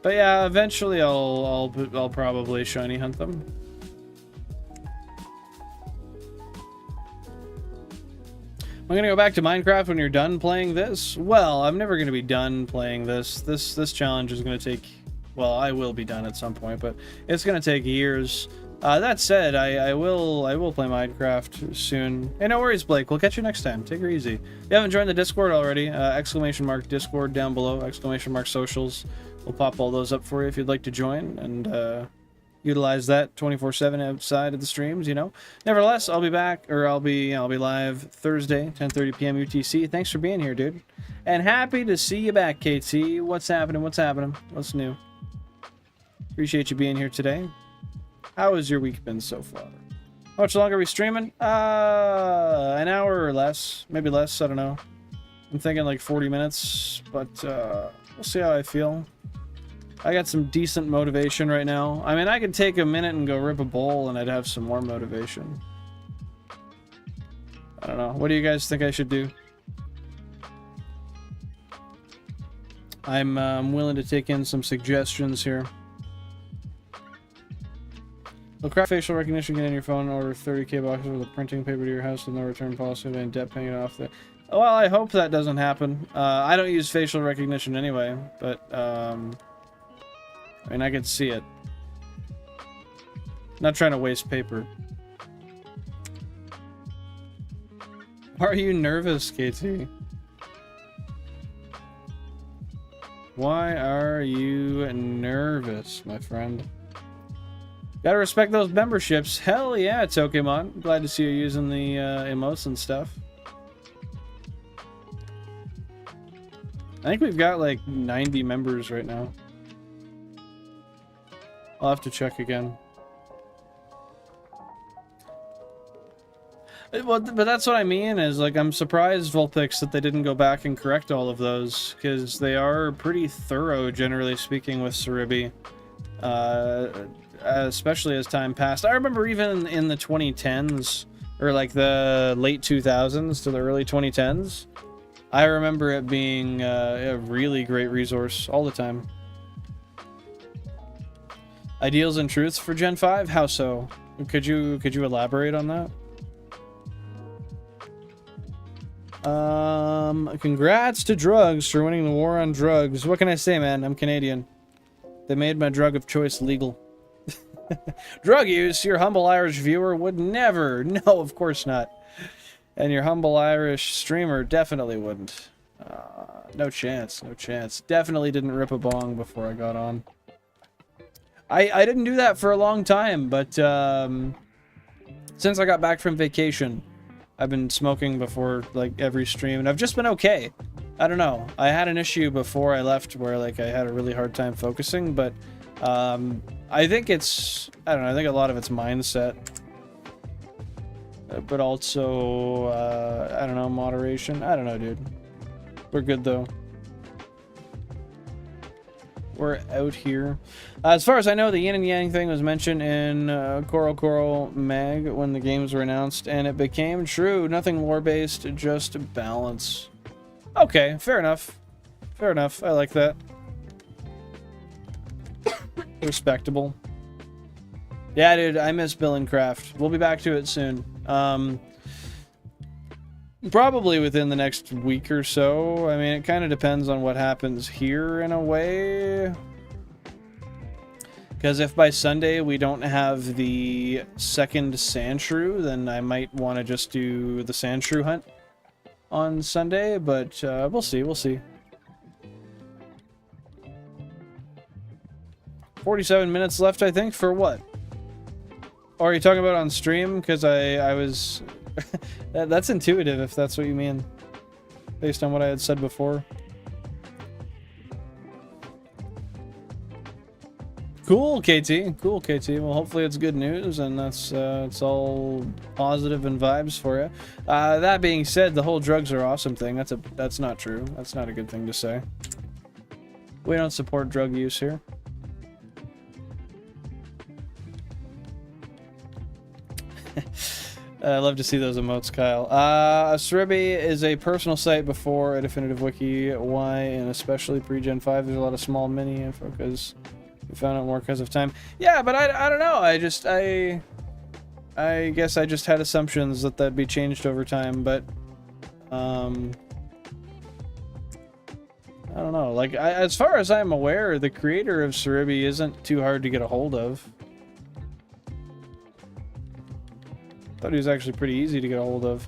But yeah, eventually I'll probably shiny hunt them. I'm gonna go back to Minecraft when you're done playing this. Well, I'm never gonna be done playing this. This challenge is gonna take, well, I will be done at some point, but it's gonna take years. That said, I will play Minecraft soon. Hey, no worries, Blake. We'll catch you next time. Take her easy. If you haven't joined the Discord already, ! Discord down below, ! Socials. We'll pop all those up for you if you'd like to join and utilize that 24/7 outside of the streams, you know. Nevertheless, I'll be back, or I'll be live Thursday, 10:30 p.m. UTC. Thanks for being here, dude. And happy to see you back, KT. What's happening? What's new? Appreciate you being here today. How has your week been so far? How much longer are we streaming? An hour or less. Maybe less, I don't know. I'm thinking like 40 minutes, but we'll see how I feel. I got some decent motivation right now. I mean, I could take a minute and go rip a bowl and I'd have some more motivation. I don't know. What do you guys think I should do? I'm willing to take in some suggestions here. Will craft facial recognition get in your phone, order 30k boxes with a printing paper to your house with no return policy and debt paying it off there. Well, I hope that doesn't happen. I don't use facial recognition anyway, but I mean, I could see it. Not trying to waste paper. Are you nervous, KT? Why are you nervous, my friend? Gotta respect those memberships. Hell yeah, Tokemon. Glad to see you using the emotes and stuff. I think we've got like 90 members right now. I'll have to check again. Well, but that's what I mean, is like, I'm surprised, Vulpix, that they didn't go back and correct all of those, because they are pretty thorough, generally speaking, with Cerebi. Especially as time passed. I remember even in the 2010s, or like the late 2000s to the early 2010s, I remember it being a really great resource all the time. Ideals and truths for Gen 5? How so? Could you elaborate on that? Congrats to drugs for winning the war on drugs. What can I say, man? I'm Canadian. They made my drug of choice legal. Drug use? Your humble Irish viewer would never. No, of course not. And your humble Irish streamer definitely wouldn't. No chance, no chance. Definitely didn't rip a bong before I got on. I didn't do that for a long time, but since I got back from vacation, I've been smoking before like every stream, and I've just been okay. I don't know. I had an issue before I left where like I had a really hard time focusing, but I think it's, I don't know, I think a lot of it's mindset. But also, I don't know, moderation. I don't know, dude. We're good, though. We're out here. As far as I know, the yin and yang thing was mentioned in Coral Mag when the games were announced, and it became true. Nothing lore-based, just balance. Okay, fair enough. Fair enough. I like that. Respectable. Yeah, dude, I miss Bill and Craft. We'll be back to it soon. Probably within the next week or so. I mean, it kind of depends on what happens here in a way. Because if by Sunday we don't have the second Sandshrew, then I might want to just do the Sandshrew hunt on Sunday, but we'll see, we'll see. 47 minutes left, I think, for what? Or are you talking about on stream? Because I was... That's intuitive, if that's what you mean. Based on what I had said before. Cool, KT. Cool, KT. Well, hopefully it's good news, and that's it's all positive and vibes for you. That being said, the whole drugs are awesome thing, that's not true. That's not a good thing to say. We don't support drug use here. I love to see those emotes, Kyle. Cerebi is a personal site before a definitive wiki. Why, and especially pre-Gen 5, there's a lot of small mini info because we found out more because of time. Yeah, but I don't know. I guess I just had assumptions that that'd be changed over time, but I don't know. Like, as far as I'm aware, the creator of Cerebi isn't too hard to get a hold of. Thought he was actually pretty easy to get a hold of.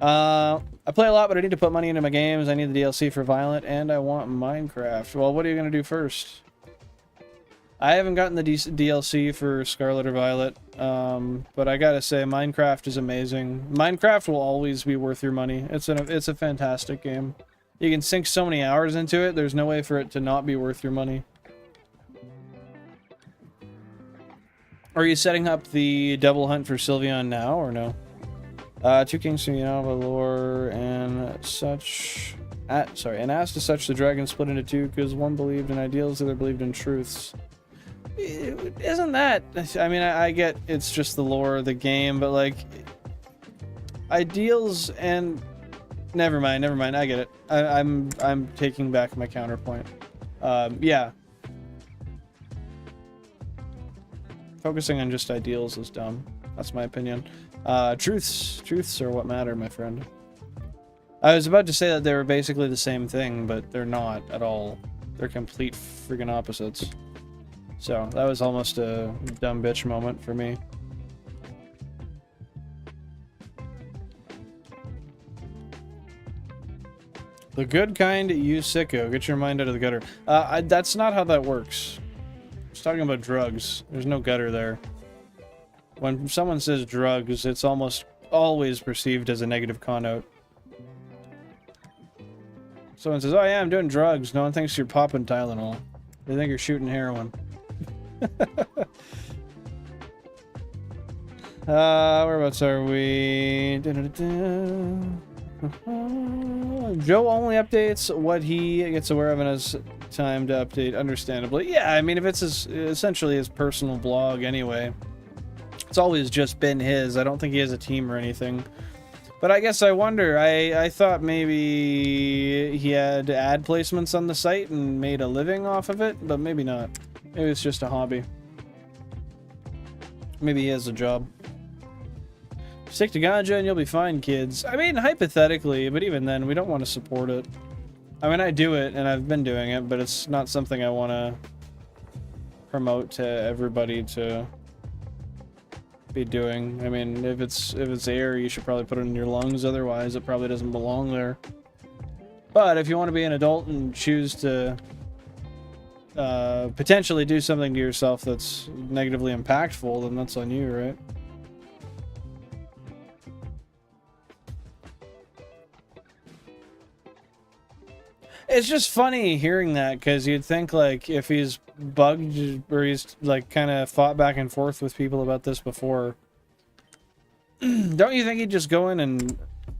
I play a lot, but I need to put money into my games. I need the DLC for Violent, and I want Minecraft. Well, what are you going to do first? I haven't gotten the DLC for Scarlet or Violet, but I gotta say, Minecraft is amazing. Minecraft will always be worth your money. It's a fantastic game. You can sink so many hours into it, there's no way for it to not be worth your money. Are you setting up the double hunt for Sylveon now, or no? Two kings from Unova lore and such... and as to such, the dragon split into two because one believed in ideals, the other believed in truths. Isn't that... I mean, I get it's just the lore of the game, but, like... Ideals and... Never mind, I get it. I'm taking back my counterpoint. Yeah. Focusing on just ideals is dumb. That's my opinion. Truths are what matter, my friend. I was about to say that they were basically the same thing, but they're not at all. They're complete friggin' opposites. So, that was almost a dumb bitch moment for me. The good kind use sicko. Get your mind out of the gutter. That's not how that works. I was talking about drugs. There's no gutter there. When someone says drugs, it's almost always perceived as a negative connote. Someone says, oh yeah, I'm doing drugs. No one thinks you're popping Tylenol. They think you're shooting heroin. Whereabouts are we? Joe only updates what he gets aware of and has time to update, understandably. Yeah, I mean, if it's essentially his personal blog anyway, it's always just been his. I don't think he has a team or anything. But I guess I wonder, I thought maybe he had ad placements on the site and made a living off of it, but maybe not. Maybe it's just a hobby. Maybe he has a job. Stick to ganja and you'll be fine, kids. I mean, hypothetically, but even then, we don't want to support it. I mean, I do it, and I've been doing it, but it's not something I want to promote to everybody to be doing. I mean, if it's air, you should probably put it in your lungs, otherwise it probably doesn't belong there. But if you want to be an adult and choose to potentially do something to yourself that's negatively impactful, then that's on you, right? It's just funny hearing that, because you'd think, like, if he's bugged, or he's, like, kind of fought back and forth with people about this before, don't you think he'd just go in and,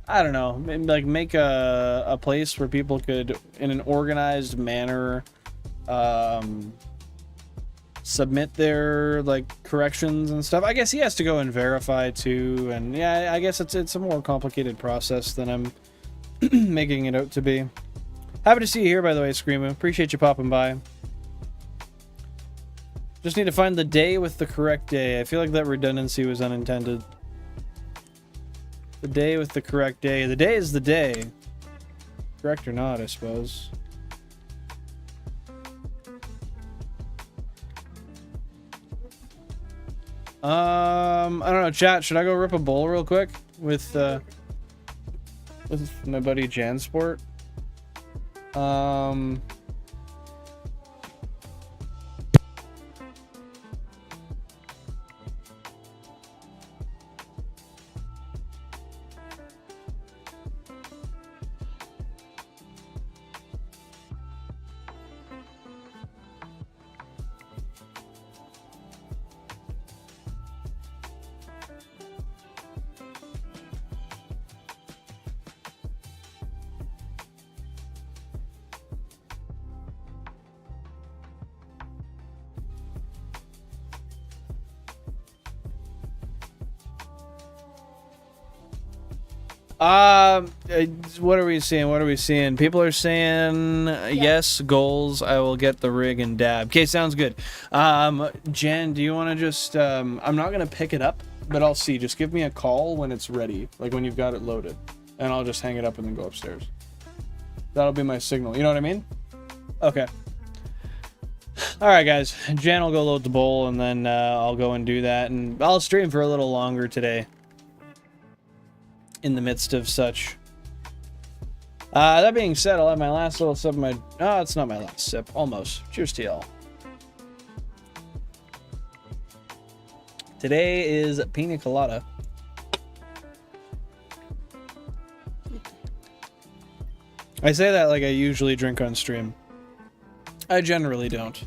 I don't know, maybe, like, make a place where people could, in an organized manner, submit their, like, corrections and stuff? I guess he has to go and verify, too, and, yeah, I guess it's a more complicated process than I'm making it out to be. Happy to see you here, by the way, Screamo. Appreciate you popping by. Just need to find the day with the correct day. I feel like that redundancy was unintended. The day with the correct day. The day is the day. Correct or not, I suppose. I don't know, chat. Should I go rip a bowl real quick with my buddy Jansport? What are we seeing? What are we seeing? People are saying yes, goals. I will get the rig and dab. Okay, sounds good. Jen, do you want to just? I'm not gonna pick it up, but I'll see. Just give me a call when it's ready, like when you've got it loaded, and I'll just hang it up and then go upstairs. That'll be my signal. You know what I mean? Okay. All right, guys. Jen will go load the bowl, and then I'll go and do that, and I'll stream for a little longer today. In the midst of such. That being said, I'll have my last little sip of my... Oh, it's not my last sip. Almost. Cheers to y'all. Today is pina colada. I say that like I usually drink on stream. I generally don't.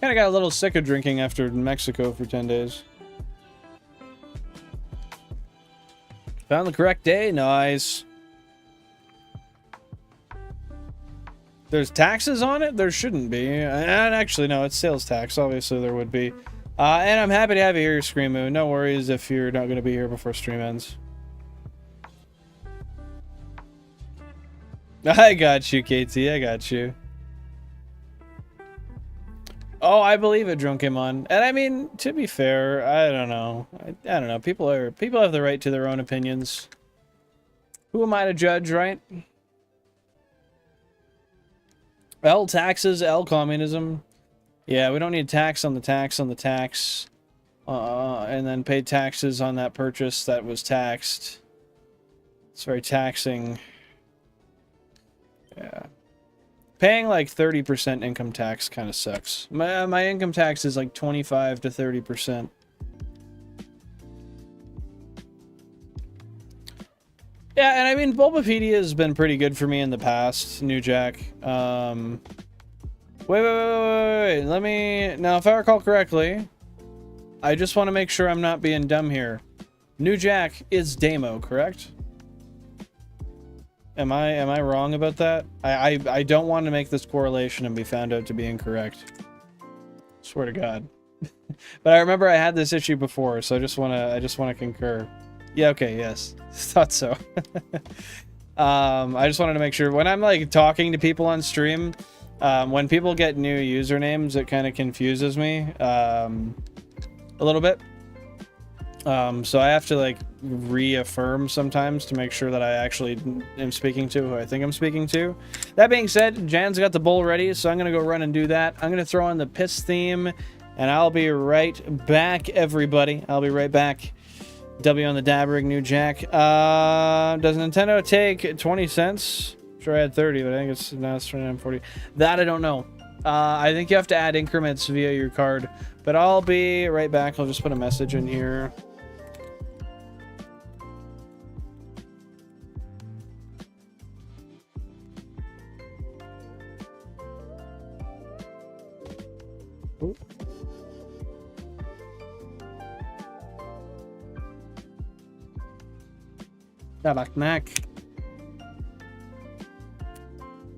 Kind of got a little sick of drinking after Mexico for 10 days. Found the correct day. Nice. There's taxes on it? There shouldn't be. And actually, no, it's sales tax. Obviously, there would be. And I'm happy to have you here, Screamo. No worries if you're not going to be here before stream ends. I got you, KT. I got you. Oh, I believe it, Drunkemon. And I mean, to be fair, I don't know. I don't know. People have the right to their own opinions. Who am I to judge, right? L taxes, L communism. Yeah, we don't need tax on the tax on the tax. And then pay taxes on that purchase that was taxed. It's very taxing. Yeah. Paying like 30% income tax kind of sucks. My income tax is like 25 to 30%. Yeah, and I mean, Bulbapedia has been pretty good for me in the past, New Jack. Wait. Let me... Now, if I recall correctly, I just want to make sure I'm not being dumb here. New Jack is Damo, correct? Am I wrong about that? I don't want to make this correlation and be found out to be incorrect. Swear to God. But I remember I had this issue before, so I just wanna concur. Yeah, okay, yes. Thought so. I just wanted to make sure when I'm like talking to people on stream, when people get new usernames, it kind of confuses me a little bit. So I have to like reaffirm sometimes to make sure that I actually am speaking to who I think I'm speaking to. That being said, Jan's got the bowl ready, so I'm gonna go run and do that. I'm gonna throw on the piss theme, and I'll be right back, everybody. I'll be right back. W on the Dabrig, New Jack. Does Nintendo take 20 cents? Sure, I had 30, but I think it's now it's 29.40. That I don't know. I think you have to add increments via your card, but I'll be right back. I'll just put a message in here. Knack.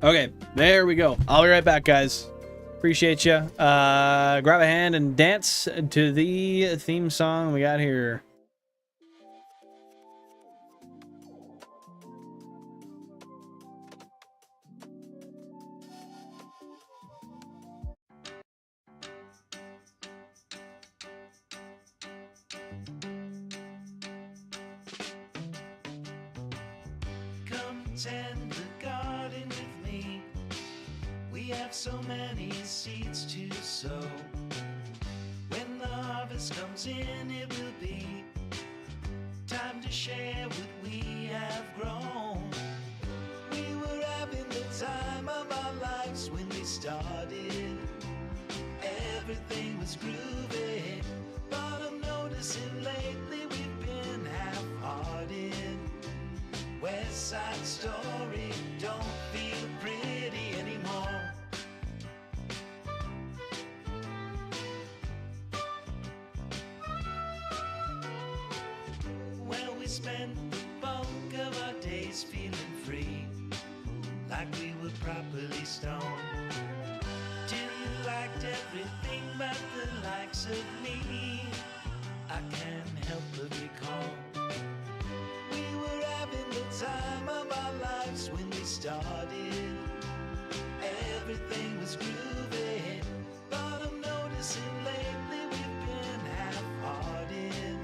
Okay, there we go. I'll be right back, guys. Appreciate you. Grab a hand and dance to the theme song we got here. Tend the garden with me. We have so many seeds to sow. When the harvest comes in, it will be time to share what we have grown. We were having the time of our lives when we started. Everything was groovy, but I'm noticing lately we've been half-hearted. West Side Story don't feel pretty anymore. Well, we spent the bulk of our days feeling free, like we were properly stoned. Till you liked everything but the likes of me, I can't help but recall. Time of our lives when we started. Everything was groovy, but I'm noticing lately we've been half-hearted.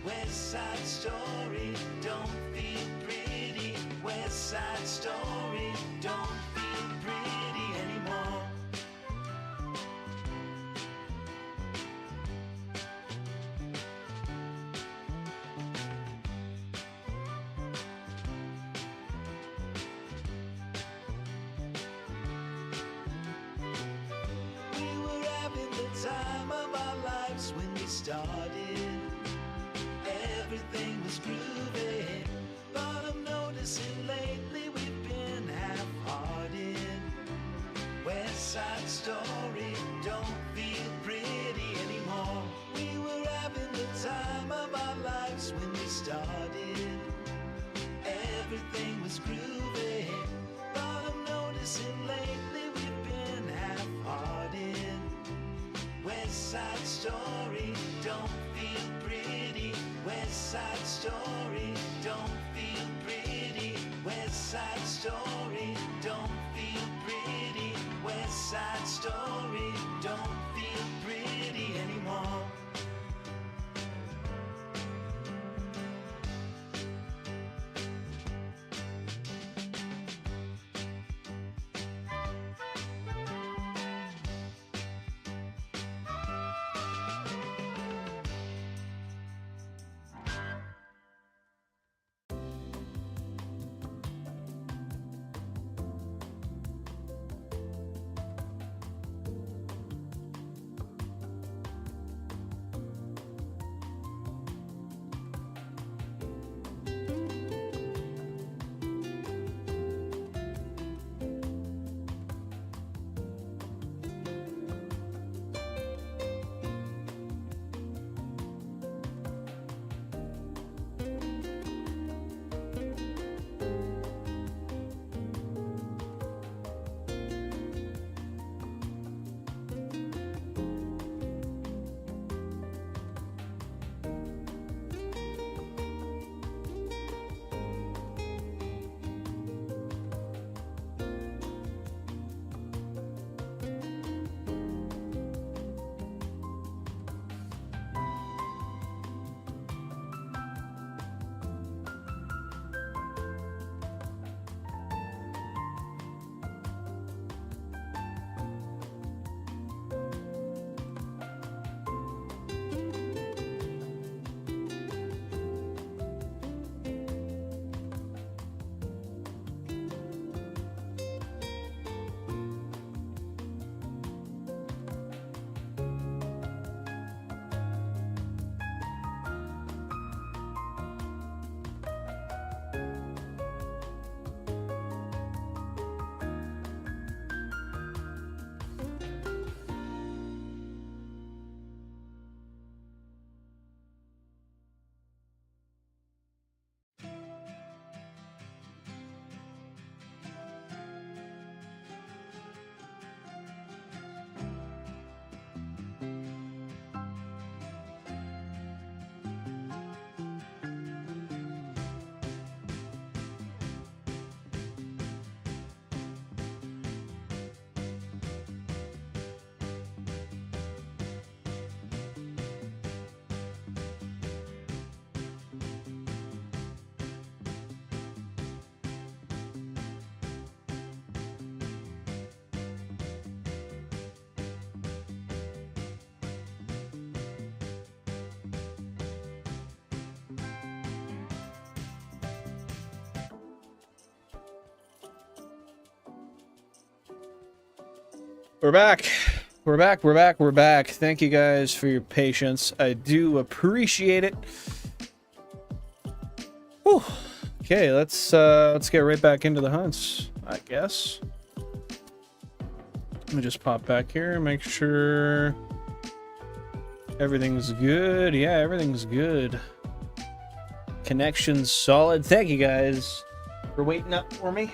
West Side Story don't feel pretty. West Side Story don't feel pretty anymore. Time of our lives when we started. Everything was groovy, but I'm noticing lately we've been half-hearted. West Side Story don't everything was groovy. But I'm noticing lately we've been half-hearted. West Side Story don't feel pretty. West Side Story don't feel pretty. West Side Story don't feel pretty. West Side Story don't feel pretty anymore. We're back. We're back. We're back. We're back. Thank you guys for your patience. I do appreciate it. Whew. Okay, let's get right back into the hunts, I guess. Let me just pop back here and make sure everything's good. Yeah, everything's good. Connection's solid. Thank you guys for waiting up for me.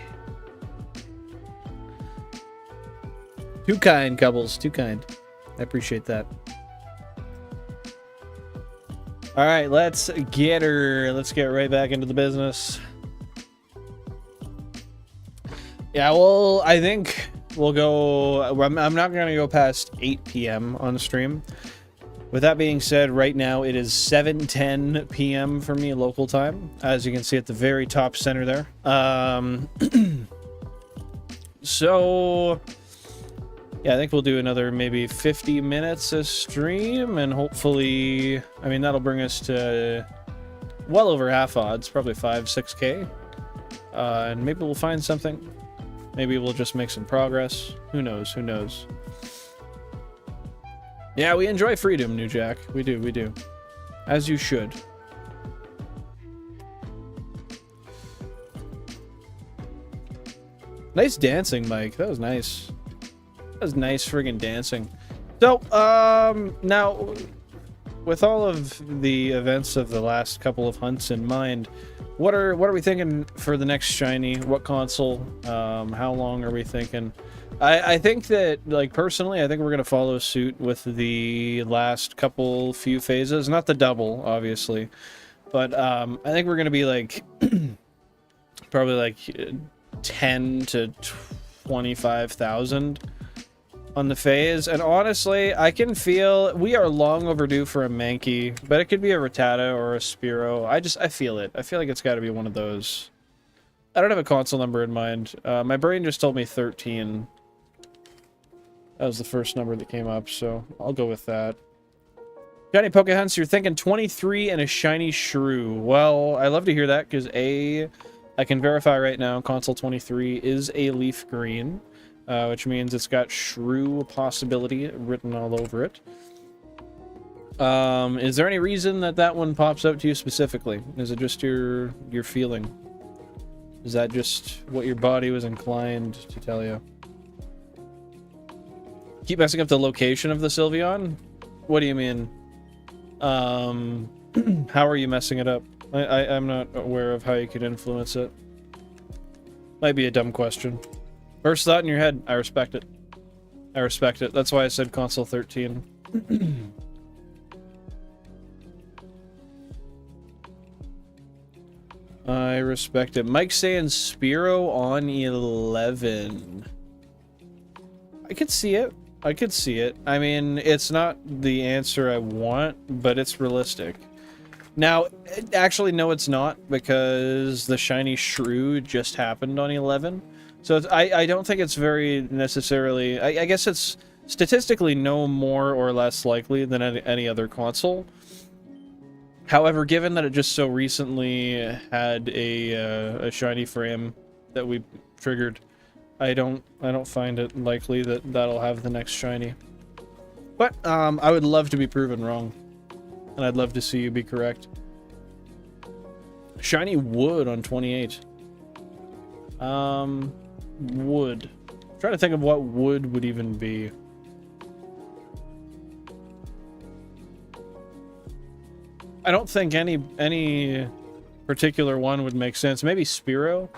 Too kind, couples. Too kind. I appreciate that. All right, let's get her. Let's get right back into the business. Yeah, well, I think we'll go. I'm not going to go past 8 p.m. on the stream. With that being said, right now it is 7:10 p.m. for me local time, as you can see at the very top center there. So yeah, I think we'll do another maybe 50 minutes of stream, and hopefully, I mean, that'll bring us to well over half odds, probably 5-6K. And maybe we'll find something. Maybe we'll just make some progress. Who knows? Who knows? Yeah, we enjoy freedom, New Jack. We do, we do. As you should. Nice dancing, Mike. That was nice. That was nice friggin' dancing. So, now, with all of the events of the last couple of hunts in mind, What are we thinking for the next shiny? What console? How long are we thinking? I think that, like, personally, I think we're gonna follow suit with the last few phases. Not the double, obviously, but I think we're gonna be like probably like 10 to 25,000 on the phase. And honestly, I can feel we are long overdue for a Mankey, but it could be a Rattata or a Spearow. I feel it. I feel like it's got to be one of those. I don't have a console number in mind. My brain just told me 13. That was the first number that came up, so I'll go with that. Shiny Pokehunts, you're thinking 23 and a Shiny Shrew. Well, I love to hear that, because I can verify right now, console 23 is a leaf green, which means it's got Shrew possibility written all over it. Is there any reason that one pops out to you specifically? Is it just your feeling? Is that just what your body was inclined to tell you? Keep messing up the location of the Sylveon? What do you mean? How are you messing it up? I'm not aware of how you could influence it. Might be a dumb question. First thought in your head, I respect it. I respect it. That's why I said console 13. I respect it. Mike's saying Spearow on 11. I could see it. I could see it. I mean, it's not the answer I want, but it's realistic. Now, actually, no, it's not, because the Shiny Shrew just happened on 11. So I don't think it's very necessarily... I guess it's statistically no more or less likely than any other console. However, given that it just so recently had a shiny frame that we triggered, I don't find it likely that that'll have the next shiny. But I would love to be proven wrong, and I'd love to see you be correct. Shiny Wood on 28. Wood. I'm trying to think of what wood would even be. I don't think any particular one would make sense. Maybe Spearow,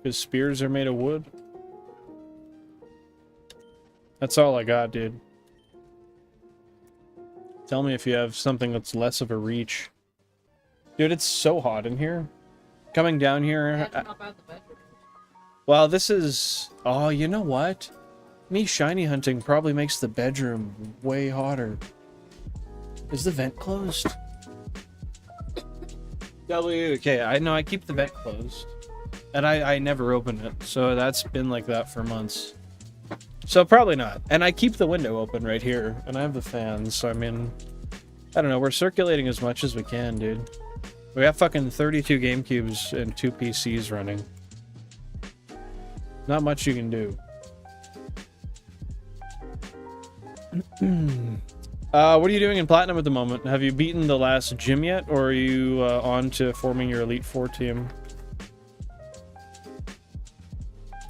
because spears are made of wood. That's all I got, dude. Tell me if you have something that's less of a reach. Dude, it's so hot in here. Coming down here... Well, this is... Oh, you know what? Me shiny hunting probably makes the bedroom way hotter. Is the vent closed? Okay, I know I keep the vent closed. And I never open it, so that's been like that for months. So probably not. And I keep the window open right here, and I have the fans, so I mean... I don't know, we're circulating as much as we can, dude. We have fucking 32 GameCubes and 2 PCs running. Not much you can do. What are you doing in Platinum at the moment? Have you beaten the last gym yet, or are you on to forming your Elite Four team?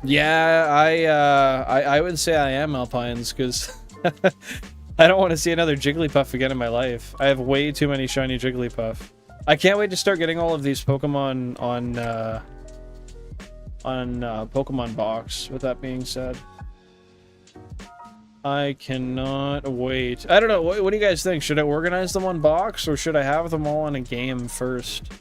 Yeah, I would say I am Alpines, because I don't want to see another Jigglypuff again in my life. I have way too many shiny Jigglypuff. I can't wait to start getting all of these Pokemon on Pokemon Box, with that being said. I cannot wait. I don't know, what do you guys think? Should I organize them on Box, or should I have them all in a game first?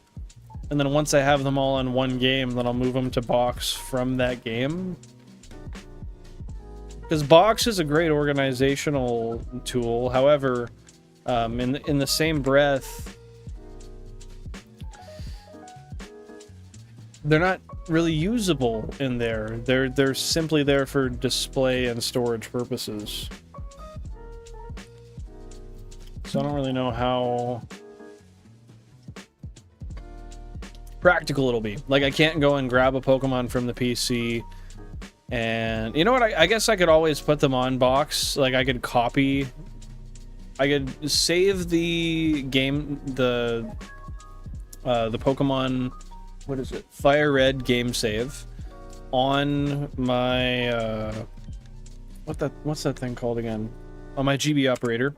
And then once I have them all in one game, then I'll move them to Box from that game? Because Box is a great organizational tool. However, in the same breath, they're not really usable in there. They're simply there for display and storage purposes. So I don't really know how practical it'll be. Like, I can't go and grab a Pokemon from the PC, and you know what? I guess I could always put them on Box. Like, I could save the game, the Pokemon, what is it? Fire Red game save on my what's that thing called again? On my GB operator.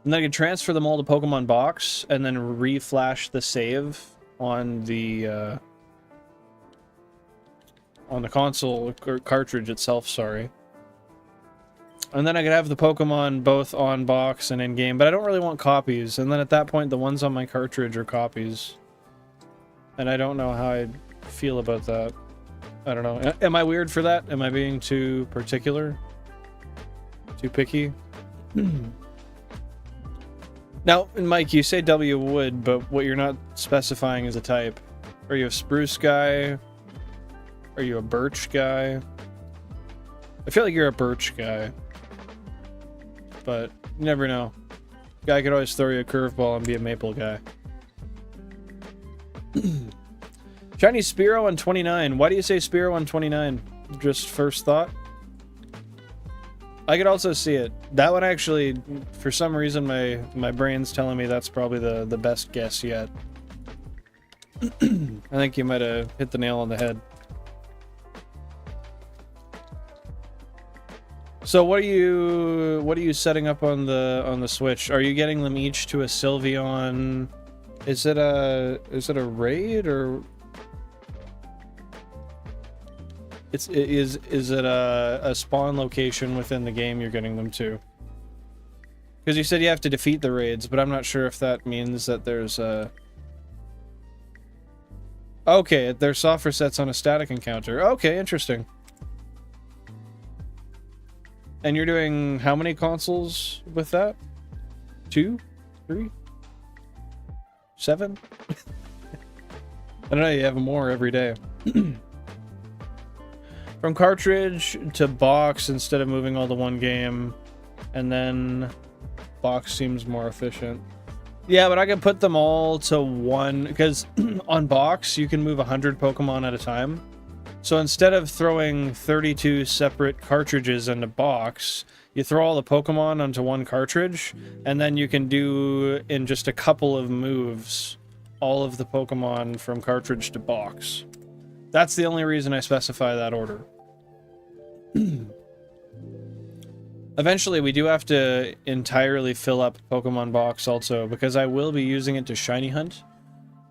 And then I can transfer them all to Pokemon Box and then reflash the save on the console or cartridge itself, sorry. And then I could have the Pokemon both on box and in game, but I don't really want copies. And then at that point, the ones on my cartridge are copies. And I don't know how I'd feel about that. I don't know. Am I weird for that? Am I being too particular? Too picky? Now, Mike, you say W wood, but what you're not specifying is a type. Are you a spruce guy? Are you a birch guy? I feel like you're a birch guy. But you never know. Guy could always throw you a curveball and be a maple guy. Shiny Spearow on 29. Why do you say Spearow on 29? Just first thought? I could also see it. That one actually, for some reason, my brain's telling me that's probably the best guess yet. I think you might have hit the nail on the head. So what are you setting up on the Switch? Are you getting them each to a Sylveon? Is it a raid or is it a spawn location within the game you're getting them to? Because you said you have to defeat the raids, but I'm not sure if that means that there's a... Okay, there's soft resets on a static encounter. Okay, interesting. And you're doing how many consoles with that? 2? 3? 7? I don't know, you have more every day. From cartridge to box instead of moving all to one game, and then box seems more efficient. Yeah, but I can put them all to one, because on box you can move 100 Pokemon at a time. So instead of throwing 32 separate cartridges in a box, you throw all the Pokemon onto one cartridge, and then you can do, in just a couple of moves, all of the Pokemon from cartridge to box. That's the only reason I specify that order. Eventually, we do have to entirely fill up Pokemon Box also, because I will be using it to shiny hunt.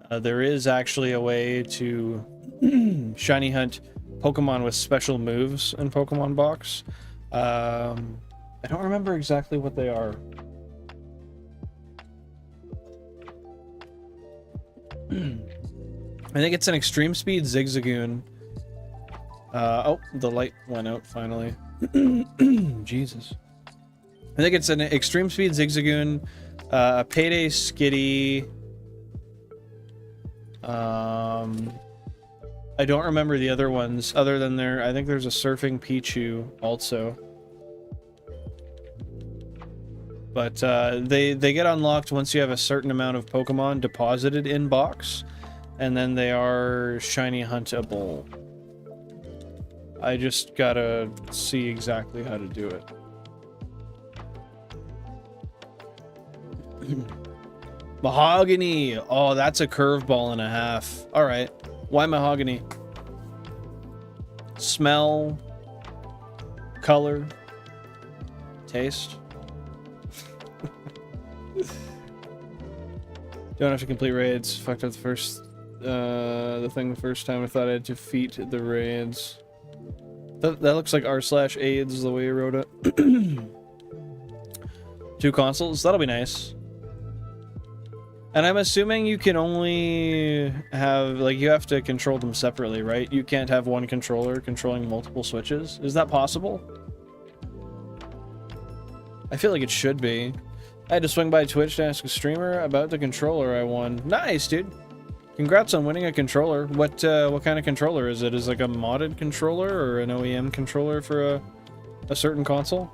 There is actually a way to shiny hunt Pokemon with special moves in Pokemon Box. I don't remember exactly what they are. I think it's an Extreme Speed Zigzagoon. Oh, the light went out finally. Jesus. I think it's an Extreme Speed Zigzagoon, a Payday Skitty. I don't remember the other ones, other than I think there's a Surfing Pichu also. But they get unlocked once you have a certain amount of Pokemon deposited in box, and then they are shiny huntable. I just gotta see exactly how to do it. Mahogany! Oh, that's a curveball and a half. Alright. Why mahogany? Smell. Color. Taste. Don't have to complete raids. Fucked up the first... the thing the first time I thought I had to defeat the raids. That looks like r/AIDS the way you wrote it. 2 consoles? That'll be nice. And I'm assuming you can only have, like, you have to control them separately, right? You can't have one controller controlling multiple Switches. Is that possible? I feel like it should be. I had to swing by Twitch to ask a streamer about the controller I won. Nice, dude. Congrats on winning a controller. What kind of controller is it? Is it like a modded controller or an OEM controller for a certain console?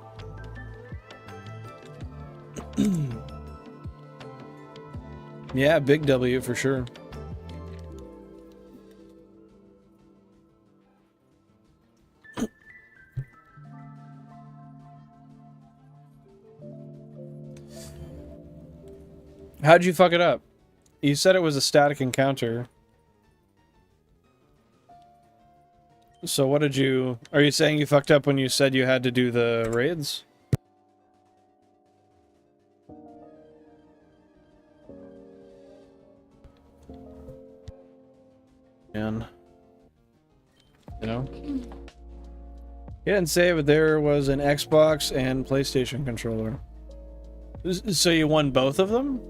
Yeah, big W for sure. How'd you fuck it up? You said it was a static encounter. So what did you... Are you saying you fucked up when you said you had to do the raids? man. You know? He didn't say it, but there was an Xbox and PlayStation controller. So you won both of them?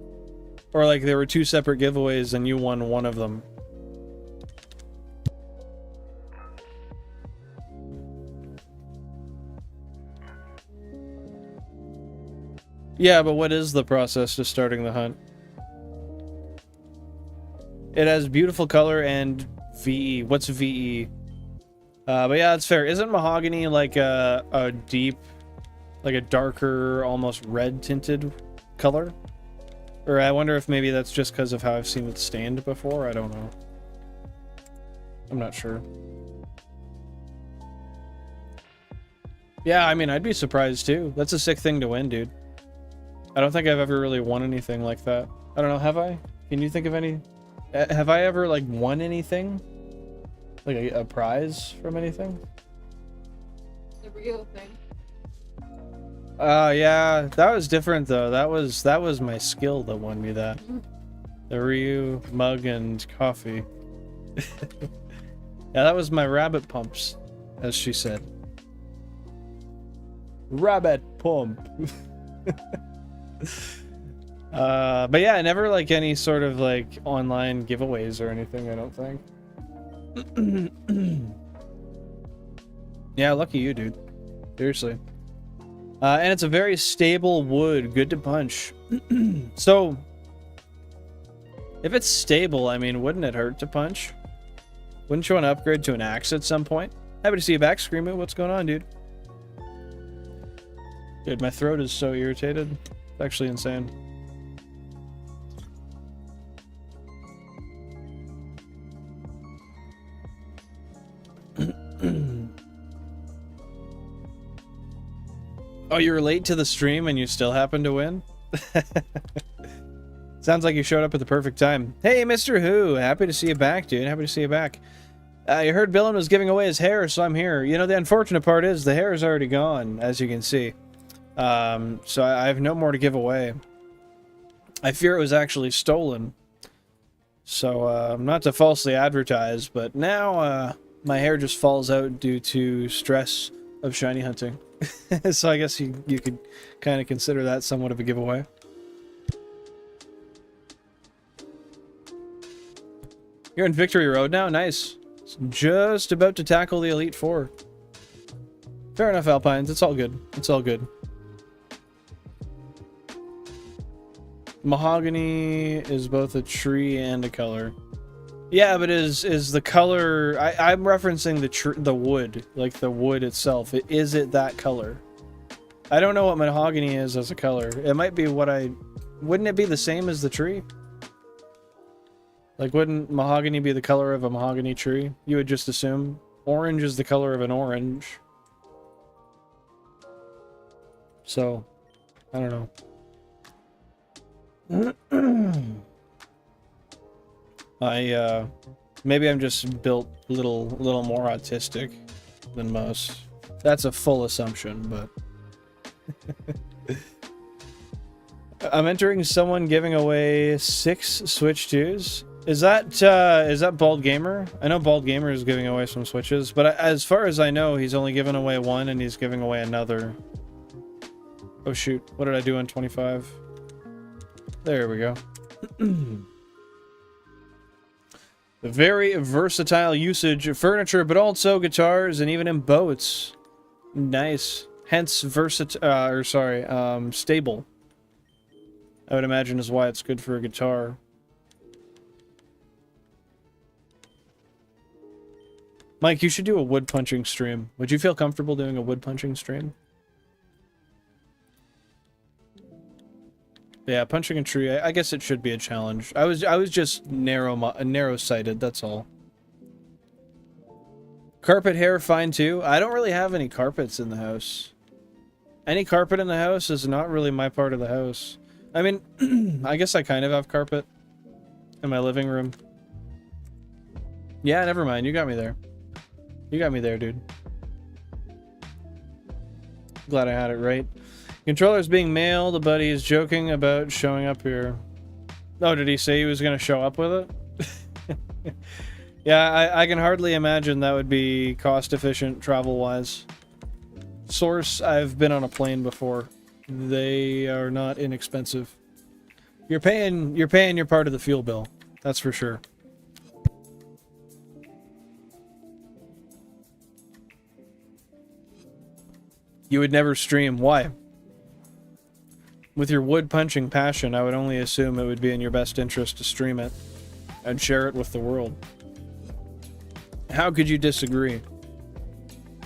Or like there were two separate giveaways and you won one of them? Yeah, but what is the process to starting the hunt? It has beautiful color and VE. What's VE? But yeah, that's fair. Isn't mahogany like a deep, like a darker, almost red tinted color? Or I wonder if maybe that's just because of how I've seen it stained before. I don't know. I'm not sure. Yeah, I mean, I'd be surprised too. That's a sick thing to win, dude. I don't think I've ever really won anything like that. I don't know, have I? Can you think of any? Have I ever, like, won anything? Like a prize from anything? The real thing. Yeah, that was different though. That was my skill that won me that. The Ryu mug and coffee. Yeah, that was my rabbit pumps, as she said. Rabbit pump. But yeah, never like any sort of like online giveaways or anything, I don't think. Yeah, lucky you, dude. Seriously. And it's a very stable wood, good to punch. So, if it's stable, I mean, wouldn't it hurt to punch? Wouldn't you want to upgrade to an axe at some point? Happy to see you back, Screamo. What's going on, dude? Dude, my throat is so irritated. It's actually insane. Oh, you were late to the stream and you still happened to win? Sounds like you showed up at the perfect time. Hey, Mr. Who, happy to see you back, dude. Happy to see you back. You heard Billin was giving away his hair, so I'm here. You know, the unfortunate part is the hair is already gone, as you can see. So I have no more to give away. I fear it was actually stolen. So, not to falsely advertise, but now, my hair just falls out due to stress of shiny hunting. So I guess you could kind of consider that somewhat of a giveaway. You're in Victory Road now? Nice. Just about to tackle the Elite Four. Fair enough, Alpines. It's all good. It's all good. Mahogany is both a tree and a color. Yeah, but is the color... I'm referencing the wood. Like the wood itself. Is it that color? I don't know what mahogany is as a color. It might be what I... Wouldn't it be the same as the tree? Like, wouldn't mahogany be the color of a mahogany tree? You would just assume. Orange is the color of an orange. So, I don't know. Maybe I'm just built a little more autistic than most. That's a full assumption, but... I'm entering someone giving away 6 Switch 2s. Is that Bald Gamer? I know Bald Gamer is giving away some Switches, but as far as I know, he's only given away one and he's giving away another. Oh shoot, what did I do on 25? There we go. The very versatile usage of furniture, but also guitars and even in boats. Nice. Hence stable. I would imagine is why it's good for a guitar. Mike, you should do a wood punching stream. Would you feel comfortable doing a wood punching stream? Yeah, punching a tree. I guess it should be a challenge. I was just narrow-sighted. That's all. Carpet hair, fine too. I don't really have any carpets in the house. Any carpet in the house is not really my part of the house. I mean, I guess I kind of have carpet in my living room. Yeah, never mind. You got me there. You got me there, dude. Glad I had it right. Controller's being mailed, but he's joking about showing up here. Oh, did he say he was going to show up with it? Yeah, I can hardly imagine that would be cost efficient travel-wise. Source, I've been on a plane before. They are not inexpensive. You're paying your part of the fuel bill. That's for sure. You would never stream. Why? With your wood-punching passion, I would only assume it would be in your best interest to stream it and share it with the world. How could you disagree?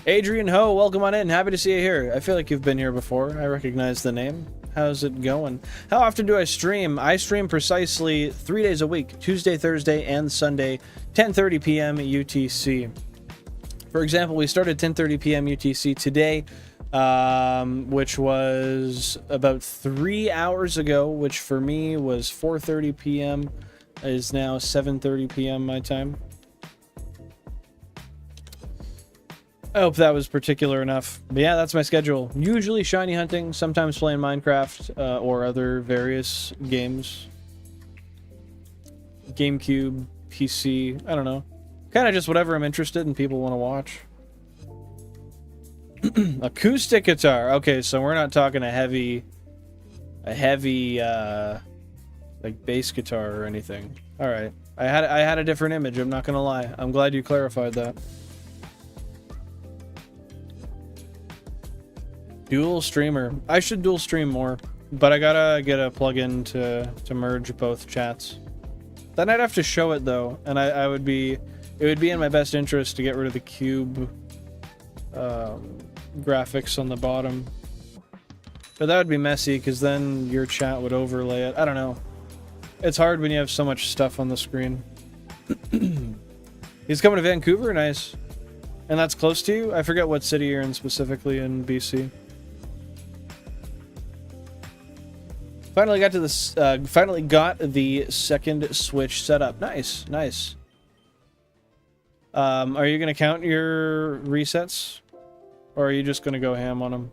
Adrian Ho, welcome on in. Happy to see you here. I feel like you've been here before. I recognize the name. How's it going? How often do I stream? I stream precisely 3 days a week, Tuesday, Thursday, and Sunday, 10:30 p.m. UTC. For example, we started 10:30 p.m. UTC today, which was about 3 hours ago, which for me was 4:30 p.m. is now 7:30 p.m. my time. I hope that was particular enough. But yeah, that's my schedule. Usually shiny hunting, sometimes playing Minecraft or other various games. GameCube, PC, I don't know. Kind of just whatever I'm interested in, people want to watch. Acoustic guitar. Okay, so we're not talking a heavy like bass guitar or anything. All right. I had a different image, I'm not going to lie. I'm glad you clarified that. Dual streamer. I should dual stream more, but I gotta get a plugin to merge both chats. Then I'd have to show it though, and it would be in my best interest to get rid of the cube graphics on the bottom. But that would be messy because then your chat would overlay it. I don't know. It's hard when you have so much stuff on the screen. He's coming to Vancouver, nice. And that's close to you? I forget what city you're in specifically in BC. Finally got to this. Finally got the second Switch set up. Nice, nice. Are you gonna count your resets, or are you just gonna go ham on them?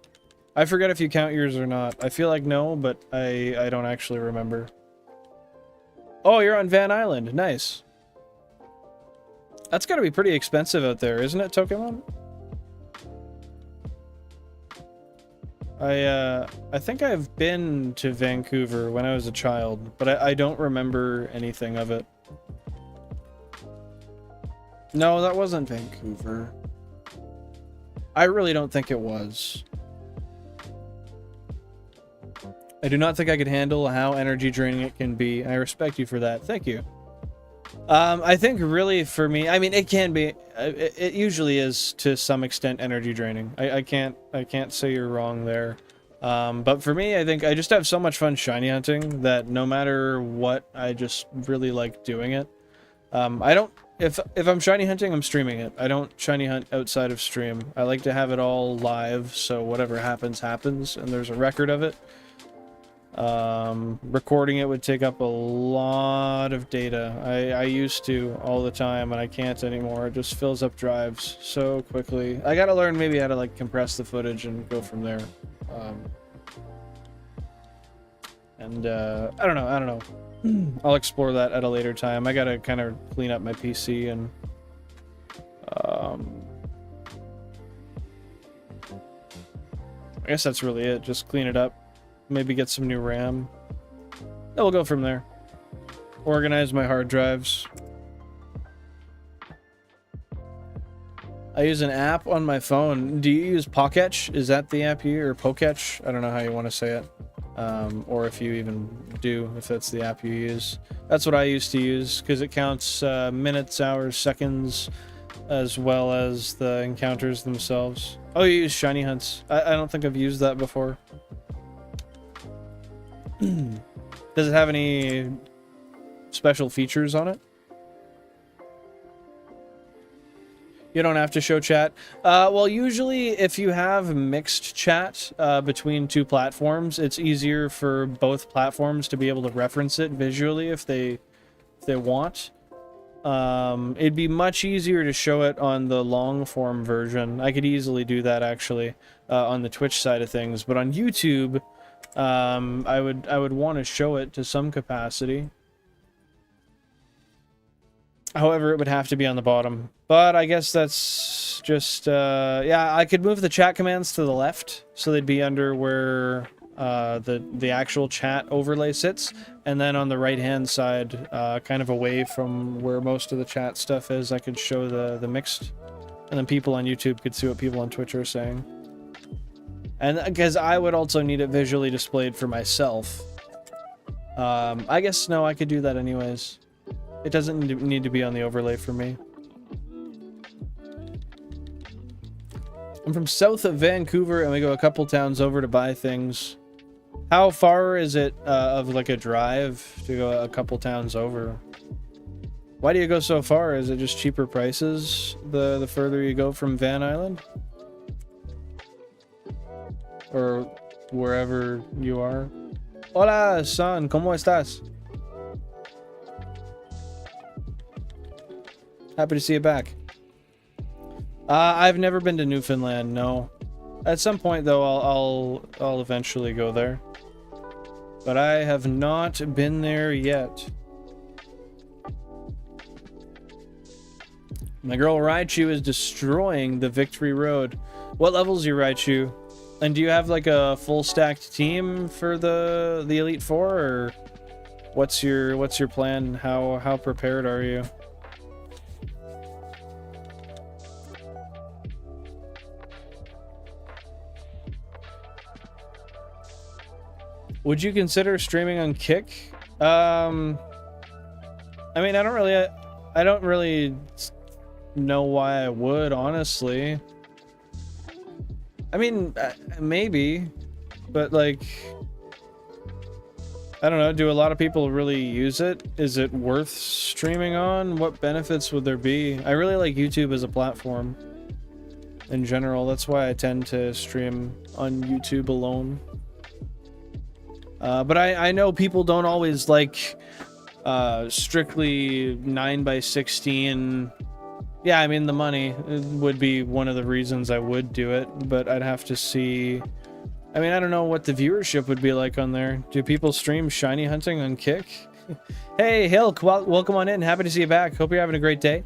I forget if you count yours or not. I feel like no, but I don't actually remember. Oh, you're on Van Island. Nice. That's gotta be pretty expensive out there, isn't it, Pokemon? I think I've been to Vancouver when I was a child, but I don't remember anything of it. No, that wasn't Vancouver. I really don't think it was. I do not think I could handle how energy draining it can be. I respect you for that. Thank you. I think really for me, I mean, it can be, it usually is to some extent energy draining. I can't say you're wrong there. But for me, I think I just have so much fun shiny hunting that no matter what, I just really like doing it. I don't, if I'm shiny hunting, I'm streaming it. I don't shiny hunt outside of stream. I like to have it all live, so whatever happens, happens, and there's a record of it. Recording it would take up a lot of data. I used to all the time, and I can't anymore. It just fills up drives so quickly. I gotta learn maybe how to like compress the footage and go from there. I don't know. I'll explore that at a later time. I gotta kind of clean up my PC and I guess that's really it. Just clean it up. Maybe get some new RAM. Then we'll go from there. Organize my hard drives. I use an app on my phone. Do you use Pocketch? Is that the app you use? Or Poketch? I don't know how you want to say it. Or if you even do, if that's the app you use. That's what I used to use, because it counts minutes, hours, seconds, as well as the encounters themselves. Oh, you use Shiny Hunts. I don't think I've used that before. Does it have any special features on it? You don't have to show chat. Well, usually if you have mixed chat between two platforms, it's easier for both platforms to be able to reference it visually if they want. It'd be much easier to show it on the long form version. I could easily do that actually on the Twitch side of things, but on YouTube, I would want to show it to some capacity. However, it would have to be on the bottom. But I guess that's just, yeah, I could move the chat commands to the left, so they'd be under where the actual chat overlay sits, and then on the right-hand side, kind of away from where most of the chat stuff is, I could show the mixed, and then people on YouTube could see what people on Twitch are saying. And because I would also need it visually displayed for myself. I guess, no, I could do that anyways. It doesn't need to be on the overlay for me. I'm from south of Vancouver, and we go a couple towns over to buy things. How far is it of like a drive to go a couple towns over? Why do you go so far? Is it just cheaper prices the further you go from Van Island? Or wherever you are? Hola, son, ¿cómo estás? Happy to see you back. I've never been to Newfoundland, no. At some point, though, I'll eventually go there. But I have not been there yet. My girl Raichu is destroying the Victory Road. What level's your Raichu? And do you have like a full stacked team for the Elite Four, or what's your plan? How prepared are you? Would you consider streaming on Kick? I mean, I don't really know why I would, honestly. I mean, maybe, but like, I don't know. Do a lot of people really use it? Is it worth streaming on? What benefits would there be? I really like YouTube as a platform in general. That's why I tend to stream on YouTube alone. But I know people don't always like strictly 9:16. Yeah, I mean, the money would be one of the reasons I would do it, but I'd have to see. I mean, I don't know what the viewership would be like on there. Do people stream shiny hunting on Kick? Hey, Hilk, welcome on in. Happy to see you back. Hope you're having a great day.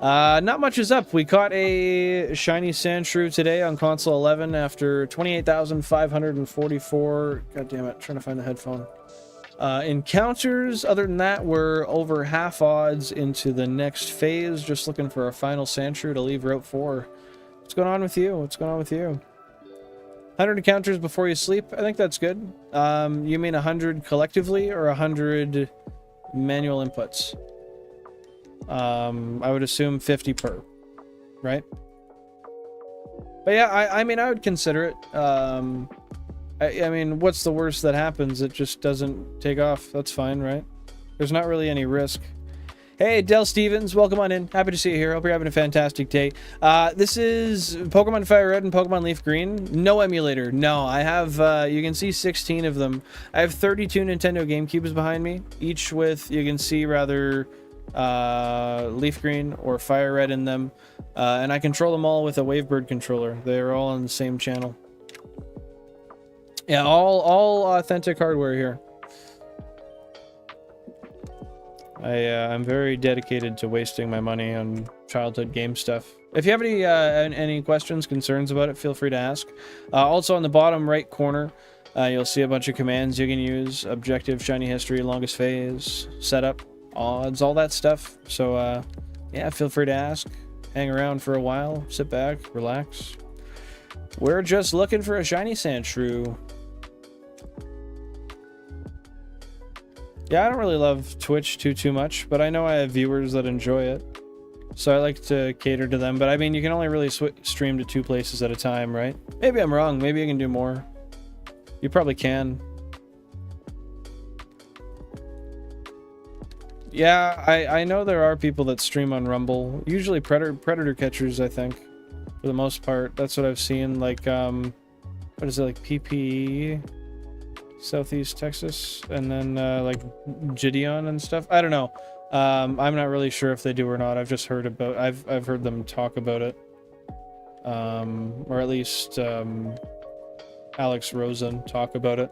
Not much is up. We caught a shiny Sandshrew today on console 11 after 28,544. God damn it, trying to find the headphone. Encounters. Other than that, we're over half odds into the next phase. Just looking for a final Sandshrew to leave Route 4. What's going on with you? What's going on with you? 100 encounters before you sleep. I think that's good. You mean 100 collectively or 100 manual inputs? I would assume 50 per, right? But yeah, I mean, I would consider it. I mean, what's the worst that happens? It just doesn't take off. That's fine, right? There's not really any risk. Hey, Del Stevens, welcome on in. Happy to see you here. Hope you're having a fantastic day. This is Pokemon Fire Red and Pokemon Leaf Green. No emulator. No, I have, you can see 16 of them. I have 32 Nintendo GameCubes behind me, each with, you can see, rather, Leaf Green or Fire Red in them. And I control them all with a Wavebird controller. They're all on the same channel. Yeah, all authentic hardware here. I'm very dedicated to wasting my money on childhood game stuff. If you have any questions, concerns about it, feel free to ask. Also on the bottom right corner, you'll see a bunch of commands you can use: objective, shiny history, longest phase, setup, odds, all that stuff. So yeah, feel free to ask. Hang around for a while, sit back, relax. We're just looking for a shiny Sandshrew. Yeah, I don't really love Twitch too much, but I know I have viewers that enjoy it, so I like to cater to them. But I mean, you can only really stream to 2 places at a time, right? Maybe I'm wrong. Maybe I can do more. You probably can. Yeah, I know there are people that stream on Rumble. Usually predator catchers, I think, for the most part. That's what I've seen. Like, what is it, like PPE? Southeast Texas, and then like Gideon and stuff. I don't know. I'm not really sure if they do or not. I've just heard about. I've heard them talk about it, or at least Alex Rosen talk about it.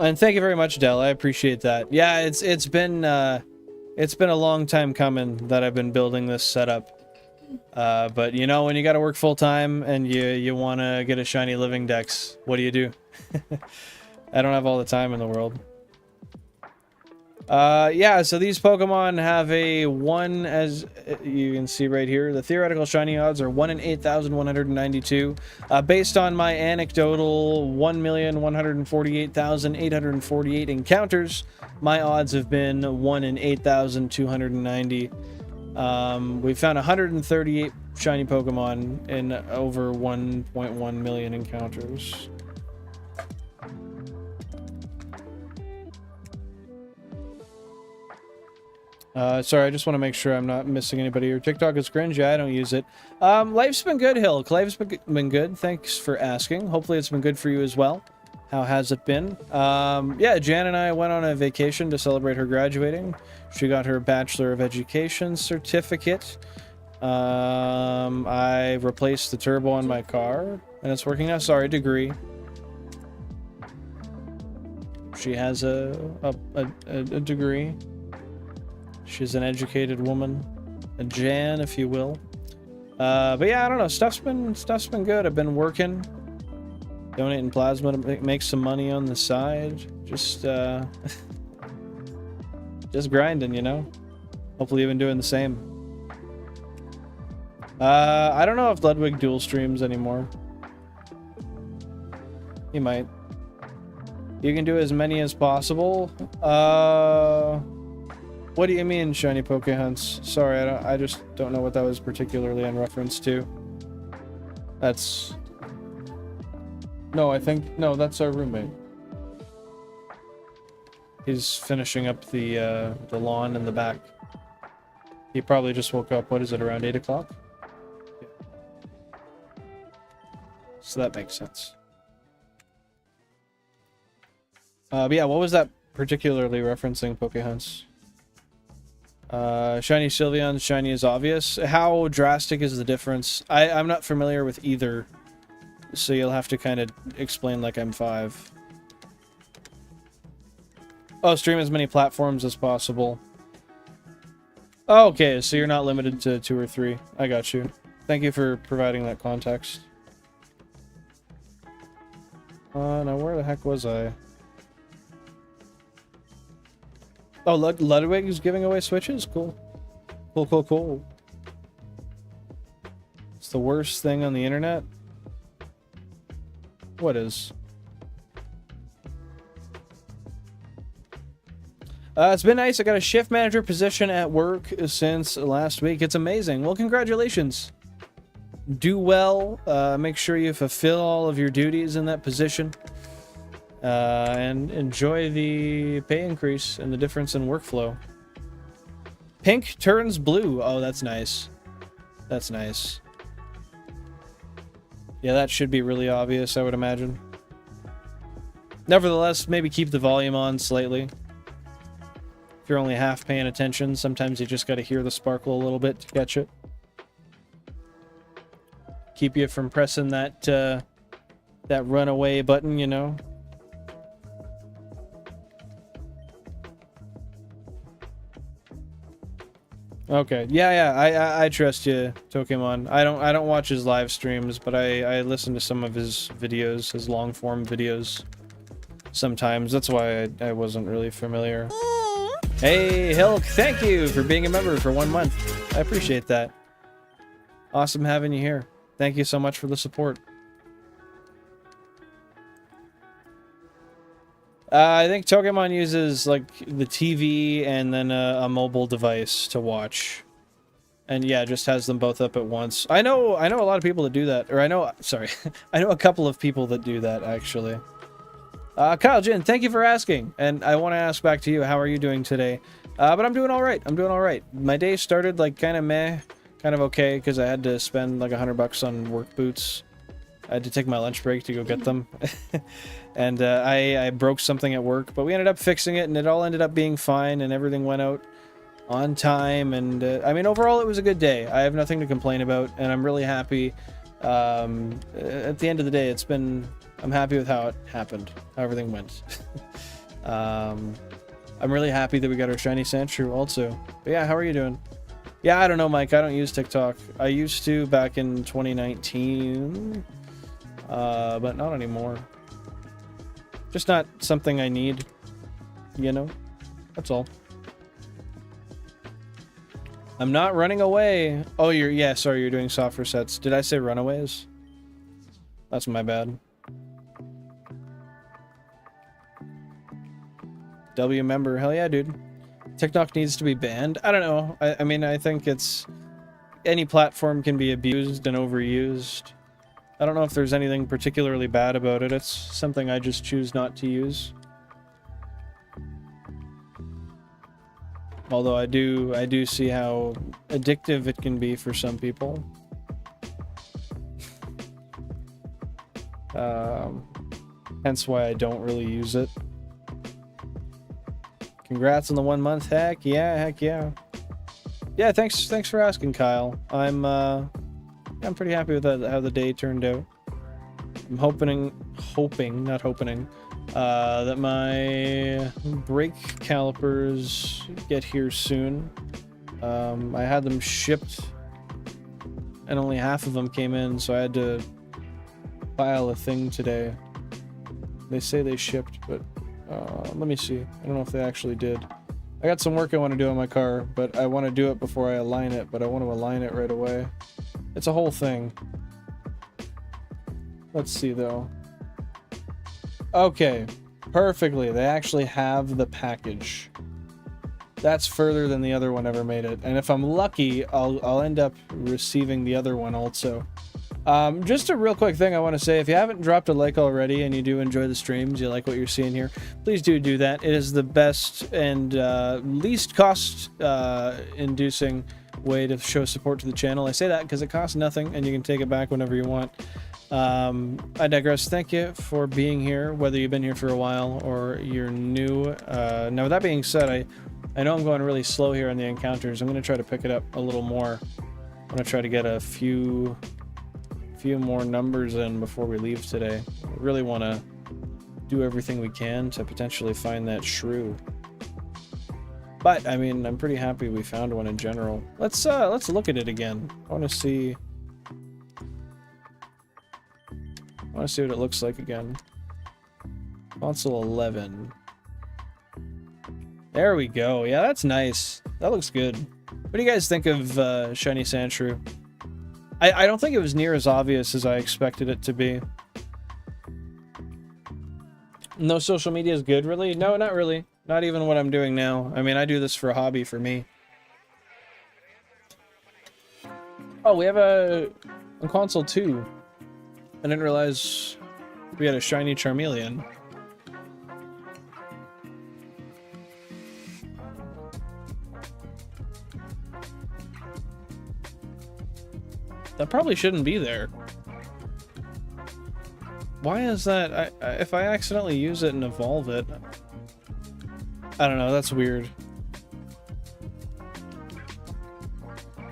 And thank you very much, Dell. I appreciate that. Yeah, it's been It's been a long time coming that I've been building this setup. But you know, when you gotta work full time and you wanna get a Shiny Living Dex, what do? I don't have all the time in the world. Yeah, so these Pokemon have a 1, as you can see right here. The theoretical shiny odds are 1 in 8,192. Based on my anecdotal 1,148,848 encounters, my odds have been 1 in 8,290. We found 138 shiny Pokemon in over 1.1 million encounters. Sorry, I just want to make sure I'm not missing anybody here. TikTok is cringe. Yeah, I don't use it. Life's been good, Hilk. Life's been good. Thanks for asking. Hopefully it's been good for you as well. How has it been? Yeah, Jan and I went on a vacation to celebrate her graduating. She got her Bachelor of Education certificate. I replaced the turbo on my car, and it's working now. Sorry, degree. She has a degree. She's an educated woman, a Jan, if you will. But yeah, I don't know. Stuff's been good. I've been working, donating plasma to make some money on the side. Just grinding, you know. Hopefully, you've been doing the same. I don't know if Ludwig dual streams anymore. He might. You can do as many as possible. What do you mean, shiny Poke Hunts? Sorry, I just don't know what that was particularly in reference to. That's... No, that's our roommate. He's finishing up the lawn in the back. He probably just woke up, what is it, around 8 o'clock? Yeah. So that makes sense. But yeah, what was that particularly referencing, Poke Hunts? Shiny Sylveon, shiny is obvious. How drastic is the difference? I'm not familiar with either, so you'll have to kind of explain like I'm 5. Oh, stream as many platforms as possible. Oh, okay, so you're not limited to 2 or 3. I got you. Thank you for providing that context. Now where the heck was I? Oh, Ludwig is giving away Switches? Cool. Cool. It's the worst thing on the internet? What is? It's been nice. I got a shift manager position at work since last week. It's amazing. Well, congratulations. Do well. Make sure you fulfill all of your duties in that position. And enjoy the pay increase and the difference in workflow. Pink turns blue. Oh, that's nice. That's nice. Yeah, that should be really obvious, I would imagine. Nevertheless, maybe keep the volume on slightly. If you're only half paying attention, sometimes you just got to hear the sparkle a little bit to catch it. Keep you from pressing that that runaway button, you know. Okay. Yeah. I trust you, Pokemon. I don't watch his live streams, but I listen to some of his videos, his long form videos. Sometimes that's why I wasn't really familiar. Hey, Hilk, thank you for being a member for 1 month. I appreciate that. Awesome having you here. Thank you so much for the support. I think Pokemon uses like the TV and then a mobile device to watch, and yeah, just has them both up at once. I know a lot of people that do that, or I know a couple of people that do that actually. Kyle Jin, thank you for asking, and I want to ask back to you. How are you doing today? But I'm doing all right. My day started like kind of meh, kind of okay, because I had to spend like $100 on work boots. I had to take my lunch break to go get them. And I broke something at work, but we ended up fixing it, and it all ended up being fine, and everything went out on time. And I mean, overall, it was a good day. I have nothing to complain about, and I'm really happy. At the end of the day, I'm happy with how it happened, how everything went. I'm really happy that we got our shiny Sandshrew also. But yeah, how are you doing? Yeah, I don't know, Mike. I don't use TikTok. I used to back in 2019, but not anymore. Just not something I need, you know? That's all. I'm not running away. Oh, yeah, sorry, you're doing soft resets. Did I say runaways? That's my bad. W member, hell yeah, dude. TikTok needs to be banned. I don't know. I mean, I think it's... any platform can be abused and overused. I don't know if there's anything particularly bad about it. It's something I just choose not to use. Although I do see how addictive it can be for some people. Hence why I don't really use it. Congrats on the 1 month. Heck yeah. Yeah, thanks for asking, Kyle. I'm pretty happy with how the day turned out. I'm hoping, that my brake calipers get here soon. I had them shipped and only half of them came in, so I had to file a thing today. They say they shipped, but let me see. I don't know if they actually did. I got some work I want to do on my car, but I want to do it before I align it, but I want to align it right away. It's a whole thing. Let's see, though. Okay, perfectly. They actually have the package. That's further than the other one ever made it. And if I'm lucky, I'll end up receiving the other one also. Just a real quick thing I want to say, if you haven't dropped a like already and you do enjoy the streams, you like what you're seeing here, please do that. It is the best and least cost inducing way to show support to the channel. I say that because it costs nothing and you can take it back whenever you want. I digress. Thank you for being here, whether you've been here for a while or you're new. Now with that being said, I know I'm going really slow here on the encounters. I'm going to try to pick it up a little more. I'm going to try to get a few more numbers in before we leave today. I really want to do everything we can to potentially find that shrew. But I mean, I'm pretty happy we found one in general. Let's look at it again. I want to see what it looks like again. Console 11. There we go. Yeah, that's nice. That looks good. What do you guys think of Shiny Sandshrew? I don't think it was near as obvious as I expected it to be. No social media is good, really? No, not really. Not even what I'm doing now. I mean, I do this for a hobby for me. Oh, we have a console 2. I didn't realize we had a shiny Charmeleon. That probably shouldn't be there. Why is that? If I accidentally use it and evolve it... I don't know, that's weird.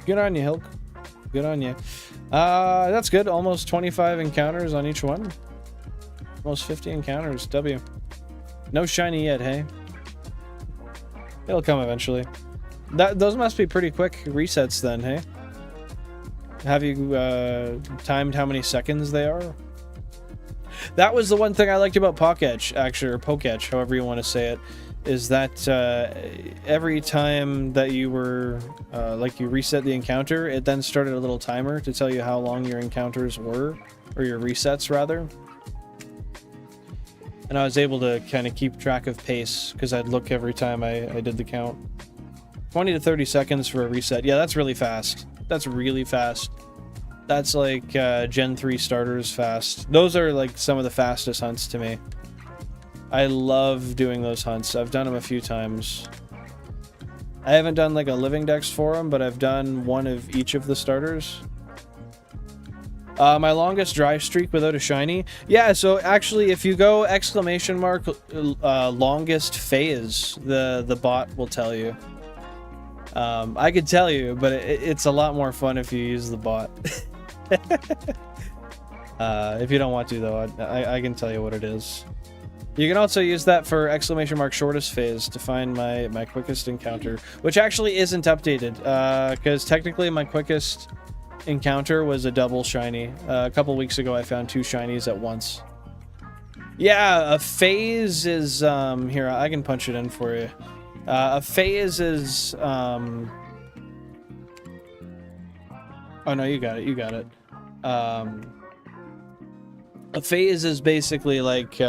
Good on you, Hilk. Good on you. That's good. Almost 25 encounters on each one. Almost 50 encounters. W. No shiny yet, hey? It'll come eventually. Those must be pretty quick resets then, hey? Have you timed how many seconds they are? That was the one thing I liked about Pokétch, actually, or Pokétch, however you want to say it, is that every time that you were, like you reset the encounter, it then started a little timer to tell you how long your encounters were, or your resets rather. And I was able to kind of keep track of pace, because I'd look every time I did the count. 20 to 30 seconds for a reset. Yeah, that's really fast. That's really fast. That's like Gen 3 starters fast. Those are like some of the fastest hunts to me. I love doing those hunts. I've done them a few times. I haven't done like a living dex for them, but I've done one of each of the starters. My longest dry streak without a shiny. Yeah, so actually if you go exclamation mark longest phase, the bot will tell you. I could tell you, but it's a lot more fun if you use the bot. If you don't want to, though, I can tell you what it is. You can also use that for exclamation mark shortest phase to find my quickest encounter, which actually isn't updated, because technically my quickest encounter was a double shiny. A couple weeks ago I found 2 shinies at once. Yeah, a phase is, here, I can punch it in for you. A phase is, oh no, you got it, you got it. A phase is basically like,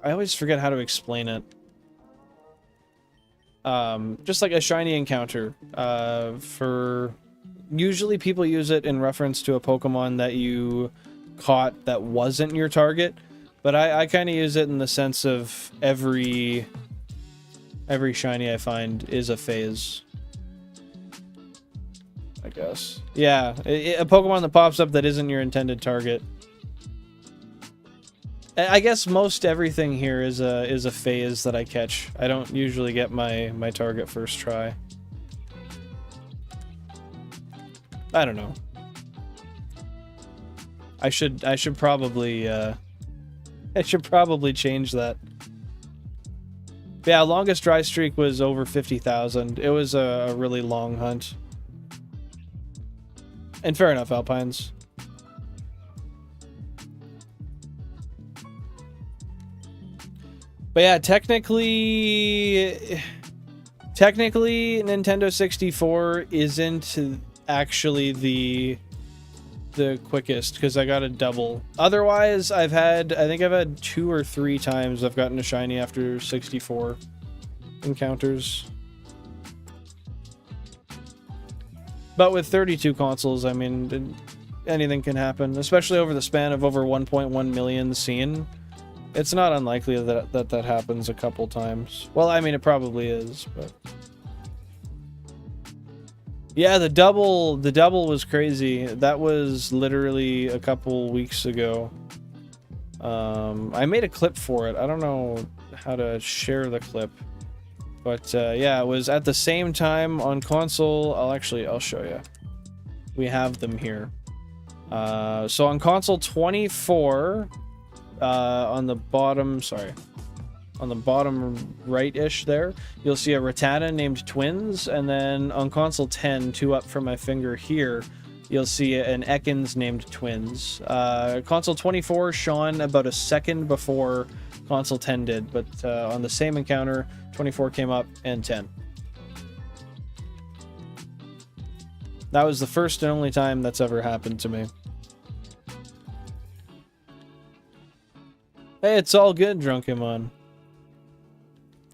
I always forget how to explain it. Just like a shiny encounter. Usually people use it in reference to a Pokemon that you caught that wasn't your target, but I kind of use it in the sense of every shiny I find is a phase, I guess. Yeah, a Pokemon that pops up that isn't your intended target. I guess most everything here is a phase that I catch. I don't usually get my target first try. I don't know. I should probably change that. But yeah, longest dry streak was over 50,000. It was a really long hunt. And fair enough, Alpines. But yeah, technically Nintendo 64 isn't actually the quickest, because I got a double. Otherwise, I think I've had 2 or 3 times I've gotten a shiny after 64 encounters. But with 32 consoles, I mean, anything can happen, especially over the span of over 1.1 million seen. It's not unlikely that happens a couple times. Well, I mean, it probably is, but... Yeah, the double was crazy. That was literally a couple weeks ago. I made a clip for it. I don't know how to share the clip. But, yeah, it was at the same time on console. I'll show you. We have them here. So on console 24... on the bottom right-ish there, you'll see a Rattata named Twins, and then on console 10, 2 up from my finger here, you'll see an Ekans named Twins. Console 24 shone about a second before console 10 did, but on the same encounter, 24 came up and 10. That was the first and only time that's ever happened to me. Hey, it's all good, Drunkemon.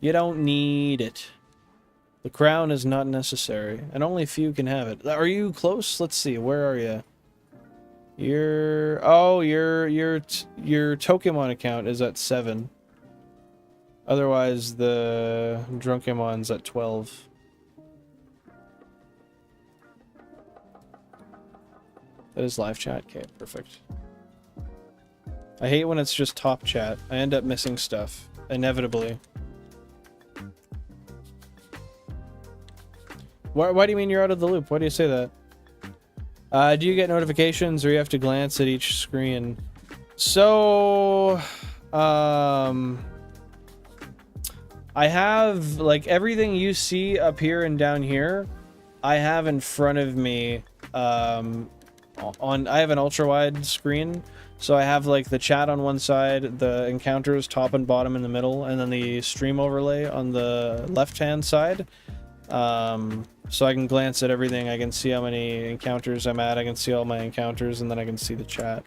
You don't need it. The crown is not necessary, and only few can have it. Are you close? Let's see. Where are you? Your Tokemon account is at 7. Otherwise, the Drunkemon's at 12. That is live chat. Okay, perfect. I hate when it's just top chat. I end up missing stuff, inevitably. Why do you mean you're out of the loop? Why do you say that? Do you get notifications, or you have to glance at each screen? So, I have, like, everything you see up here and down here, I have in front of me, I have an ultra-wide screen. So I have, like, the chat on one side, the encounters top and bottom in the middle, and then the stream overlay on the left-hand side. So I can glance at everything. I can see how many encounters I'm at. I can see all my encounters, and then I can see the chat.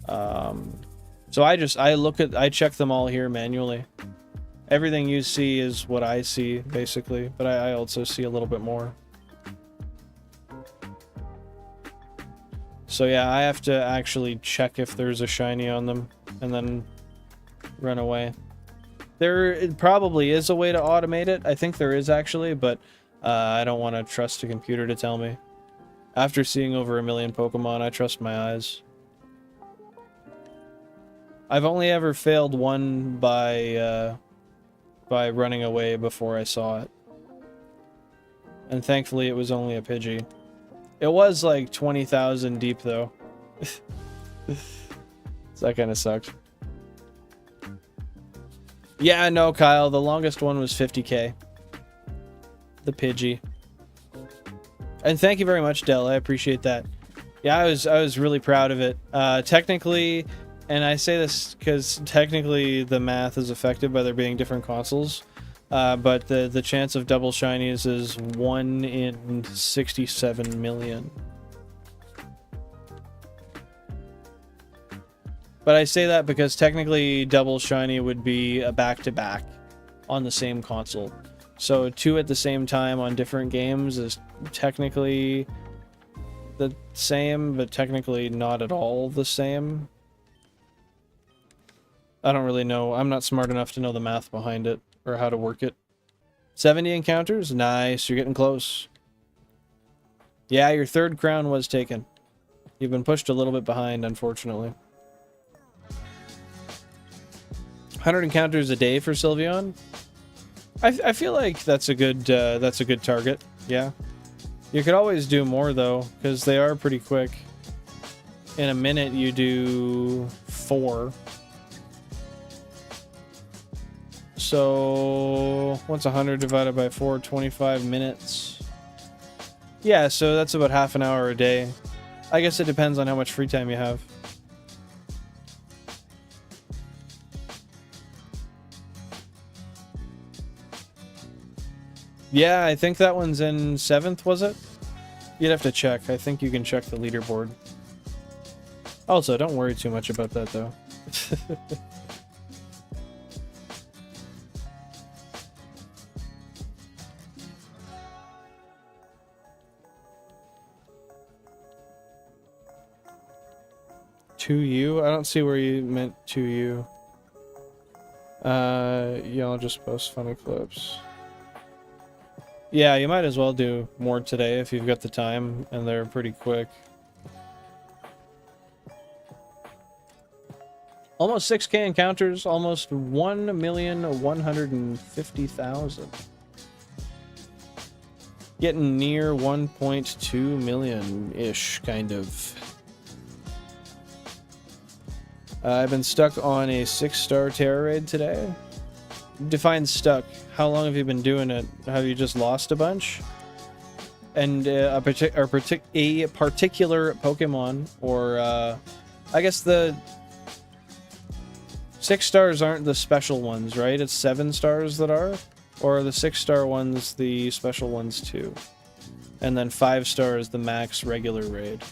So I check them all here manually. Everything you see is what I see, basically, but I also see a little bit more. So yeah, I have to actually check if there's a shiny on them, and then run away. There probably is a way to automate it. I think there is, actually, but I don't want to trust a computer to tell me. After seeing over 1 million Pokemon, I trust my eyes. I've only ever failed one by running away before I saw it. And thankfully it was only a Pidgey. It was like 20,000 deep, though. So that kind of sucked. Yeah, no, Kyle. The longest one was 50k. The Pidgey. And thank you very much, Dell. I appreciate that. Yeah, I was really proud of it. Technically, and I say this because technically the math is affected by there being different consoles. But the chance of double shinies is 1 in 67 million. But I say that because technically double shiny would be a back-to-back on the same console. So 2 at the same time on different games is technically the same, but technically not at all the same. I don't really know. I'm not smart enough to know the math behind it or how to work it. 70 encounters? Nice, you're getting close. Yeah, your 3rd crown was taken. You've been pushed a little bit behind, unfortunately. 100 encounters a day for Sylveon? I feel like that's a good target. Yeah. You could always do more though, because they are pretty quick. In a minute you do 4. So what's 100 divided by 4? 25 minutes. Yeah, so that's about half an hour a day. I guess it depends on how much free time you have. Yeah, I think that one's in 7th, was it? You'd have to check. I think you can check the leaderboard. Also, don't worry too much about that, though. To you? I don't see where you meant to you. Yeah, I'll just post funny clips. Yeah, you might as well do more today if you've got the time, and they're pretty quick. Almost 6k encounters, almost 1,150,000. Getting near 1.2 million-ish, kind of. I've been stuck on a 6-star Terra raid today. Define stuck. How long have you been doing it? Have you just lost a bunch? And a particular Pokemon, or I guess the 6 stars aren't the special ones, right? It's 7 stars that are, or are the 6-star ones the special ones too? And then 5 stars the max regular raid.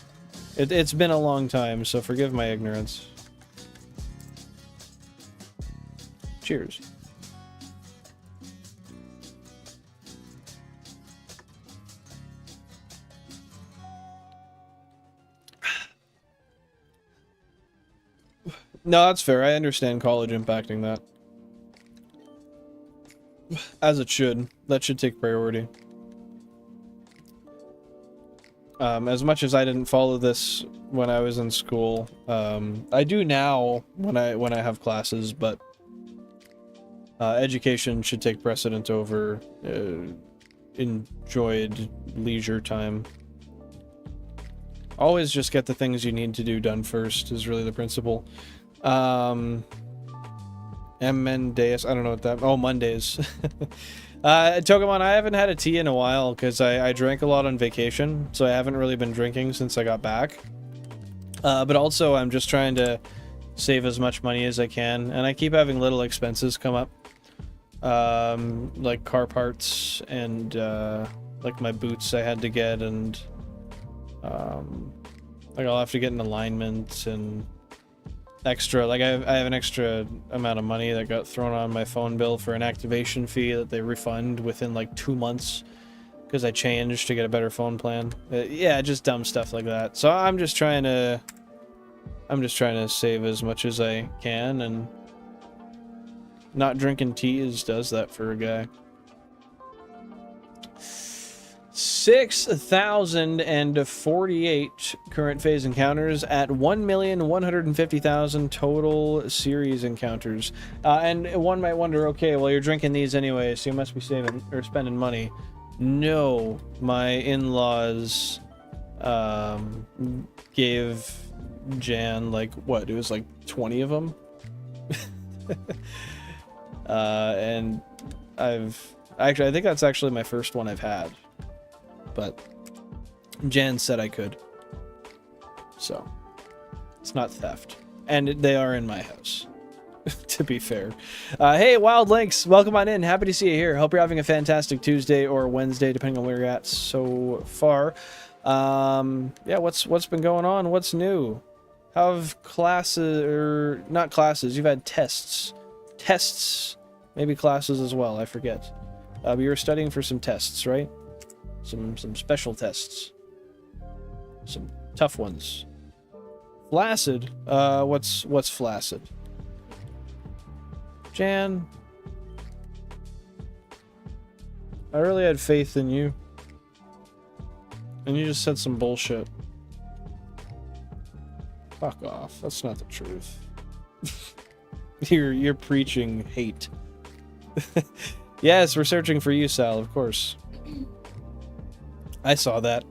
It's been a long time, so forgive my ignorance. Cheers. No, that's fair. I understand college impacting that. As it should. That should take priority. As much as I didn't follow this when I was in school, I do now when I have classes, but education should take precedent over enjoyed leisure time. Always just get the things you need to do done first is really the principle. Mendaeus, I don't know what that... Oh, Mondays. Pokemon, I haven't had a tea in a while because I drank a lot on vacation, so I haven't really been drinking since I got back. But also, I'm just trying to save as much money as I can, and I keep having little expenses come up. Like car parts and, like my boots I had to get, and, like I'll have to get an alignment and extra, like I have an extra amount of money that got thrown on my phone bill for an activation fee that they refund within like 2 months because I changed to get a better phone plan. Yeah, just dumb stuff like that. So I'm just trying to save as much as I can, and not drinking teas does that for a guy. 6,048 current phase encounters at 1,150,000 total series encounters. And one might wonder, okay, well, you're drinking these anyway, so you must be saving or spending money. No, my in-laws gave Jan, like, what, it was like 20 of them? And I think that's actually my first one I've had. But Jan said I could. So, it's not theft. And they are in my house, to be fair. Hey, Wild Links, welcome on in. Happy to see you here. Hope you're having a fantastic Tuesday or Wednesday, depending on where you're at so far. Yeah, what's been going on? What's new? How have classes, or not classes, you've had tests. Tests, maybe classes as well, I forget. But you were studying for some tests, right? Some special tests. Some tough ones. Flaccid? What's flaccid? Jan? I really had faith in you. And you just said some bullshit. Fuck off. That's not the truth. You're preaching hate. Yes, we're searching for you, Sal, of course. I saw that.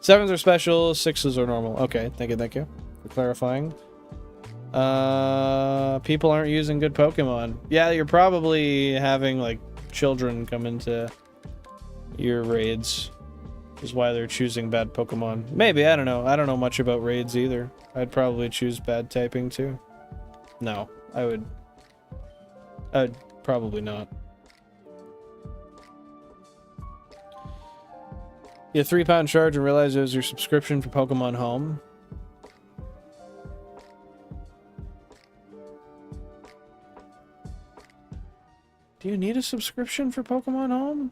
7s are special, 6s are normal. Okay, thank you for clarifying. People aren't using good Pokemon. Yeah, you're probably having, like, children come into your raids. Is why they're choosing bad Pokemon. Maybe, I don't know. I don't know much about raids either. I'd probably choose bad typing too. No, I'd probably not. You had £3 charge and realized it was your subscription for Pokemon Home. Do you need a subscription for Pokemon Home?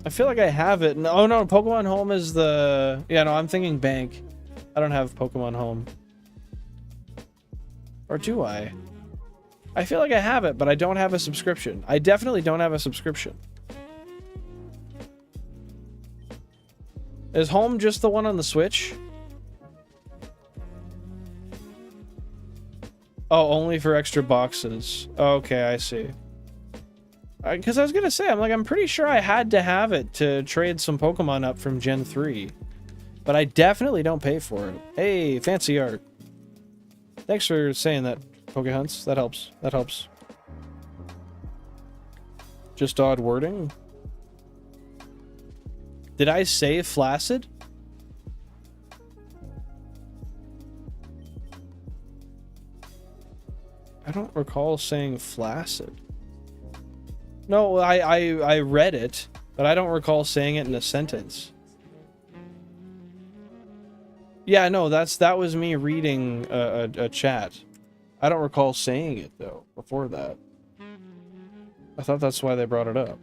I feel like I have it. Oh no, Pokemon Home is the... Yeah, no, I'm thinking Bank. I don't have Pokemon Home. Or do I? I feel like I have it, but I don't have a subscription. I definitely don't have a subscription. Is Home just the one on the Switch? Oh, only for extra boxes. Okay, I see. Because I was going to say, I'm pretty sure I had to have it to trade some Pokemon up from Gen 3. But I definitely don't pay for it. Hey, fancy art. Thanks for saying that, Pokehunts. That helps. That helps. Just odd wording? Did I say flaccid? I don't recall saying flaccid. No, I read it, but I don't recall saying it in a sentence. Yeah, no, that was me reading a chat. I don't recall saying it, though, before that. I thought that's why they brought it up.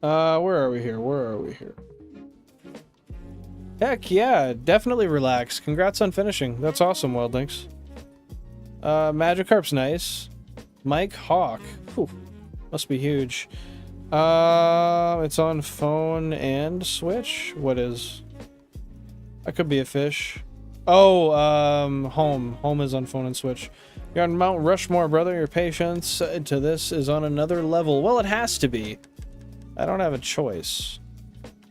Where are we here? Where are we here? Heck yeah, definitely relax. Congrats on finishing. That's awesome, Wildlinks. Magikarp's nice. Mike Hawk. Whew. Must be huge. It's on phone and Switch? What is? That could be a fish. Oh, Home. Home is on phone and Switch. You're on Mount Rushmore, brother. Your patience to this is on another level. Well, it has to be. I don't have a choice.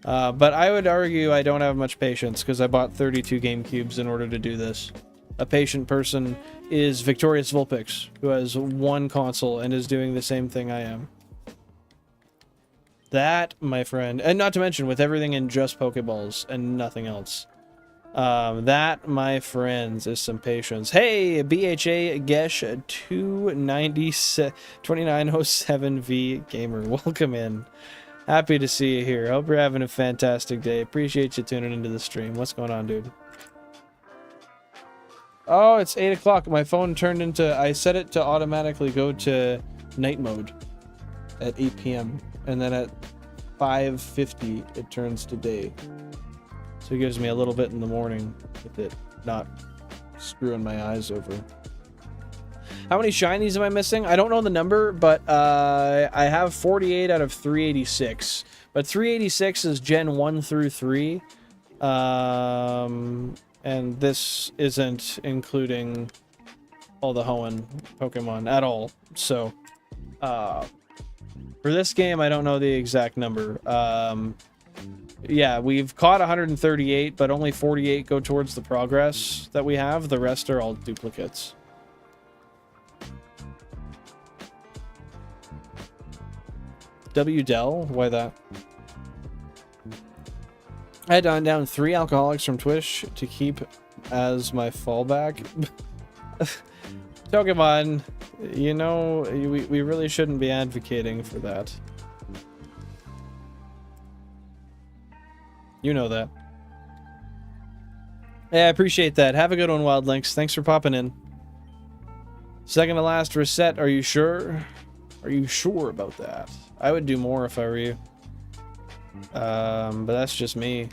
But I would argue I don't have much patience because I bought 32 GameCubes in order to do this. A patient person is Victorious Vulpix, who has one console and is doing the same thing I am. That, my friend, and not to mention with everything in just Pokeballs and nothing else. That, my friends, is some patience. Hey, BHA Gesh 2907V Gamer, welcome in. Happy to see you here. Hope you're having a fantastic day. Appreciate you tuning into the stream. What's going on, dude? Oh, it's 8 o'clock. My phone turned into... I set it to automatically go to night mode at 8 p.m. And then at 5:50, it turns to day. So it gives me a little bit in the morning with it not screwing my eyes over. How many shinies am I missing? I don't know the number, but I have 48 out of 386. But 386 is Gen 1 through 3. And this isn't including all the Hoenn Pokemon at all. So For this game, I don't know the exact number. Yeah, we've caught 138, but only 48 go towards the progress that we have. The rest are all duplicates. W. Dell? Why that? I had down 3 alcoholics from Twitch to keep as my fallback. Pokemon, you know, we really shouldn't be advocating for that. You know that. Yeah, I appreciate that. Have a good one, Wild Links. Thanks for popping in. Second to last reset. Are you sure? Are you sure about that? I would do more if I were you. But that's just me.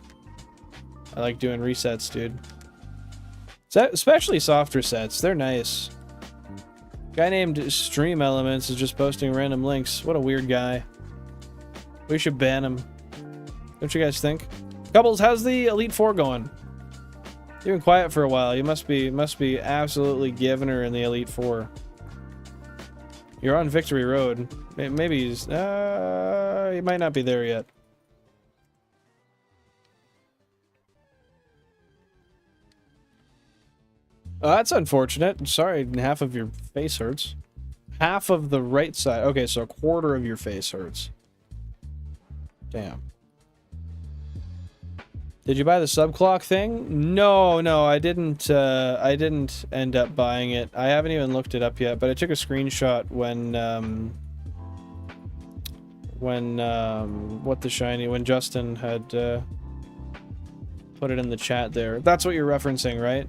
I like doing resets, dude. Especially soft resets. They're nice. Guy named Stream Elements is just posting random links. What a weird guy. We should ban him. Don't you guys think? Couples, how's the Elite Four going? You've been quiet for a while. You must be absolutely giving her in the Elite Four. You're on Victory Road. Maybe he's... he might not be there yet. Oh, that's unfortunate. Sorry, half of your face hurts. Half of the right side. Okay, so a quarter of your face hurts. Damn. Did you buy the subclock thing? No, I didn't end up buying it. I haven't even looked it up yet, but I took a screenshot when Justin had put it in the chat there. That's what you're referencing, right?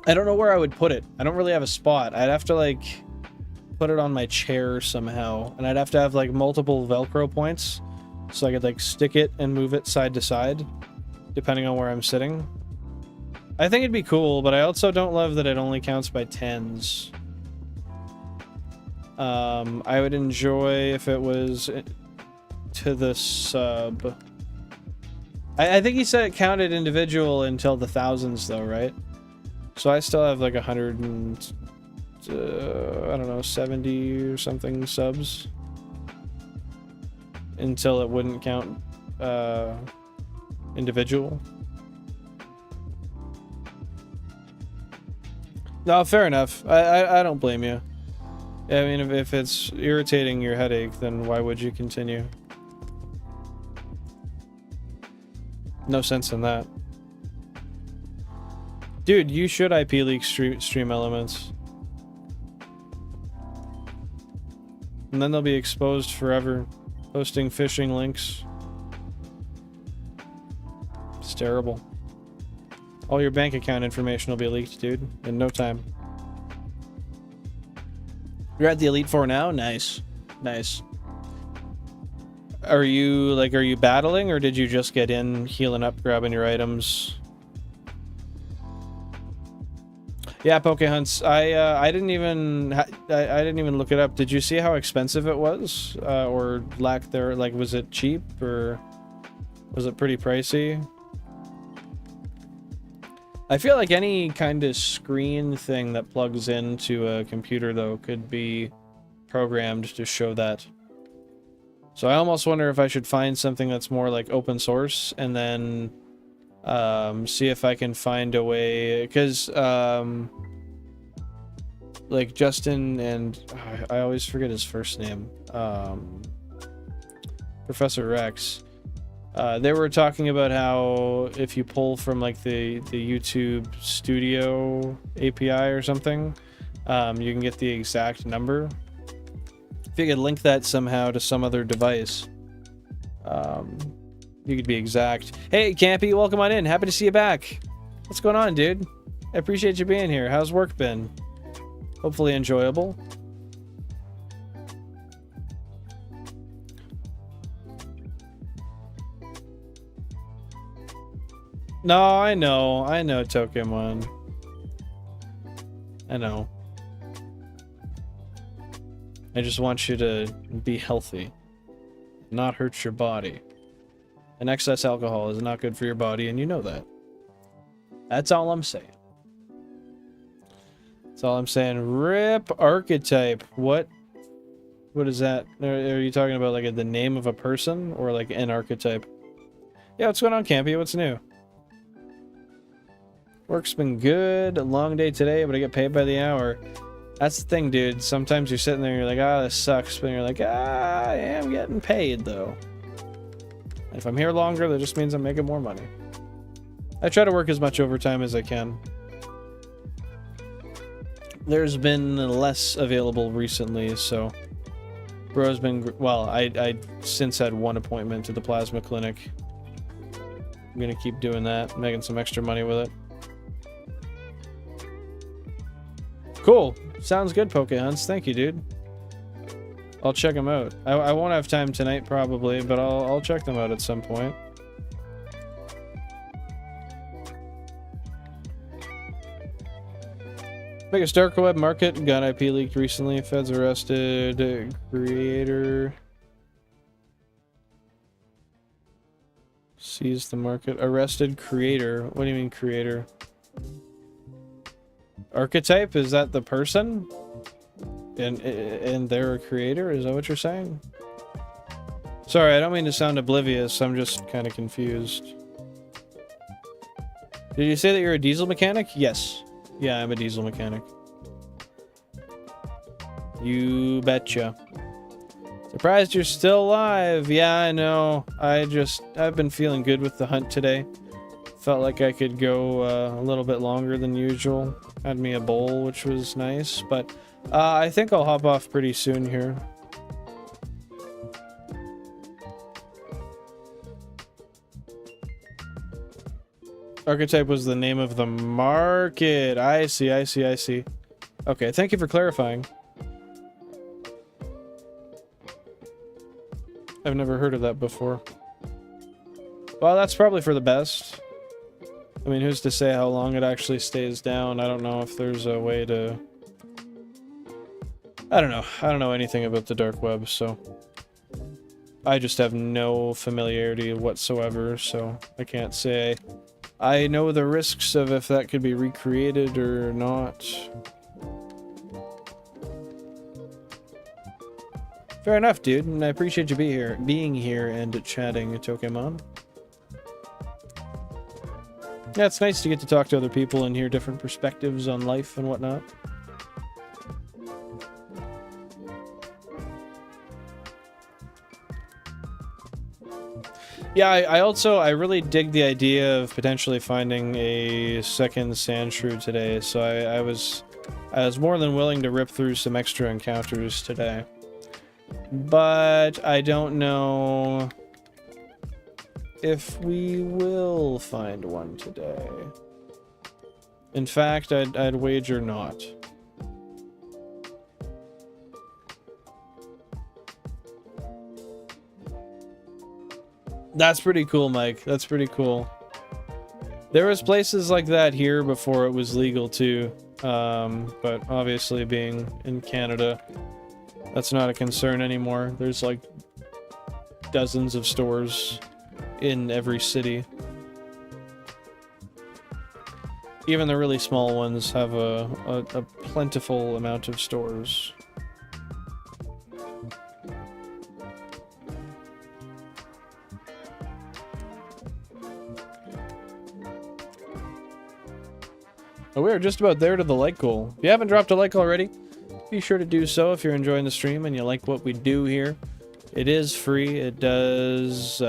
I don't know where I would put it. I don't really have a spot. I'd have to like put it on my chair somehow, and I'd have to have like multiple Velcro points so I could like stick it and move it side to side depending on where I'm sitting. I think it'd be cool, but I also don't love that it only counts by tens. I would enjoy if it was to the sub. I think he said it counted individual until the thousands though, right? So I still have like 100 and I don't know, 70 or something subs until it wouldn't count individual. No, fair enough. I don't blame you. I mean, if it's irritating your headache, then why would you continue? No sense in that. Dude, you should IP leak stream elements. And then they'll be exposed forever. Posting phishing links. It's terrible. All your bank account information will be leaked, dude, in no time. You're at the Elite Four now? Nice. Nice. Are you battling, or did you just get in, healing up, grabbing your items? Yeah, Pokehunts. I didn't even look it up. Did you see how expensive it was, or lack there? Like, was it cheap or was it pretty pricey? I feel like any kind of screen thing that plugs into a computer though could be programmed to show that. So I almost wonder if I should find something that's more like open source and then see if I can find a way, because like Justin and I always forget his first name, Professor Rex, they were talking about how if you pull from like the YouTube Studio API or something, you can get the exact number. If you could link that somehow to some other device, you could be exact. Hey, Campy, welcome on in. Happy to see you back. What's going on, dude? I appreciate you being here. How's work been? Hopefully enjoyable. No, I know, Pokemon. I know. I just want you to be healthy, not hurt your body. And excess alcohol is not good for your body, and you know that. That's all I'm saying. That's all I'm saying. Rip archetype. What is that? Are you talking about like the name of a person or like an archetype? Yeah, what's going on, Campy? What's new? Work's been good. A long day today, but I get paid by the hour. That's the thing, dude. Sometimes you're sitting there and you're like, ah, this sucks. But you're like, ah, I am getting paid, though. And if I'm here longer, that just means I'm making more money. I try to work as much overtime as I can. There's been less available recently, so... Bro's been... Well, I since had one appointment to the plasma clinic. I'm gonna keep doing that, making some extra money with it. Cool. Sounds good, Pokehunts. Thank you, dude. I'll check them out. I won't have time tonight, probably, but I'll check them out at some point. Biggest dark web market got IP leaked recently. Feds arrested creator. Seized the market. Arrested creator. What do you mean creator? Archetype? Is that the person? And they're a creator? Is that what you're saying? Sorry, I don't mean to sound oblivious. I'm just kind of confused. Did you say that you're a diesel mechanic? Yes. Yeah, I'm a diesel mechanic. You betcha. Surprised you're still alive. Yeah, I know. I've been feeling good with the hunt today. Felt like I could go a little bit longer than usual. Had me a bowl, which was nice, but I think I'll hop off pretty soon here. Archetype was the name of the market. I see. Okay, thank you for clarifying. I've never heard of that before. Well, that's probably for the best. I mean, who's to say how long it actually stays down? I don't know if there's a way to... I don't know. I don't know anything about the dark web, so... I just have no familiarity whatsoever, so I can't say I know the risks of if that could be recreated or not. Fair enough, dude, and I appreciate you being here and chatting, Tokemon. Yeah, it's nice to get to talk to other people and hear different perspectives on life and whatnot. Yeah, I really dig the idea of potentially finding a second Sandshrew today, so I was more than willing to rip through some extra encounters today. But I don't know if we will find one today. In fact, I'd wager not. That's pretty cool, Mike. That's pretty cool. There was places like that here before it was legal too, but obviously being in Canada, that's not a concern anymore. There's like dozens of stores in every city. Even the really small ones have a plentiful amount of stores. Oh, we are just about there to the like goal. If you haven't dropped a like already, be sure to do so if you're enjoying the stream and you like what we do here. It is free. It does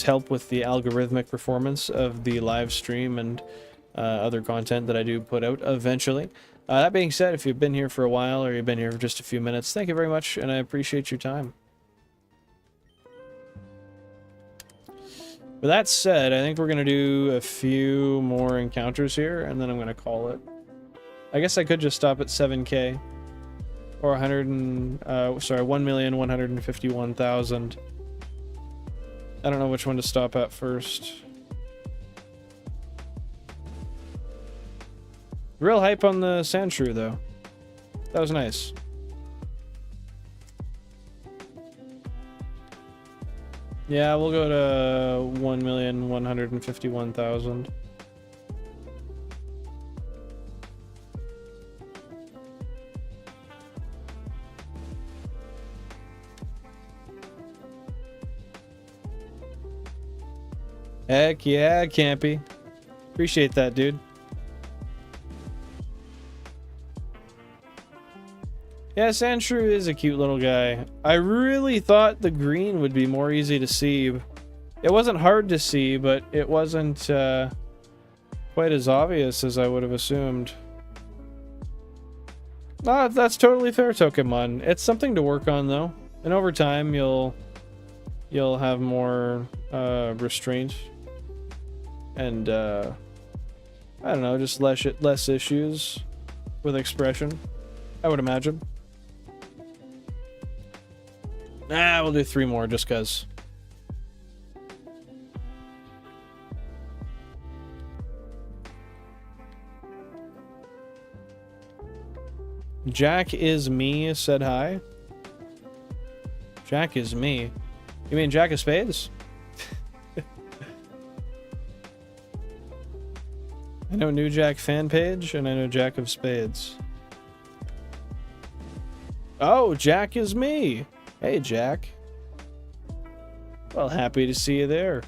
help with the algorithmic performance of the live stream and other content that I do put out eventually. That being said, if you've been here for a while or you've been here for just a few minutes, thank you very much, and I appreciate your time. With that said, I think we're going to do a few more encounters here, and then I'm going to call it. I guess I could just stop at 7K. Or 1,151,000. I don't know which one to stop at first. Real hype on the Sandshrew, though. That was nice. Yeah, we'll go to 1,151,000. Heck yeah, Campy. Appreciate that, dude. Yeah, Sandshrew is a cute little guy. I really thought the green would be more easy to see. It wasn't hard to see, but it wasn't quite as obvious as I would have assumed. That's totally fair, Pokemon. It's something to work on, though. And over time, you'll have more restraint. And, I don't know, just less issues with expression, I would imagine. Nah, we'll do 3 more just cuz. Jack is me said hi. Jack is me. You mean Jack of Spades? I know New Jack fan page and I know Jack of Spades. Oh, Jack is me. Hey, Jack. Well, happy to see you there.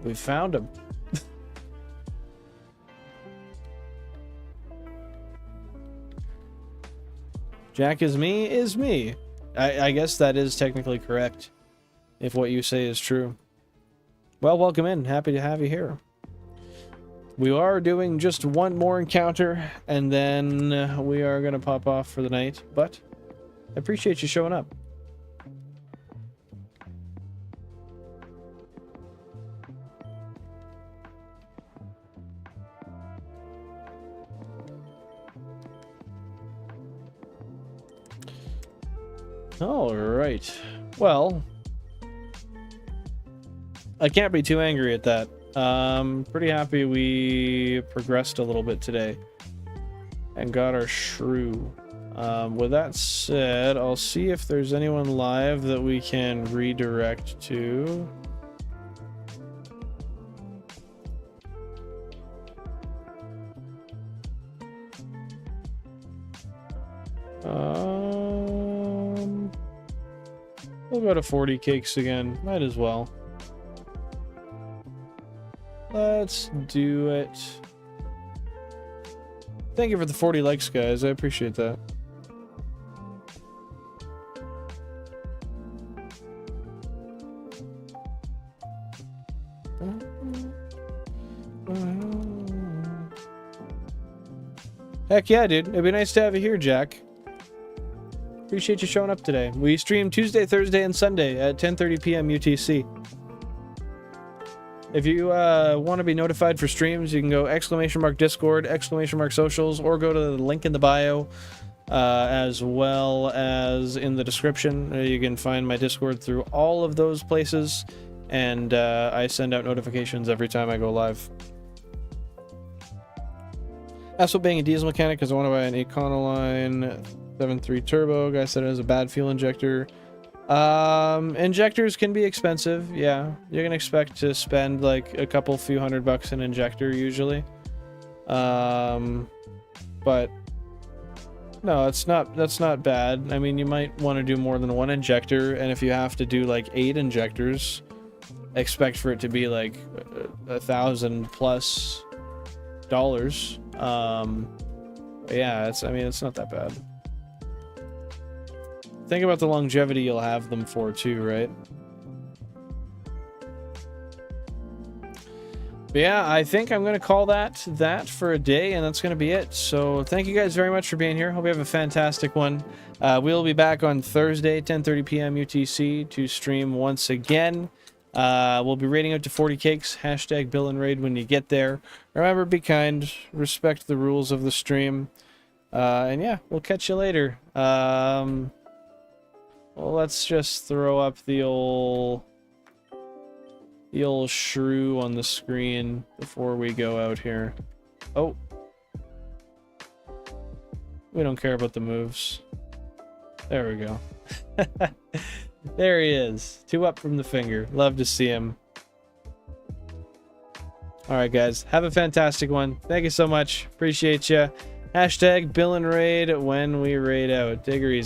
We found him. Jack is me is me. I guess that is technically correct, if what you say is true. Well, welcome in. Happy to have you here. We are doing just one more encounter, and then we are going to pop off for the night, but I appreciate you showing up. All right. Well, I can't be too angry at that. Pretty happy we progressed a little bit today and got our shrew. With that said, I'll see if there's anyone live that we can redirect to. We'll go to 40 cakes again. Might as well. Let's do it. Thank you for the 40 likes, guys. I appreciate that. Heck yeah, dude. It'd be nice to have you here, Jack. Appreciate you showing up today. We stream Tuesday, Thursday, and Sunday at 10:30 p.m. UTC. If you want to be notified for streams, you can go !Discord, !Socials, or go to the link in the bio, as well as in the description. You can find my Discord through all of those places, and I send out notifications every time I go live. Also, being a diesel mechanic, because I want to buy an Econoline 7.3 Turbo. Guy said it has a bad fuel injector. Injectors can be expensive. Yeah, you can expect to spend like a few $100 an injector usually. But no, that's not bad. I mean, you might want to do more than one injector, and if you have to do like 8 injectors, expect for it to be like $1,000+ dollars. Yeah, it's not that bad. Think about the longevity you'll have them for too, right? But yeah, I think I'm going to call that for a day, and that's going to be it. So thank you guys very much for being here. Hope you have a fantastic one. We'll be back on Thursday, 10:30 p.m. UTC to stream once again. We'll be raiding out to 40 cakes. # Bill and Raid when you get there. Remember, be kind. Respect the rules of the stream. And yeah, we'll catch you later. Well, let's just throw up the old shrew on the screen before we go out here. Oh. We don't care about the moves. There we go. There he is. 2 up from the finger. Love to see him. Alright, guys. Have a fantastic one. Thank you so much. Appreciate you. # Bill and Raid when we raid out. Take her easy.